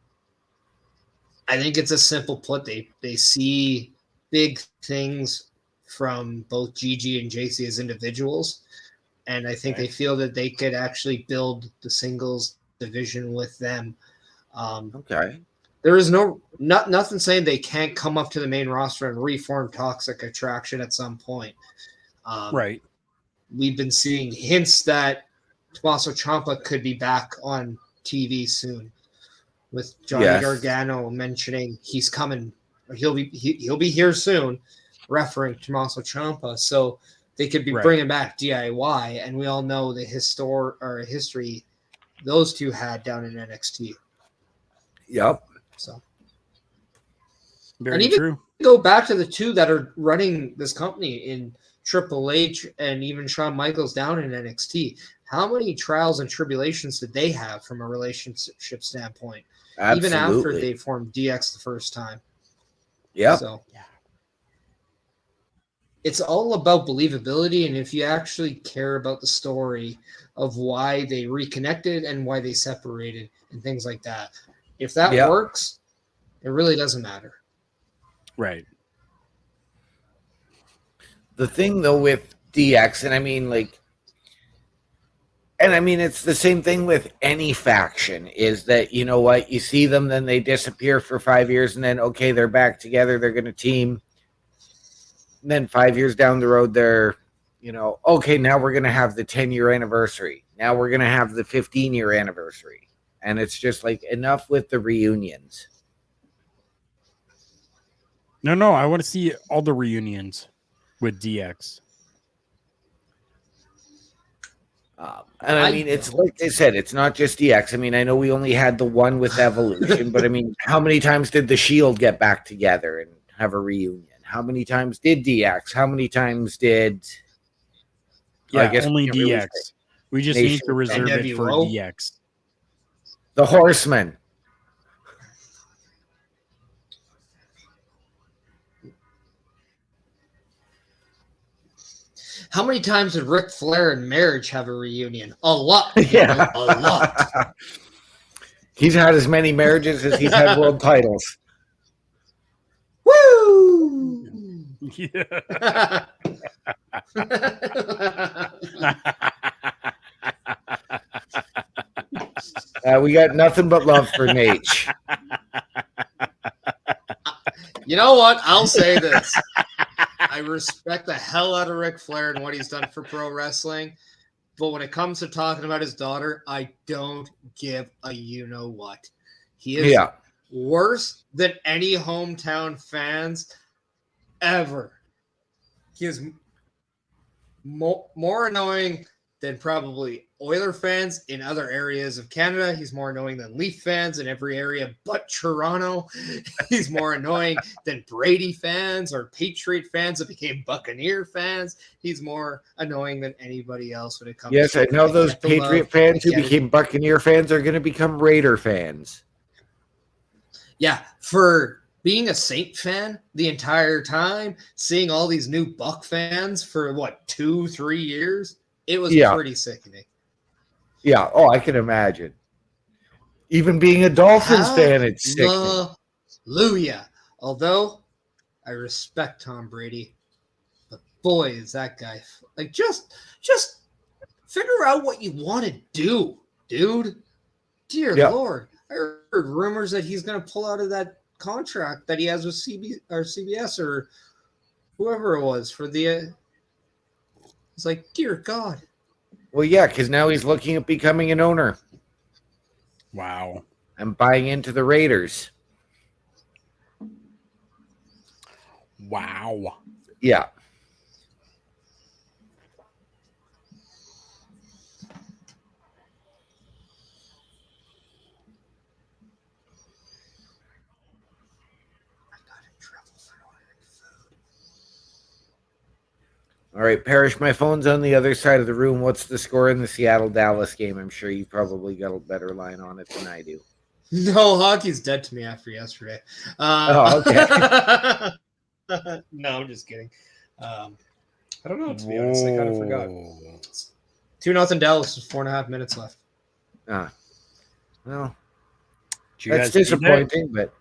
I think it's a simple put. They see big things from both Gigi and JC as individuals, and I think they feel that they could actually build the singles division with them. Okay. There is nothing saying they can't come up to the main roster and reform Toxic Attraction at some point. Right. We've been seeing hints that Tommaso Ciampa could be back on TV soon, with Johnny Gargano mentioning he's coming, or he'll be here soon, referring Tommaso Ciampa. So they could be bringing back DIY, and we all know the history those two had down in NXT. Yep. So, very true. Go back to the two that are running this company in Triple H and even Shawn Michaels down in NXT. How many trials and tribulations did they have from a relationship standpoint? Absolutely. Even after they formed DX the first time. Yeah. So it's all about believability, and if you actually care about the story of why they reconnected and why they separated and things like that. If that works, it really doesn't matter. Right. The thing, though, with DX, and I mean, it's the same thing with any faction, is that, you know what, you see them, then they disappear for 5 years, and then, okay, they're back together, they're going to team. And then 5 years down the road, they're, okay, now we're going to have the 10-year anniversary. Now we're going to have the 15-year anniversary. And it's just like, enough with the reunions. No, I want to see all the reunions with DX. And I mean, it's like I said, it's not just DX. I mean, I know we only had the one with Evolution, but I mean, how many times did the Shield get back together and have a reunion? How many times did DX? How many times did... I guess only DX. We just need to reserve it for DX. The Horsemen. How many times did Ric Flair and Marriage have a reunion? A lot. Yeah. A lot. He's had as many marriages as he's had world titles. Woo! Yeah. We got nothing but love for Nate. You know what? I'll say this. I respect the hell out of Ric Flair and what he's done for pro wrestling. But when it comes to talking about his daughter, I don't give a you-know-what. He is worse than any hometown fans ever. He is more annoying than probably Oiler fans in other areas of Canada. He's more annoying than Leaf fans in every area but Toronto. He's more annoying than Brady fans or Patriot fans that became Buccaneer fans. He's more annoying than anybody else when it comes Yes, to I know those Patriot fans who became Buccaneer fans are going to become Raider fans. Yeah, for being a Saint fan the entire time, seeing all these new Buck fans for, 2-3 years, it was pretty sickening. Yeah, I can imagine. Even being a Dolphins fan, it's sickening. Hallelujah. Although, I respect Tom Brady, but boy, is that guy... Like, just figure out what you want to do, dude. Dear Lord. I heard rumors that he's going to pull out of that contract that he has with CBS or whoever it was for the... It's like, dear God. Well, yeah, because now he's looking at becoming an owner. Wow. And buying into the Raiders. Wow. Yeah. All right, Parrish, my phone's on the other side of the room. What's the score in the Seattle-Dallas game? I'm sure you probably got a better line on it than I do. No, hockey's dead to me after yesterday. Okay. No, I'm just kidding. I don't know, to be honest. I kind of forgot. 2-0 Dallas with 4.5 minutes left. Well, that's disappointing, but...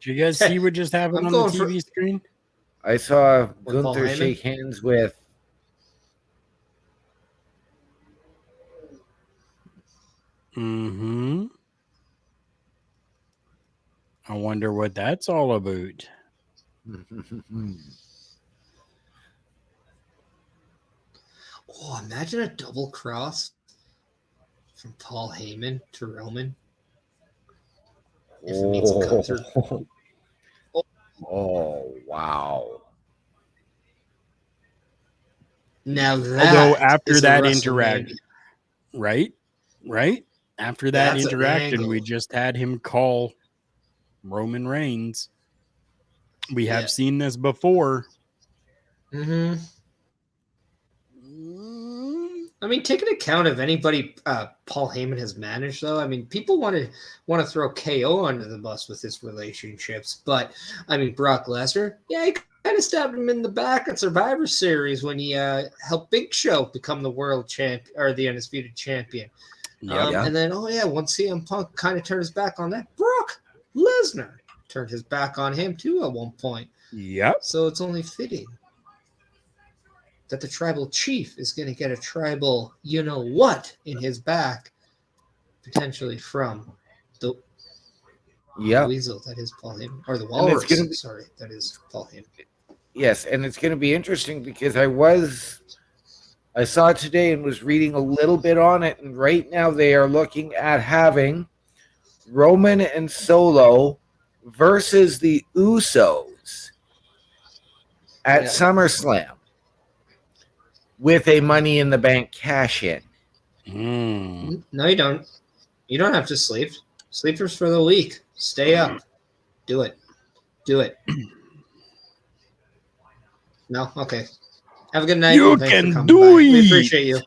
Did you guys see what just happened on the TV screen? I saw Gunther shake hands with... Mm-hmm. I wonder what that's all about. Oh, imagine a double cross from Paul Heyman to Roman. If it means Gunther. Oh, wow. Now that although after that interaction, right? After that interaction, we just had him call Roman Reigns. We have seen this before. Mm-hmm. I mean, take an account of anybody Paul Heyman has managed, though. I mean, people want to throw KO under the bus with his relationships, but I mean, Brock Lesnar, he kind of stabbed him in the back at Survivor Series when he helped Big Show become the world champion or the undisputed champion. And then, once CM Punk kind of turned his back on that, Brock Lesnar turned his back on him too at one point. Yep. So it's only fitting that the tribal chief is going to get a tribal you-know-what in his back, potentially from the weasel, that is Paul Heyman, or the walrus, that is Paul Heyman. Yes, and it's going to be interesting because I saw it today and was reading a little bit on it, and right now they are looking at having Roman and Solo versus the Usos at SummerSlam with a Money in the Bank cash-in. No, you don't. You don't have to sleep. Sleepers for the week. Stay up. Do it. No? Okay. Have a good night. You can do it. We appreciate you.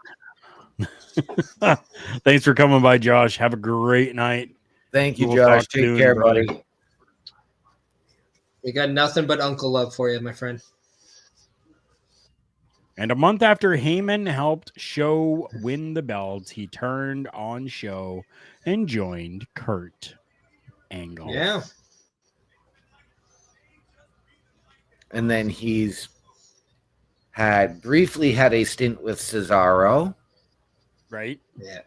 Thanks for coming by, Josh. Have a great night. Thank you, Josh. Take care, buddy. We got nothing but uncle love for you, my friend. And a month after Heyman helped Show win the belt, he turned on Show and joined Kurt Angle. Yeah. And then he's briefly had a stint with Cesaro. Right? Yeah.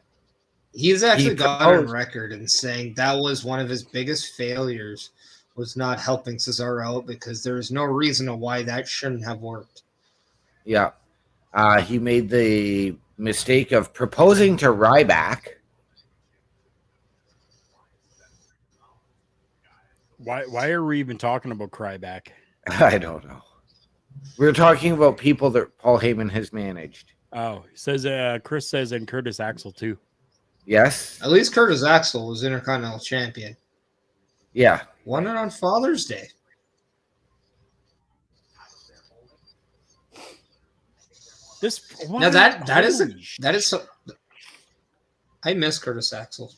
He's actually got on record and saying that was one of his biggest failures was not helping Cesaro out because there is no reason why that shouldn't have worked. Yeah. He made the mistake of proposing to Ryback. Why are we even talking about Cryback? I don't know. We're talking about people that Paul Heyman has managed. Oh, says Chris says and Curtis Axel too. Yes. At least Curtis Axel was Intercontinental Champion. Yeah. Won it on Father's Day. Now that is so. I miss Curtis Axel.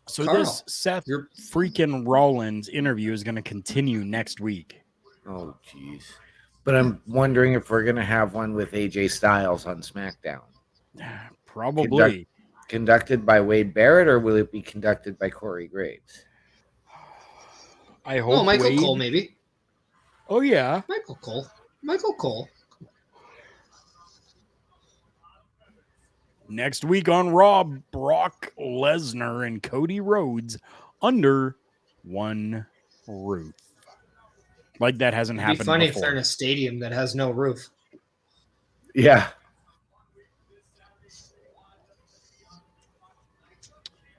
So Carl, this Seth freaking Rollins interview is going to continue next week. Oh, jeez. But I'm wondering if we're going to have one with AJ Styles on SmackDown. Probably. Conducted by Wade Barrett, or will it be conducted by Corey Graves? I hope Michael Wade. Cole, maybe. Oh, yeah. Michael Cole. Next week on Raw, Brock Lesnar and Cody Rhodes under one roof. Like that hasn't happened before. It'd be funny if they're in a stadium that has no roof. Yeah.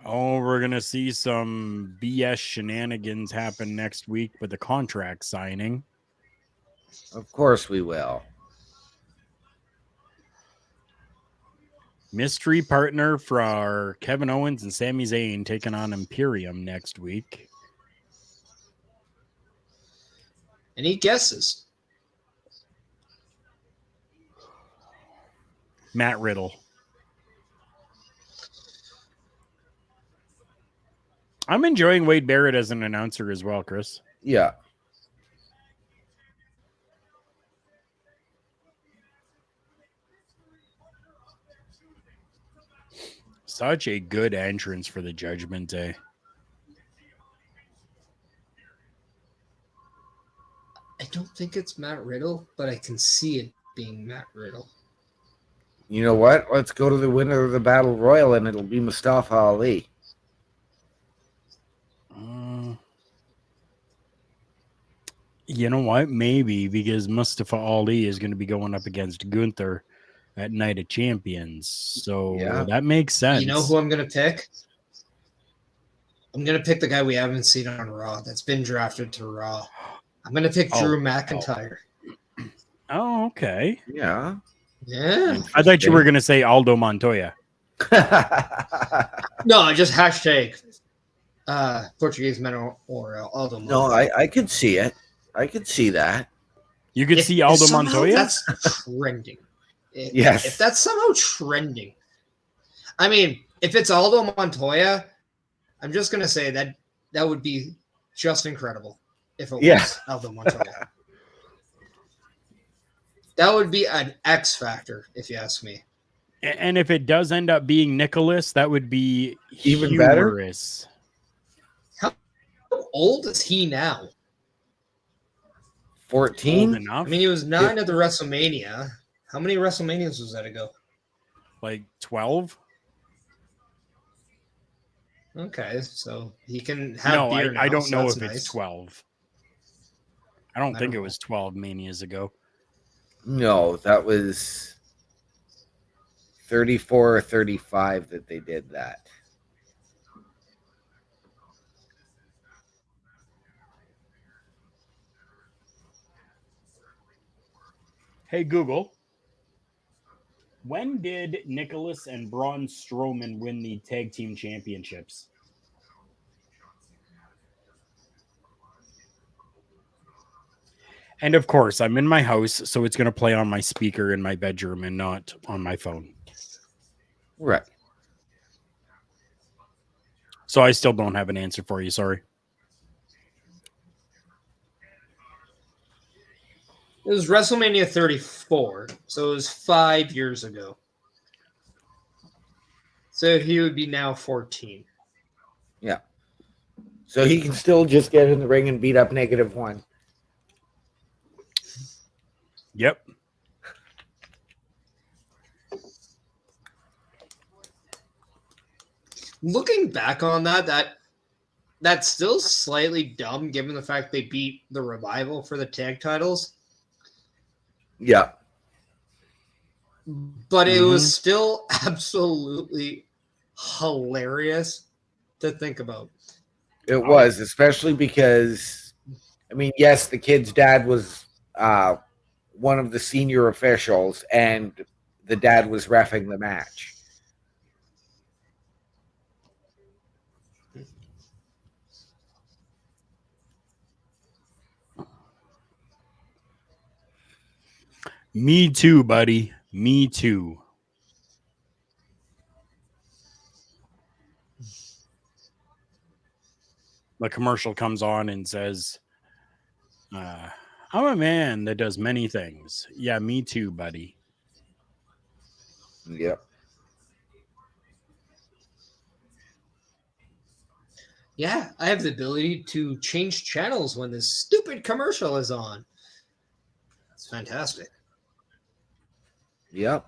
Oh, we're going to see some BS shenanigans happen next week with the contract signing. Of course we will. Mystery partner for Kevin Owens and Sami Zayn taking on Imperium next week. Any guesses? Matt Riddle. I'm enjoying Wade Barrett as an announcer as well, Chris. Yeah. Such a good entrance for the Judgment Day. I don't think it's Matt Riddle, but I can see it being Matt Riddle. You know what? Let's go to the winner of the Battle Royal, and it'll be Mustafa Ali. You know what? Maybe because Mustafa Ali is going to be going up against Gunther at Night of Champions. So that makes sense. You know who I'm going to pick? I'm going to pick the guy we haven't seen on Raw that's been drafted to Raw. I'm going to pick Drew McIntyre. Oh, okay. Yeah. Yeah. I thought you were going to say Aldo Montoya. No, just hashtag Portuguese men or Aldo Montoya. No, I could see it. I could see that. You could see Aldo Montoya? That's trending. Yes. If that's somehow trending. I mean, if it's Aldo Montoya, I'm just going to say that would be just incredible if it was Aldo Montoya. That would be an X factor, if you ask me. And if it does end up being Nicholas, that would be even humorous. Better. How old is he now? 14? Old enough. I mean, he was 9 at the WrestleMania. How many WrestleManias was that ago? Like 12? Okay, so he can have beer now. I don't so know that's if nice. it's 12. I don't think it was 12 Manias ago. No, that was 34 or 35 that they did that. Hey, Google. When did Nicholas and Braun Strowman win the tag team championships? And of course, I'm in my house, so it's going to play on my speaker in my bedroom and not on my phone. Right. So I still don't have an answer for you. Sorry. It was WrestleMania 34, so it was 5 years ago. So he would be now 14. Yeah. So he can still just get in the ring and beat up -1. Yep. Looking back on that's still slightly dumb given the fact they beat the Revival for the tag titles. Yeah. But it was still absolutely hilarious to think about. It was, especially because, I mean, yes, the kid's dad was one of the senior officials, and the dad was reffing the match. Me too, buddy. Me too. The commercial comes on and says, I'm a man that does many things. Yeah, me too, buddy. Yep. Yeah, I have the ability to change channels when this stupid commercial is on. It's fantastic. Yep.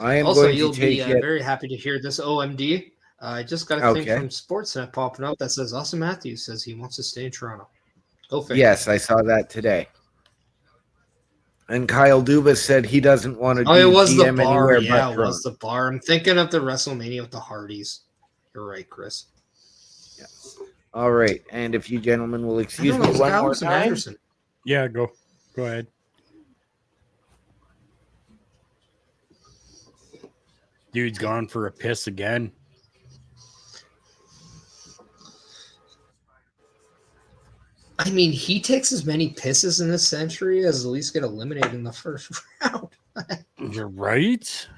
I am Also, going you'll to be take it. very happy to hear this OMD. I just got a thing from Sportsnet popping up that says Austin Matthews says he wants to stay in Toronto. Go figure. Yes, I saw that today. And Kyle Dubas said he doesn't want to do it was the GM bar. anywhere Yeah, but it was Toronto. the bar. I'm thinking of the WrestleMania with the Hardys. You're right, Chris. All right, and if you gentlemen will excuse I don't me know, one more Allison time. Anderson. Yeah, go ahead. Dude's gone for a piss again. I mean, he takes as many pisses in this century as at least get eliminated in the first round. You're right.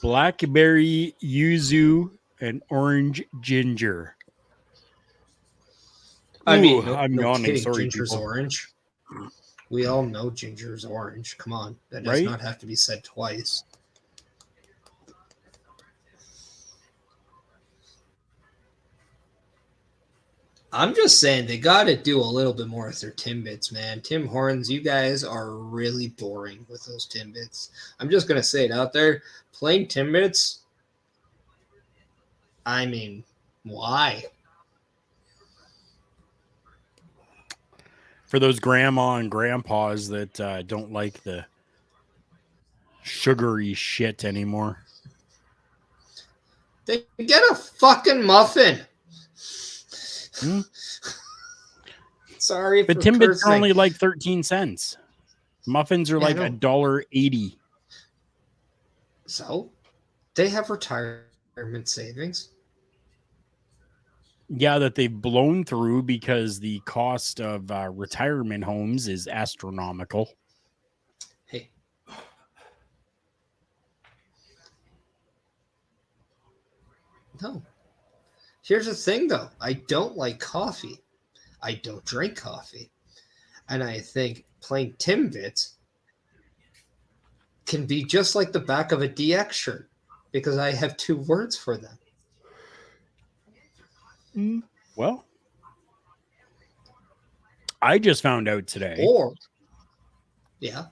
Blackberry, yuzu, and orange ginger. I mean, I'm no yawning. kidding. Sorry, Ginger's people. orange. We all know ginger's orange. Come on. That does Right? not have to be said twice. I'm just saying they got to do a little bit more with their Timbits, man. Tim Hortons, you guys are really boring with those Timbits. I'm just going to say it out there. Plain Timbits, I mean, why? For those grandma and grandpas that don't like the sugary shit anymore. They get a fucking muffin. Sorry, but for Timbits cursing. are only like 13 cents. Muffins are like $1.80. So they have retirement savings. Yeah, that they've blown through because the cost of retirement homes is astronomical. Hey. No. Here's the thing, though. I don't like coffee. I don't drink coffee. And I think plain Timbits can be just like the back of a DX shirt because I have two words for them. Well, I just found out today. Yeah.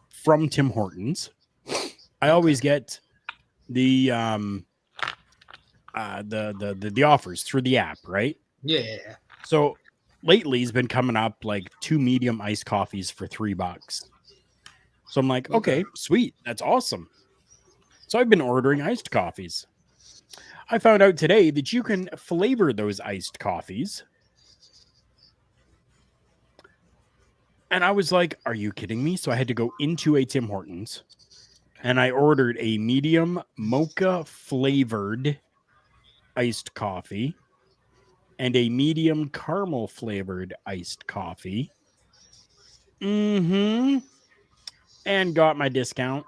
From Tim Hortons. I always get the offers through the app, right? Yeah. So lately he's been coming up like 2 medium iced coffees for $3. So I'm like, okay, sweet. That's awesome. So I've been ordering iced coffees. I found out today that you can flavor those iced coffees. And I was like, are you kidding me? So I had to go into a Tim Hortons and I ordered a medium mocha flavored iced coffee and a medium caramel flavored iced coffee. And got my discount.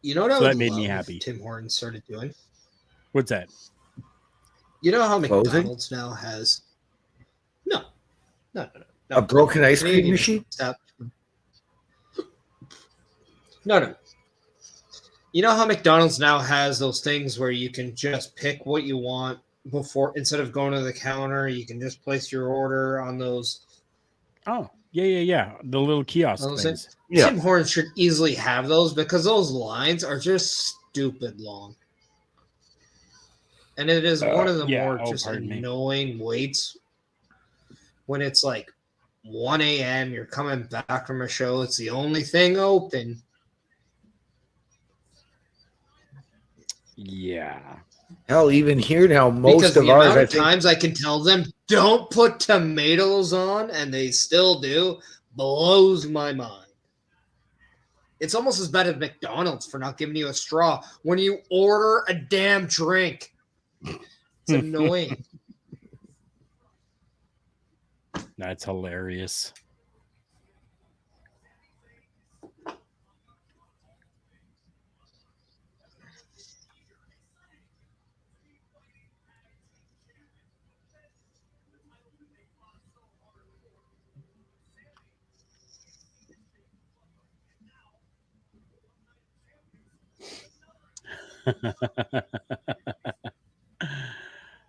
You know what so that made me happy. Tim Hortons started doing? What's that? You know how McDonald's now has no. A broken ice cream machine? No. You know how McDonald's now has those things where you can just pick what you want before, instead of going to the counter, you can just place your order on those. Oh. Yeah. The little kiosk Those things. Yeah. Tim Hortons should easily have those because those lines are just stupid long. And it is one of the Yeah. more Oh, just pardon me. annoying waits when it's like 1 a.m. You're coming back from a show. It's the only thing open. Yeah. Hell, even here now, most Because of the ours, amount I of think. times I can tell them, don't put tomatoes on, and they still do, blows my mind. It's almost as bad as McDonald's for not giving you a straw when you order a damn drink. It's annoying. That's hilarious.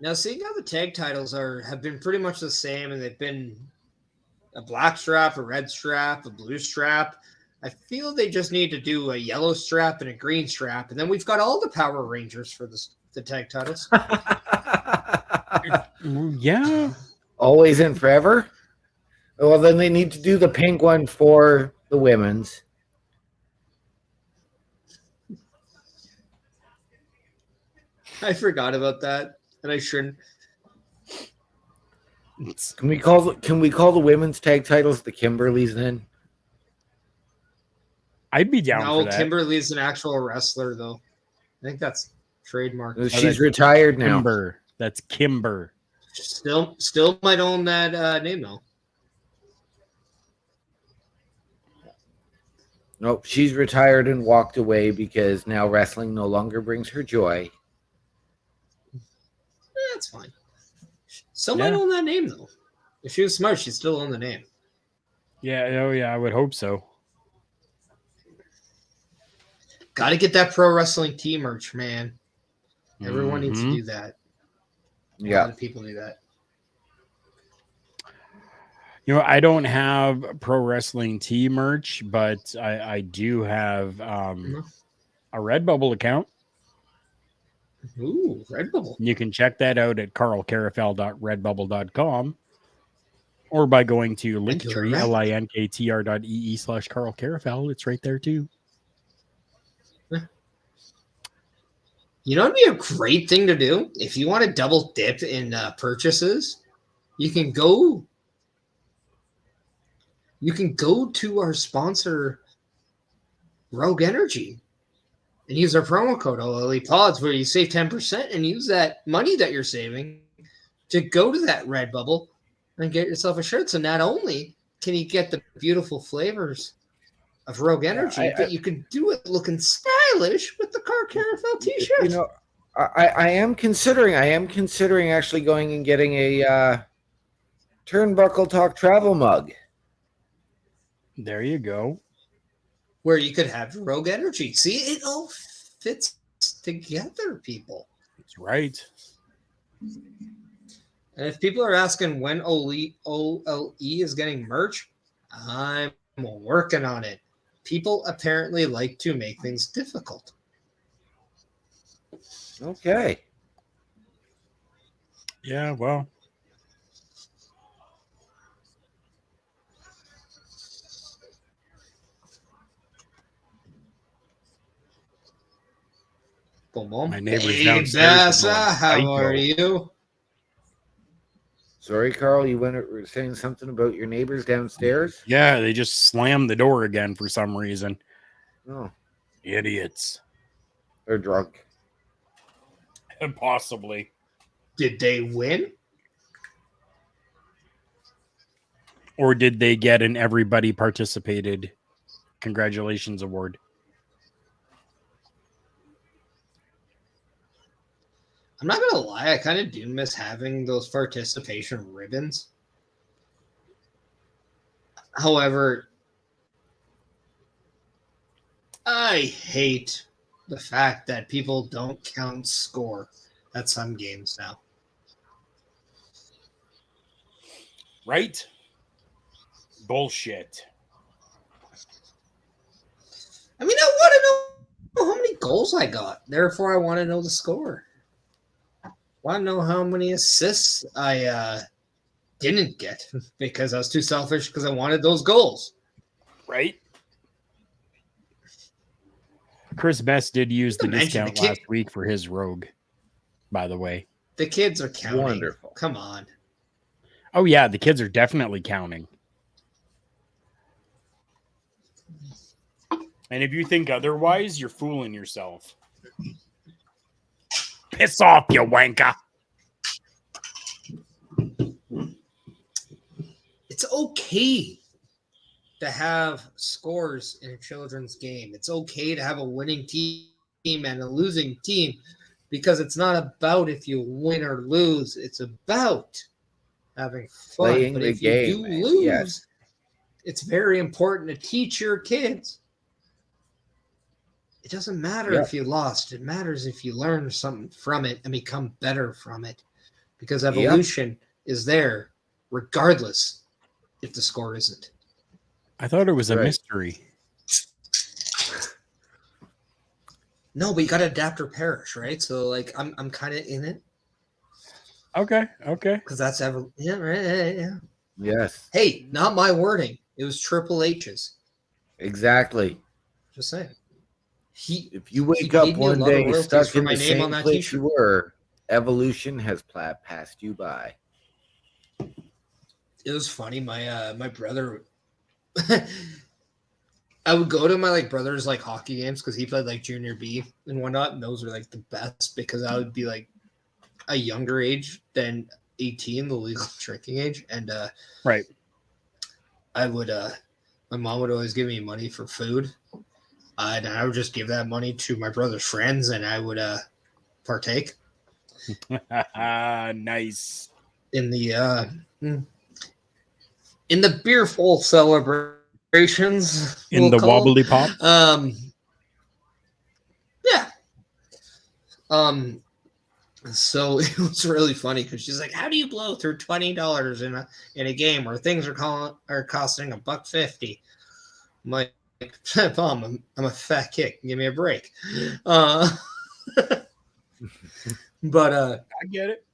Now, seeing how the tag titles have been pretty much the same, and they've been a black strap, a red strap, a blue strap. I feel they just need to do a yellow strap and a green strap, and then we've got all the Power Rangers for the tag titles. Yeah. Always and forever. Well, then they need to do the pink one for the women's. I forgot about that, and I shouldn't. Can we call the women's tag titles the Kimberleys then? I'd be down No, for that. Kimberly's an actual wrestler, though. I think that's trademark. She's that's retired now. Kimber. That's Kimber. Still might own that name though. Nope, she's retired and walked away because now wrestling no longer brings her joy. That's fine. Still might own that name though. If she was smart, she'd still own the name. Yeah. Oh, yeah. I would hope so. Got to get that pro wrestling team merch, man. Everyone needs to do that. A lot of people do that. You know, I don't have pro wrestling tee merch, but I do have a Redbubble account. Ooh, Redbubble. You can check that out at karlkarufel.redbubble.com or by going to linktree, linktr.ee/Karl Karufel. It's right there too. You know, it'd be a great thing to do if you want to double dip in purchases. You can go to our sponsor, Rogue Energy, and use our promo code OLE Pods, where you save 10% and use that money that you're saving to go to that Redbubble and get yourself a shirt. So not only can you get the beautiful flavors of Rogue Energy, but you can do it looking stylish with the Karl Karufel t-shirt. You know, I am considering actually going and getting a Turnbuckle Talk travel mug. There you go. Where you could have Rogue Energy. See, it all fits together, people. That's right. And if people are asking when OLE is getting merch, I'm working on it. People apparently like to make things difficult. Okay. Yeah, well. Boom, boom. My neighbor's Hey, downstairs. Bessa, how are you? Sorry, Karl, you were saying something about your neighbors downstairs? Yeah, they just slammed the door again for some reason. Oh, Idiots. they're drunk. Possibly. Did they win? Or did they get an everybody participated congratulations award? I'm not going to lie. I kind of do miss having those participation ribbons. However, I hate the fact that people don't count score at some games now. Right? bullshit. I mean, I want to know how many goals I got. Therefore, I want to know the score. I want to know how many assists I didn't get because I was too selfish because I wanted those goals. Right? Chris Best did use the discount last week for his Rogue, by the way. The kids are counting. Wonderful. Come on. Oh, yeah, the kids are definitely counting. And if you think otherwise, you're fooling yourself. Piss off, you wanker. It's okay to have scores in a children's game. It's okay to have a winning team and a losing team because it's not about if you win or lose. It's about having fun. Playing but the if game, you do lose, yes. It's very important to teach your kids. It doesn't matter if you lost. It matters if you learn something from it and become better from it because evolution is there regardless if the score isn't. I thought it was a mystery. No, but you got to adapt or perish, right? So, like, I'm kind of in it. Okay. Because that's yeah. Yes. Hey, not my wording. It was Triple H's. Exactly. Just saying. If you wake up one day stuck in the same place you were, evolution has passed you by. It was funny. My brother, I would go to my brother's hockey games because he played junior B and whatnot, and those were the best because I would be a younger age than 18, the legal drinking age, and right. I would my mom would always give me money for food. And I would just give that money to my brother's friends, and I would partake. Nice. In the beerful celebrations. In the wobbly pop. Yeah. So it was really funny because she's like, "How do you blow through $20 in a game where things are costing $1.50?" I'm like, Mom, I'm a fat kid. Give me a break. But I get it.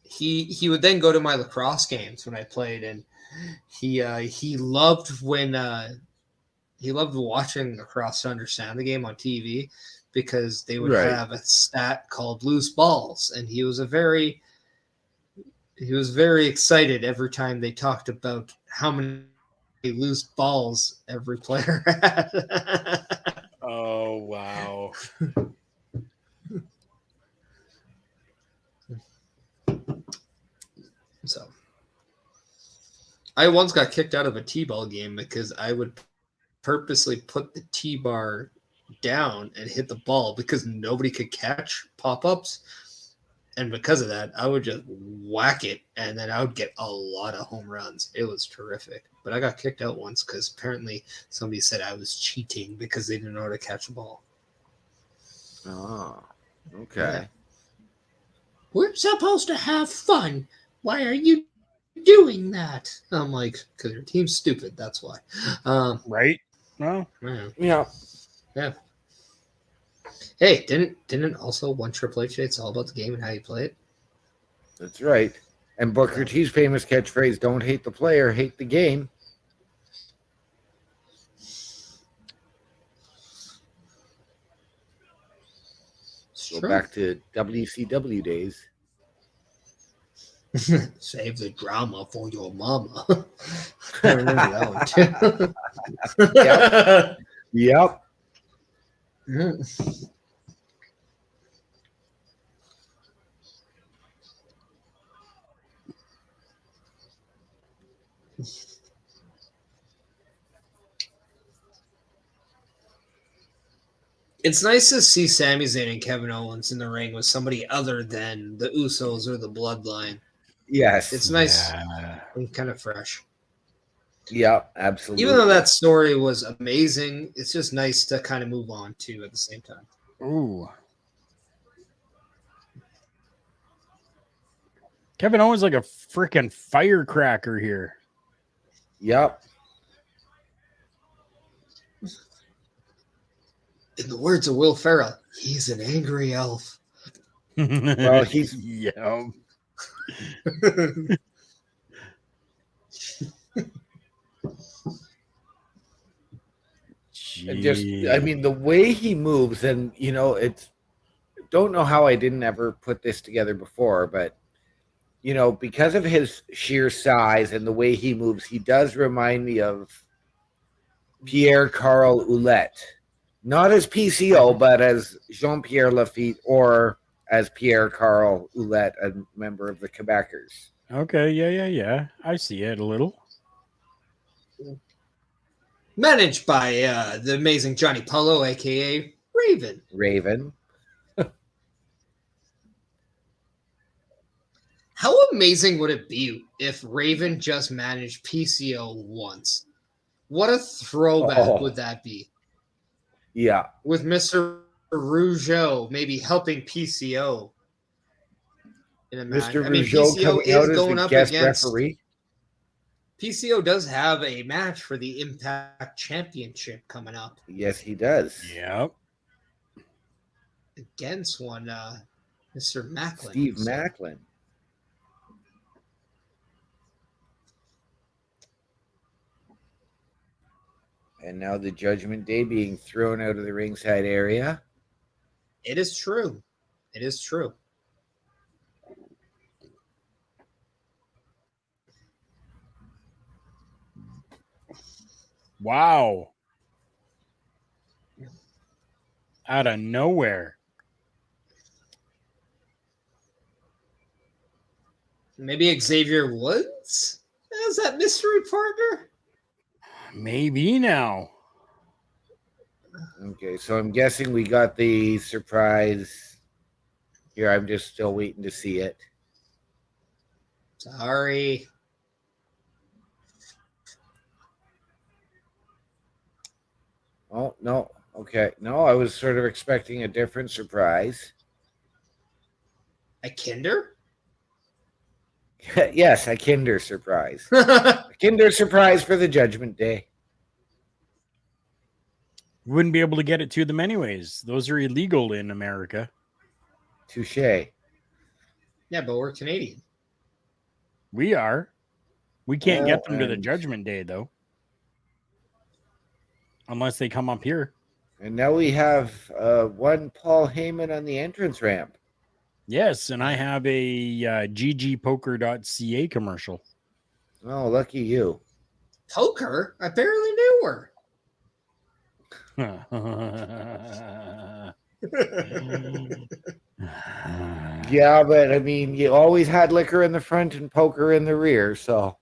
He would then go to my lacrosse games when I played, and he loved he loved watching lacrosse to understand the game on TV because they would have a stat called loose balls, and he was very excited every time they talked about how many loose balls every player had. Oh, wow. So I once got kicked out of a T-ball game because I would purposely put the T-bar down and hit the ball because nobody could catch pop-ups. And because of that, I would just whack it, and then I would get a lot of home runs. It was terrific. But I got kicked out once because apparently somebody said I was cheating because they didn't know how to catch a ball. Oh, okay. Yeah. We're supposed to have fun. Why are you doing that? I'm like, because your team's stupid. That's why. Right? Well, yeah. Hey, didn't also one Triple H say it's all about the game and how you play it? That's right. And Booker T's famous catchphrase, "Don't hate the player, hate the game." Go back to WCW days. Save the drama for your mama. I remember that one too. Yep. It's nice to see Sami Zayn and Kevin Owens in the ring with somebody other than the Usos or the Bloodline. Yes. It's nice and kind of fresh. Yeah, absolutely. Even though that story was amazing, it's just nice to kind of move on to at the same time. Ooh. Kevin Owens like a freaking firecracker here. Yep. In the words of Will Ferrell, he's an angry elf. Well, he's yeah. just, I mean, the way he moves, and it's, don't know how I didn't ever put this together before, but because of his sheer size and the way he moves, he does remind me of Pierre Carl Ouellette, not as PCO, but as Jean-Pierre Lafitte, or as Pierre Carl Ouellette, a member of the Quebecers. Okay, yeah. I see it a little. Managed by the amazing Johnny Paulo, aka Raven. Raven. How amazing would it be if Raven just managed PCO once? What a throwback would that be? Yeah. With Mr. Rougeau maybe helping PCO in a match. Mr. I mean, Rougeau PCO coming is out as going the up guest against. referee. PCO does have a match for the Impact Championship coming up. Yes, he does. Yep. Against one, Mr. Macklin. Steve Macklin. And now the Judgment Day being thrown out of the ringside area. It is true. It is true. Wow. Out of nowhere. Maybe Xavier Woods as that mystery partner? Maybe now. Okay, so I'm guessing we got the surprise here. I'm just still waiting to see it. Sorry. Oh, no. Okay. No, I was sort of expecting a different surprise. A Kinder? Yes, a Kinder surprise. A Kinder surprise for the Judgment Day. Wouldn't be able to get it to them anyways. Those are illegal in America. Touche. Yeah, but we're Canadian. We are. We can't get them to the and- Judgment Day, though. Unless they come up here. And now we have one Paul Heyman on the entrance ramp. Yes, and I have a ggpoker.ca commercial. Oh, lucky you. Poker? I barely knew her. Yeah, but I mean, you always had liquor in the front and poker in the rear, so.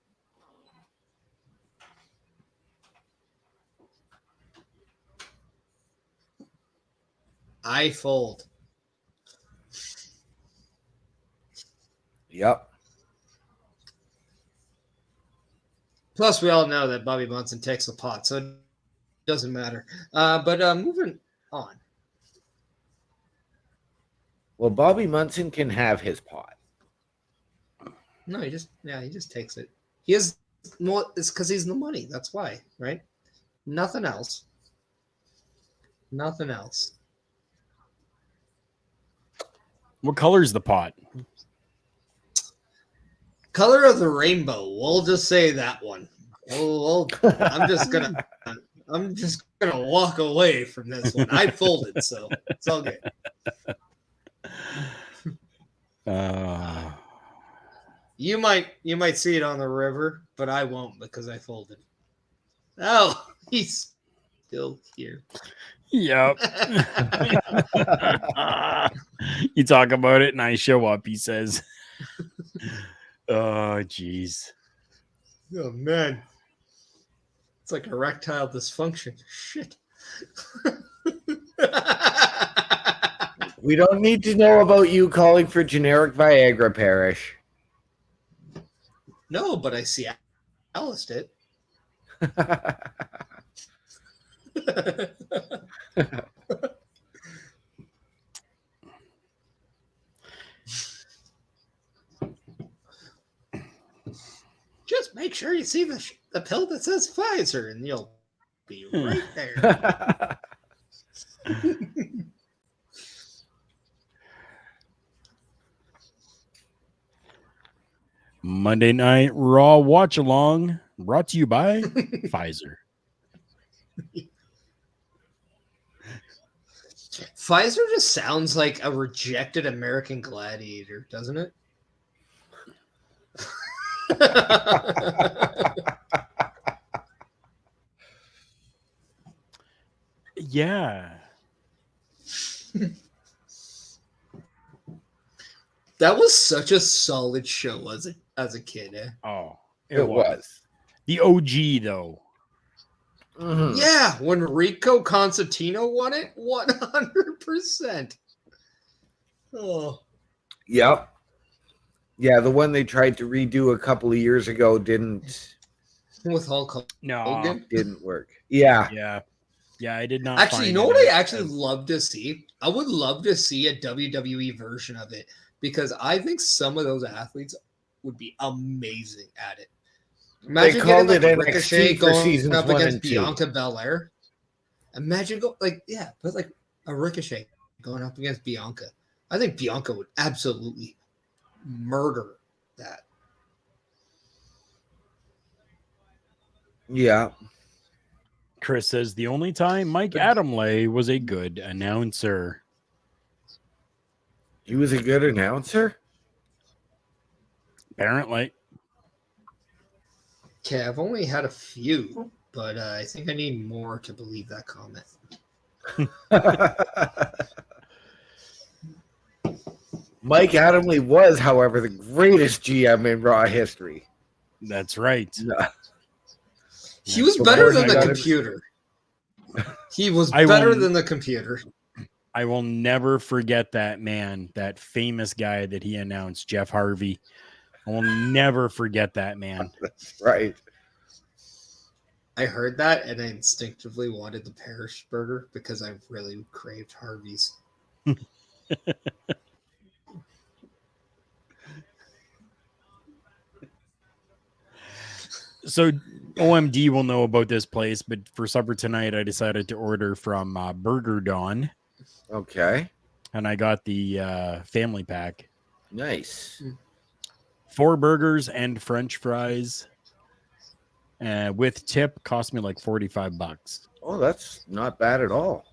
I fold. Yep. Plus, we all know that Bobby Munson takes the pot, so it doesn't matter. But moving on. Well, Bobby Munson can have his pot. No, he just takes it. He is more. It's because he's the money. That's why, right? Nothing else. Nothing else. What color's the pot? Color of the rainbow. We'll just say that one. I'm just gonna walk away from this one. I folded, so it's all good. You might see it on the river, but I won't because I folded. Oh, he's still here. Yep. You talk about it and I show up, he says. Oh, jeez. Oh, man. It's like erectile dysfunction. Shit. We don't need to know about you calling for generic Viagra, Parrish. No, but I see Alice did. Just just make sure you see the pill that says Pfizer, and you'll be right there. Monday Night Raw watch along brought to you by Pfizer. Pfizer just sounds like a rejected American Gladiator, doesn't it? Yeah. That was such a solid show as a kid. Eh? Oh, It was. The OG, though. Mhm. Yeah, when Rico Constantino won it, 100%. Oh, Yep. Yeah, the one they tried to redo a couple of years ago didn't with Hulk No. Hogan. didn't work. Yeah. Yeah, I did not Actually, you find know it what I as- actually love to see? I would love to see a WWE version of it because I think some of those athletes would be amazing at it. Imagine called getting it like NXT Ricochet for going seasons up 1 against and 2. Bianca Belair. Imagine but like a Ricochet going up against Bianca. I think Bianca would absolutely murder that. Yeah. Chris says the only time Mike Adamle was a good announcer. He was a good announcer? Apparently. Okay, I've only had a few, but I think I need more to believe that comment. Mike Adamle was, however, the greatest GM in Raw history. That's right. He was Of better course, than I the got it. computer. He was I better will- than the computer. I will never forget that man, that famous guy that he announced, Jeff Harvey. I will never forget that man. Right. I heard that and I instinctively wanted the Parish burger because I really craved Harvey's. So OMD will know about this place, but for supper tonight, I decided to order from Burger Dawn, Okay. and I got the family pack. Nice. 4 burgers and French fries. With tip, cost me like $45. Oh, that's not bad at all.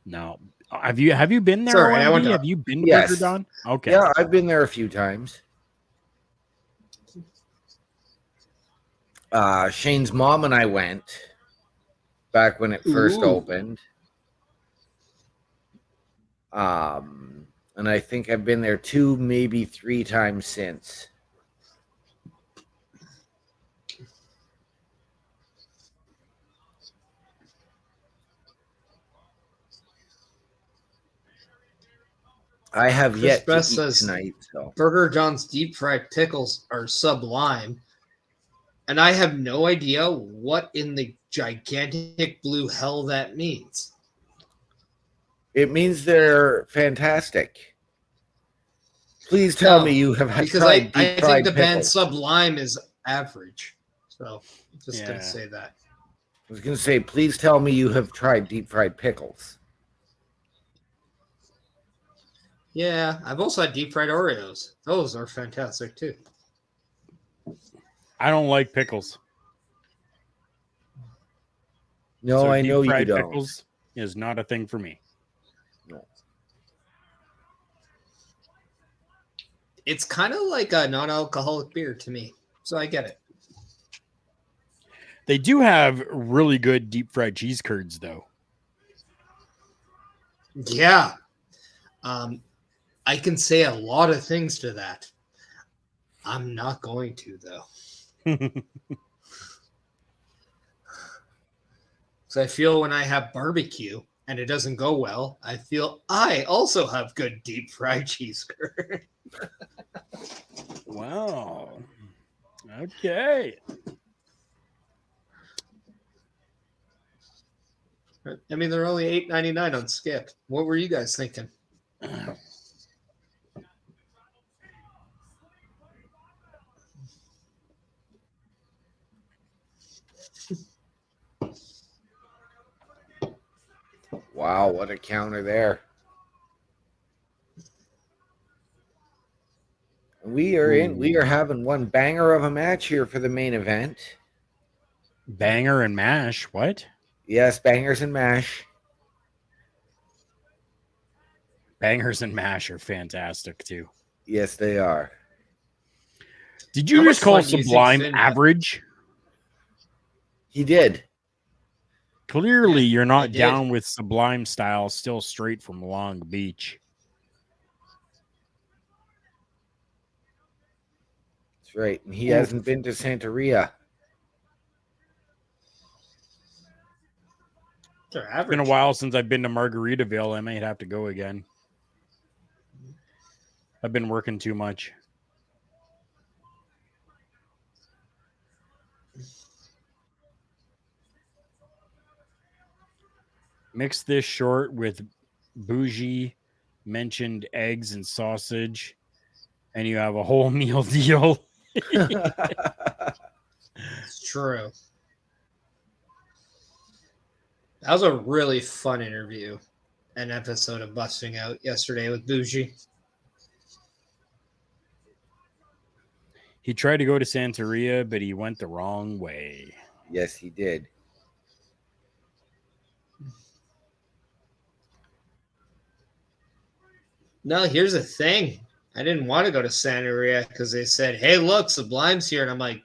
No, have you been there? Sorry, I OMD? went to- Have you been to Yes. Burger Dawn? Okay, Yeah, I've been there a few times. Shane's mom and I went back when it first Ooh. opened. And I think I've been there 2, maybe 3 times since. I have Chris yet to Best eat says- tonight, so Burger John's deep fried pickles are sublime. And I have no idea what in the gigantic blue hell that means. it means they're fantastic. Please tell No, me you have Because tried I deep think fried the band pickles. Sublime is average. So I'm just Yeah. going to say that. I was going to say, please tell me you have tried deep fried pickles. Yeah, I've also had deep fried Oreos. Those are fantastic too. I don't like pickles. No, So I know you deep-fried don't. pickles is not a thing for me. It's kind of like a non-alcoholic beer to me. So I get it. They do have really good deep fried cheese curds, though. Yeah. I can say a lot of things to that. I'm not going to, though. So I feel when I have barbecue and it doesn't go well, I feel I also have good deep fried cheese curd. Wow. Okay. I mean, they're only $8.99 on Skip. What were you guys thinking? Wow, what a counter there. We are having one banger of a match here for the main event. Banger and mash. What? Yes, bangers and mash. Bangers and mash are fantastic too. Yes, they are. Did you How just much call fun do you think Sublime Finn had? average? He did. Clearly, Yeah, you're I not did. down with Sublime style, still straight from Long Beach. That's right. And he Oof. hasn't been to Santeria. They're It's been a average. while since I've been to Margaritaville. I might have to go again. I've been working too much. Mix this short with bougie mentioned eggs and sausage, and you have a whole meal deal. It's true. That was a really fun interview. An episode of Busting Out yesterday with Bougie. He tried to go to Santeria, but he went the wrong way. Yes, he did. No, here's the thing. I didn't want to go to Santeria because they said, hey, look, Sublime's here. And I'm like,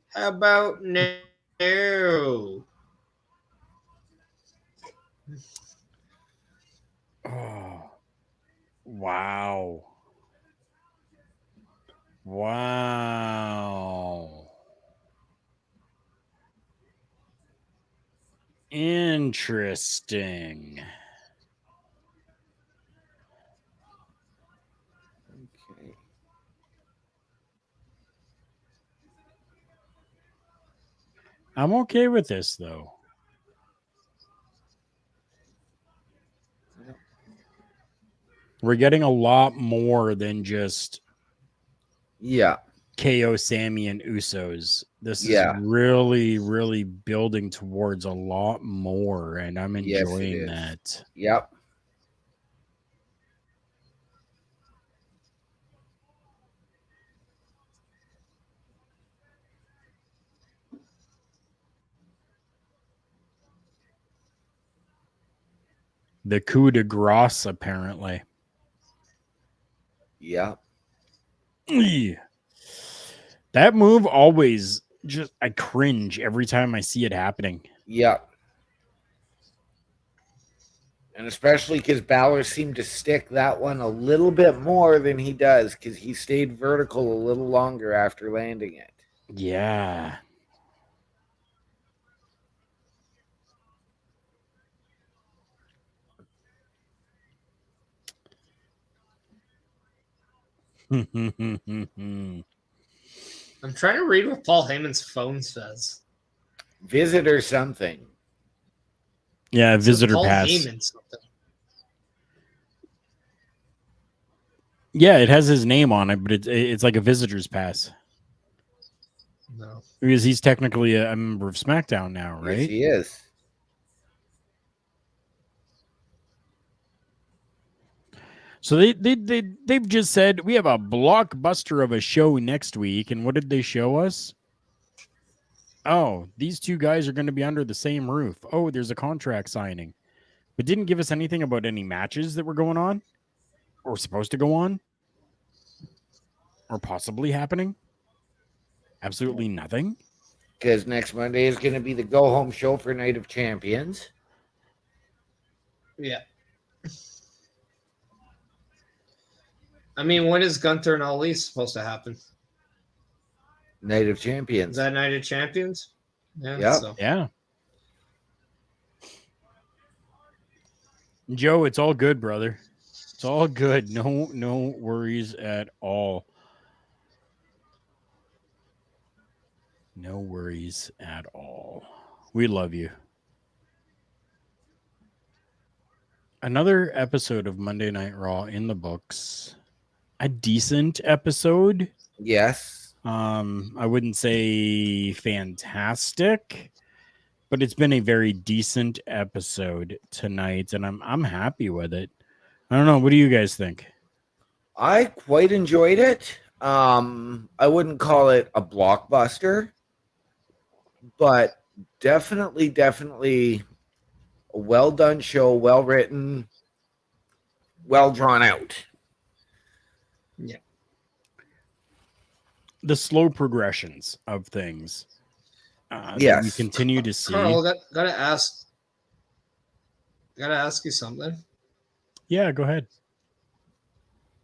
how about no? Oh, wow. Wow. Interesting. Okay. I'm okay with this, though. We're getting a lot more than just Yeah. KO, Sammy, and Usos. This Yeah. is really, really building towards a lot more, and I'm Yes, it enjoying is. that. Yep. The coup de grace, apparently. Yep. That move always just, I cringe every time I see it happening. Yep. And especially because Balor seemed to stick that one a little bit more than he does because he stayed vertical a little longer after landing it. Yeah. I'm trying to read what Paul Heyman's phone says. Visit or something. Yeah, It says visitor Paul pass. Heyman something. Yeah, it has his name on it, but it's like a visitor's pass. No. Because he's technically a member of SmackDown now, right? Yes, he is. So they've just said we have a blockbuster of a show next week, and what did they show us? Oh, these two guys are going to be under the same roof. Oh, there's a contract signing, but didn't give us anything about any matches that were going on or supposed to go on or possibly happening. Absolutely nothing. Because next Monday is going to be the go home show for Night of Champions. Yeah. I mean, when is Gunther and Ali supposed to happen? Night of Is Champions. that Night of Champions? Yeah. Yep. So. Yeah. Joe, it's all good, brother. It's all good. No worries at all. No worries at all. We love you. Another episode of Monday Night Raw in the books. A decent episode. Yes. I wouldn't say fantastic. but it's been a very decent episode tonight, and I'm happy with it. I don't know. What do you guys think? I quite enjoyed it. I wouldn't call it a blockbuster, but definitely a well done show, well written, well drawn out. Yeah. The slow progressions of things that we Yes. continue to see. Carl, gotta ask you something. Yeah, go ahead.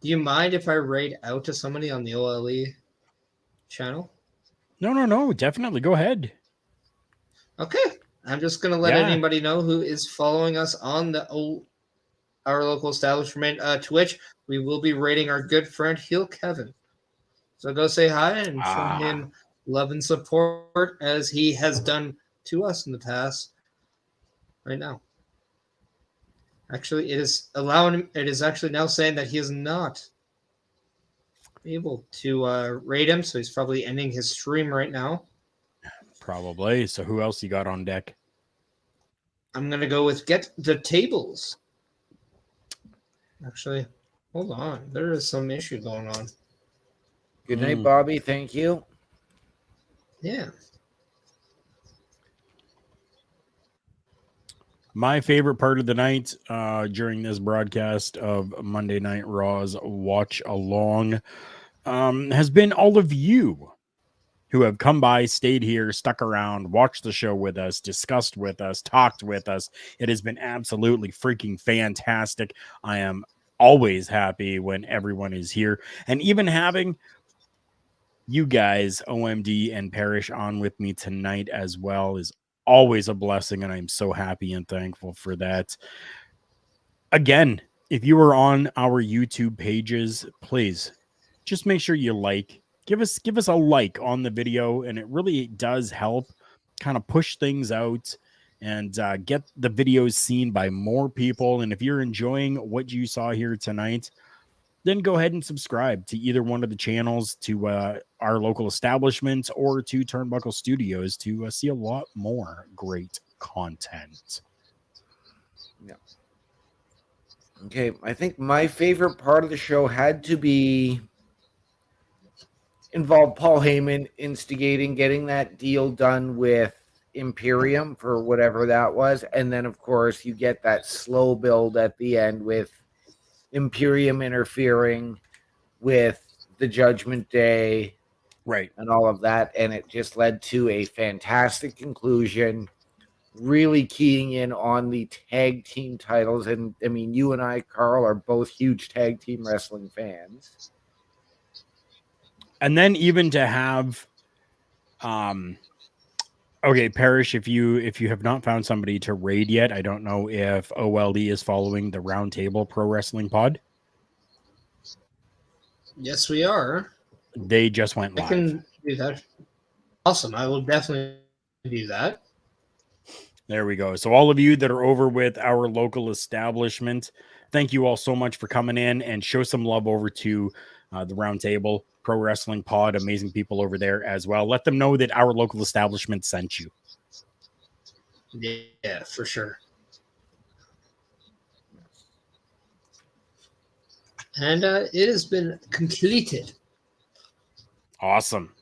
Do you mind if I raid out to somebody on the OLE channel? No. Definitely go ahead. Okay. I'm just gonna let anybody know who is following us on our local establishment Twitch. We will be rating our good friend Heel Kevin. So go say hi and show him love and support as he has done to us in the past. Right now. Actually, it is actually now saying that he is not able to rate him, so he's probably ending his stream right now. Probably. So who else you got on deck? I'm gonna go with Get the Tables. Actually, hold on. There is some issue going on. Good night, Bobby. Thank you. Yeah. My favorite part of the night during this broadcast of Monday Night Raw's Watch Along has been all of you who have come by, stayed here, stuck around, watched the show with us, discussed with us, talked with us. It has been absolutely freaking fantastic. I am always happy when everyone is here. And even having you guys, OMD and Parrish, on with me tonight as well is always a blessing, and I'm so happy and thankful for that. Again, if you are on our YouTube pages, please just make sure you give us a like on the video, and it really does help kind of push things out and get the videos seen by more people. And if you're enjoying what you saw here tonight, then go ahead and subscribe to either one of the channels, to our local establishments or to Turnbuckle Studios to see a lot more great content. Yeah. Okay, I think my favorite part of the show had to be involve Paul Heyman instigating getting that deal done with Imperium for whatever that was, and then of course you get that slow build at the end with Imperium interfering with the Judgment Day, right, and all of that, and it just led to a fantastic conclusion, really keying in on the tag team titles. And I mean, you and I, Carl, are both huge tag team wrestling fans. And then even to have okay, Parrish, if you have not found somebody to raid yet, I don't know if OLD is following the Roundtable Pro Wrestling Pod. Yes, we are. They just went live. I can do that. Awesome. I will definitely do that. There we go. So all of you that are over with our local establishment, thank you all so much for coming in, and show some love over to the Roundtable Pro Wrestling Pod. Amazing people over there as well. Let them know that our local establishment sent you. Yeah, for sure. And it has been completed. Awesome.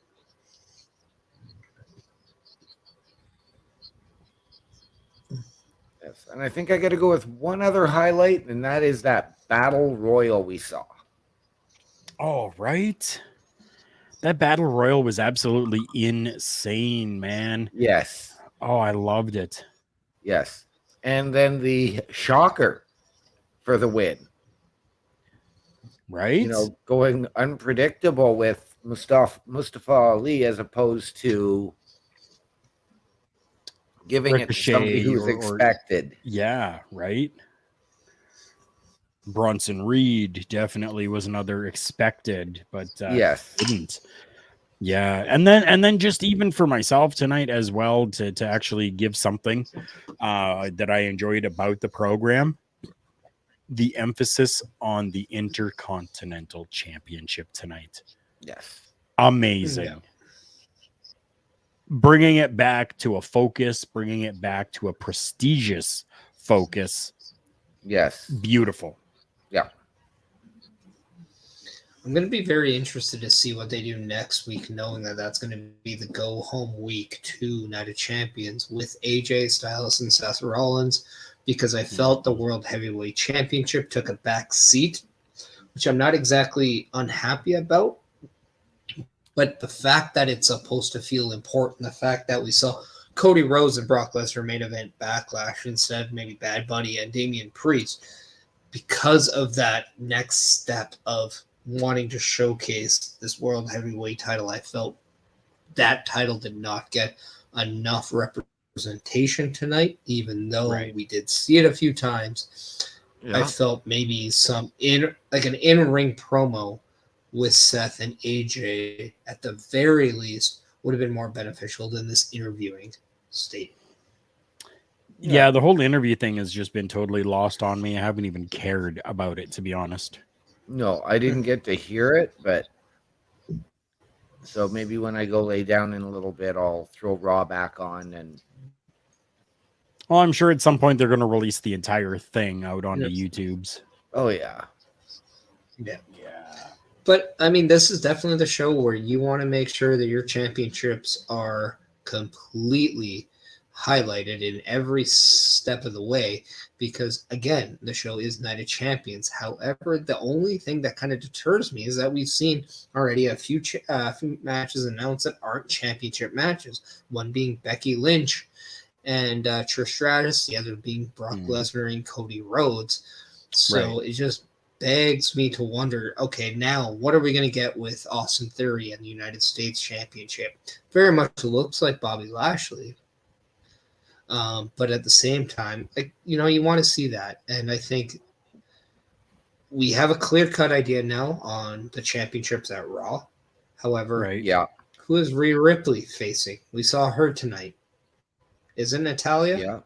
Yes, and I think I got to go with one other highlight, and that is that battle royal we saw. Oh, right. That battle royal was absolutely insane, man. Yes. Oh, I loved it. Yes. And then the shocker for the win. Right? You know, going unpredictable with Mustafa Ali as opposed to giving it to somebody who was expected. Yeah, right. Bronson Reed definitely was another expected, but yes, didn't. Yeah, and then just even for myself tonight as well to actually give something that I enjoyed about the program, the emphasis on the Intercontinental Championship tonight. Yes, Amazing. Yeah. bringing it back to a focus, bringing it back to a prestigious focus. Yes. Beautiful. Yeah. I'm going to be very interested to see what they do next week, knowing that that's going to be the go home week to Night of Champions with AJ Styles and Seth Rollins, because I felt the World Heavyweight Championship took a back seat, which I'm not exactly unhappy about. But the fact that it's supposed to feel important, the fact that we saw Cody Rhodes and Brock Lesnar main event Backlash instead of maybe Bad Bunny and Damian Priest, because of that next step of wanting to showcase this World Heavyweight title, I felt that title did not get enough representation tonight, even though we did see it a few times. I felt maybe an in-ring promo with Seth and AJ at the very least would have been more beneficial than this interviewing statement. Yeah, the whole interview thing has just been totally lost on me. I haven't even cared about it, to be honest. No, I didn't get to hear it, but so maybe when I go lay down in a little bit, I'll throw Raw back on. And well, I'm sure at some point they're going to release the entire thing out onto YouTube's. Oh yeah. But I mean, this is definitely the show where you want to make sure that your championships are completely highlighted in every step of the way, because again, the show is Night of Champions. However, the only thing that kind of deters me is that we've seen already a few matches announced that aren't championship matches, one being Becky Lynch and Trish Stratus, the other being Brock Lesnar and Cody Rhodes. So it just begs me to wonder, okay, now what are we going to get with Austin Theory and the United States Championship? Very much looks like Bobby Lashley. But at the same time, you want to see that. And I think we have a clear-cut idea now on the championships at Raw. However, who is Rhea Ripley facing? We saw her tonight. Isn't Natalia? Yeah.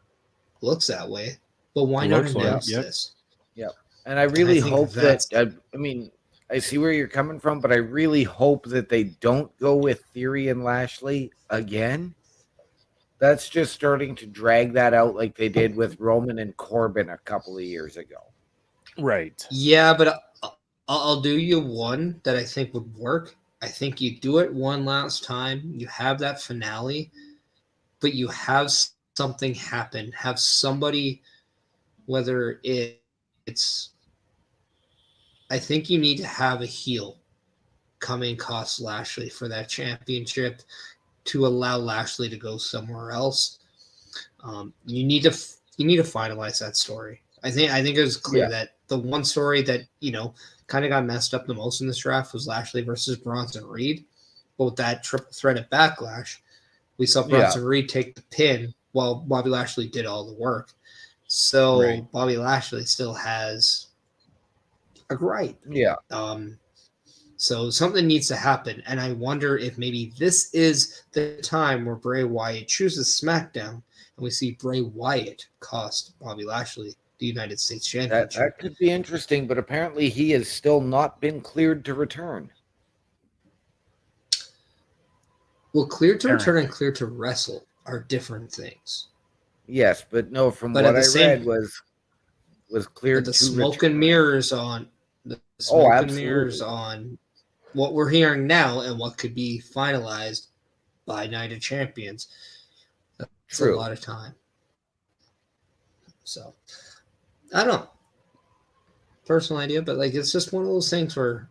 Looks that way. But why not announce this? Yeah. And I really hope that, I mean, I see where you're coming from, but I really hope that they don't go with Theory and Lashley again. That's just starting to drag that out like they did with Roman and Corbin a couple of years ago. Right. Yeah, but I'll do you one that I think would work. I think you do it one last time. You have that finale, but you have something happen. Have somebody, whether it's, I think you need to have a heel come and cost Lashley for that championship to allow Lashley to go somewhere else. You need to finalize that story. I think it was clear that the one story that kind of got messed up the most in this draft was Lashley versus Bronson Reed. But with that triple threat at Backlash, we saw Bronson Reed take the pin while Bobby Lashley did all the work. So Bobby Lashley still has a gripe. Yeah. So something needs to happen, and I wonder if maybe this is the time where Bray Wyatt chooses SmackDown, and we see Bray Wyatt cost Bobby Lashley the United States Championship. That could be interesting, but apparently he has still not been cleared to return. Well, cleared to return and cleared to wrestle are different things. Yes, but no, from what I read was cleared to the smoke return. And mirrors on the smoke and mirrors on what we're hearing now and what could be finalized by Night of Champions. That's a lot of time. So I don't know. Personal idea, but it's just one of those things where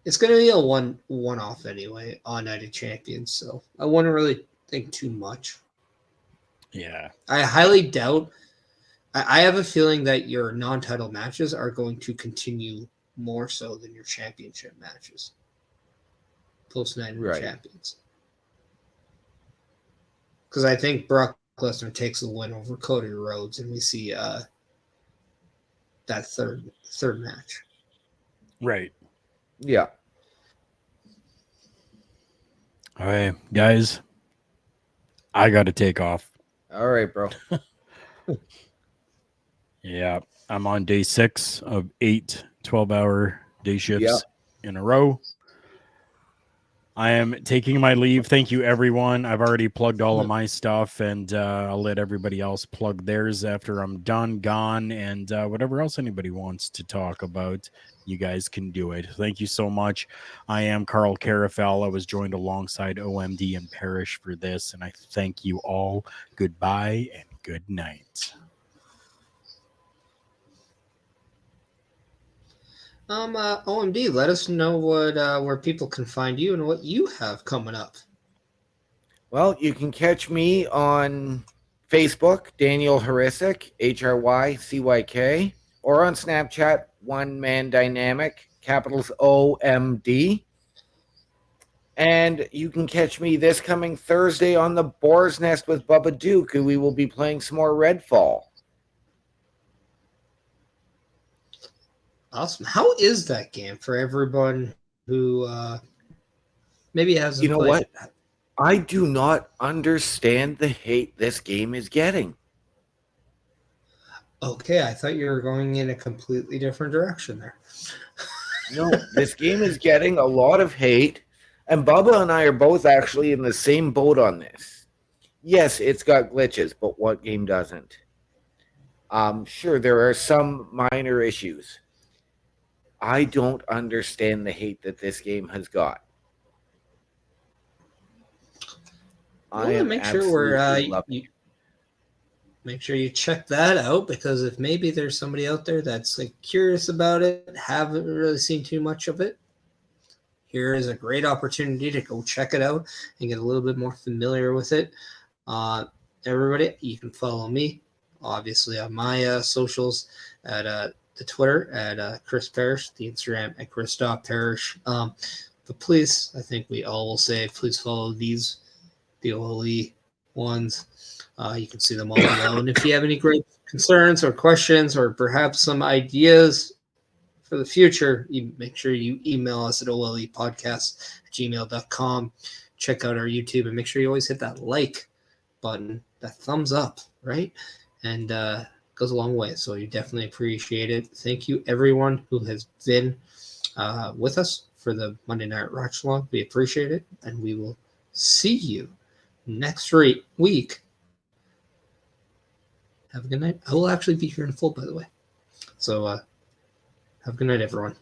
it's going to be a one-off anyway on Night of Champions. So I wouldn't really think too much. Yeah. I highly doubt. I have a feeling that your non-title matches are going to continue more so than your championship matches. Post-Night of Champions. Because I think Brock Lesnar takes the win over Cody Rhodes, and we see that third match. Right. Yeah. All right, guys. I got to take off. All right, bro. Yeah. I'm on day 6 of 8 12-hour day shifts in a row. I am taking my leave. Thank you, everyone. I've already plugged all of my stuff, and I'll let everybody else plug theirs after I'm done, gone, and whatever else anybody wants to talk about, you guys can do it. Thank you so much. I am Karl Karufel. I was joined alongside OMD and Parrish for this, and I thank you all. Goodbye and good night. OMD, let us know what where people can find you and what you have coming up. Well, you can catch me on Facebook, Daniel Hrycyk, HRYCYK, or on Snapchat, One Man Dynamic, capitals OMD. And you can catch me this coming Thursday on the Boar's Nest with Bubba Duke, and we will be playing some more Redfall. Awesome. How is that game for everyone who maybe hasn't You know played what? it? I do not understand the hate this game is getting. Okay, I thought you were going in a completely different direction there. No, this game is getting a lot of hate, and Bubba and I are both actually in the same boat on this. Yes, it's got glitches, but what game doesn't? Sure, there are some minor issues. I don't understand the hate that this game has got. I am Make sure make sure you check that out, because if maybe there's somebody out there that's like curious about it, haven't really seen too much of it, here is a great opportunity to go check it out and get a little bit more familiar with it. Everybody, you can follow me obviously on my socials at the Twitter at Chris Parrish, the Instagram at Chris.Parrish. But please, I think we all will say, please follow the OLE ones. You can see them all below. And if you have any great concerns or questions, or perhaps some ideas for the future, you make sure you email us at olepodcast@gmail.com. Check out our YouTube, and make sure you always hit that like button, that thumbs up, right? And goes a long way. So you definitely appreciate it. Thank you, everyone who has been with us for the Monday Night Rock Along. We appreciate it, and we will see you next week. Have a good night. I will actually be here in full, by the way. So have a good night, everyone.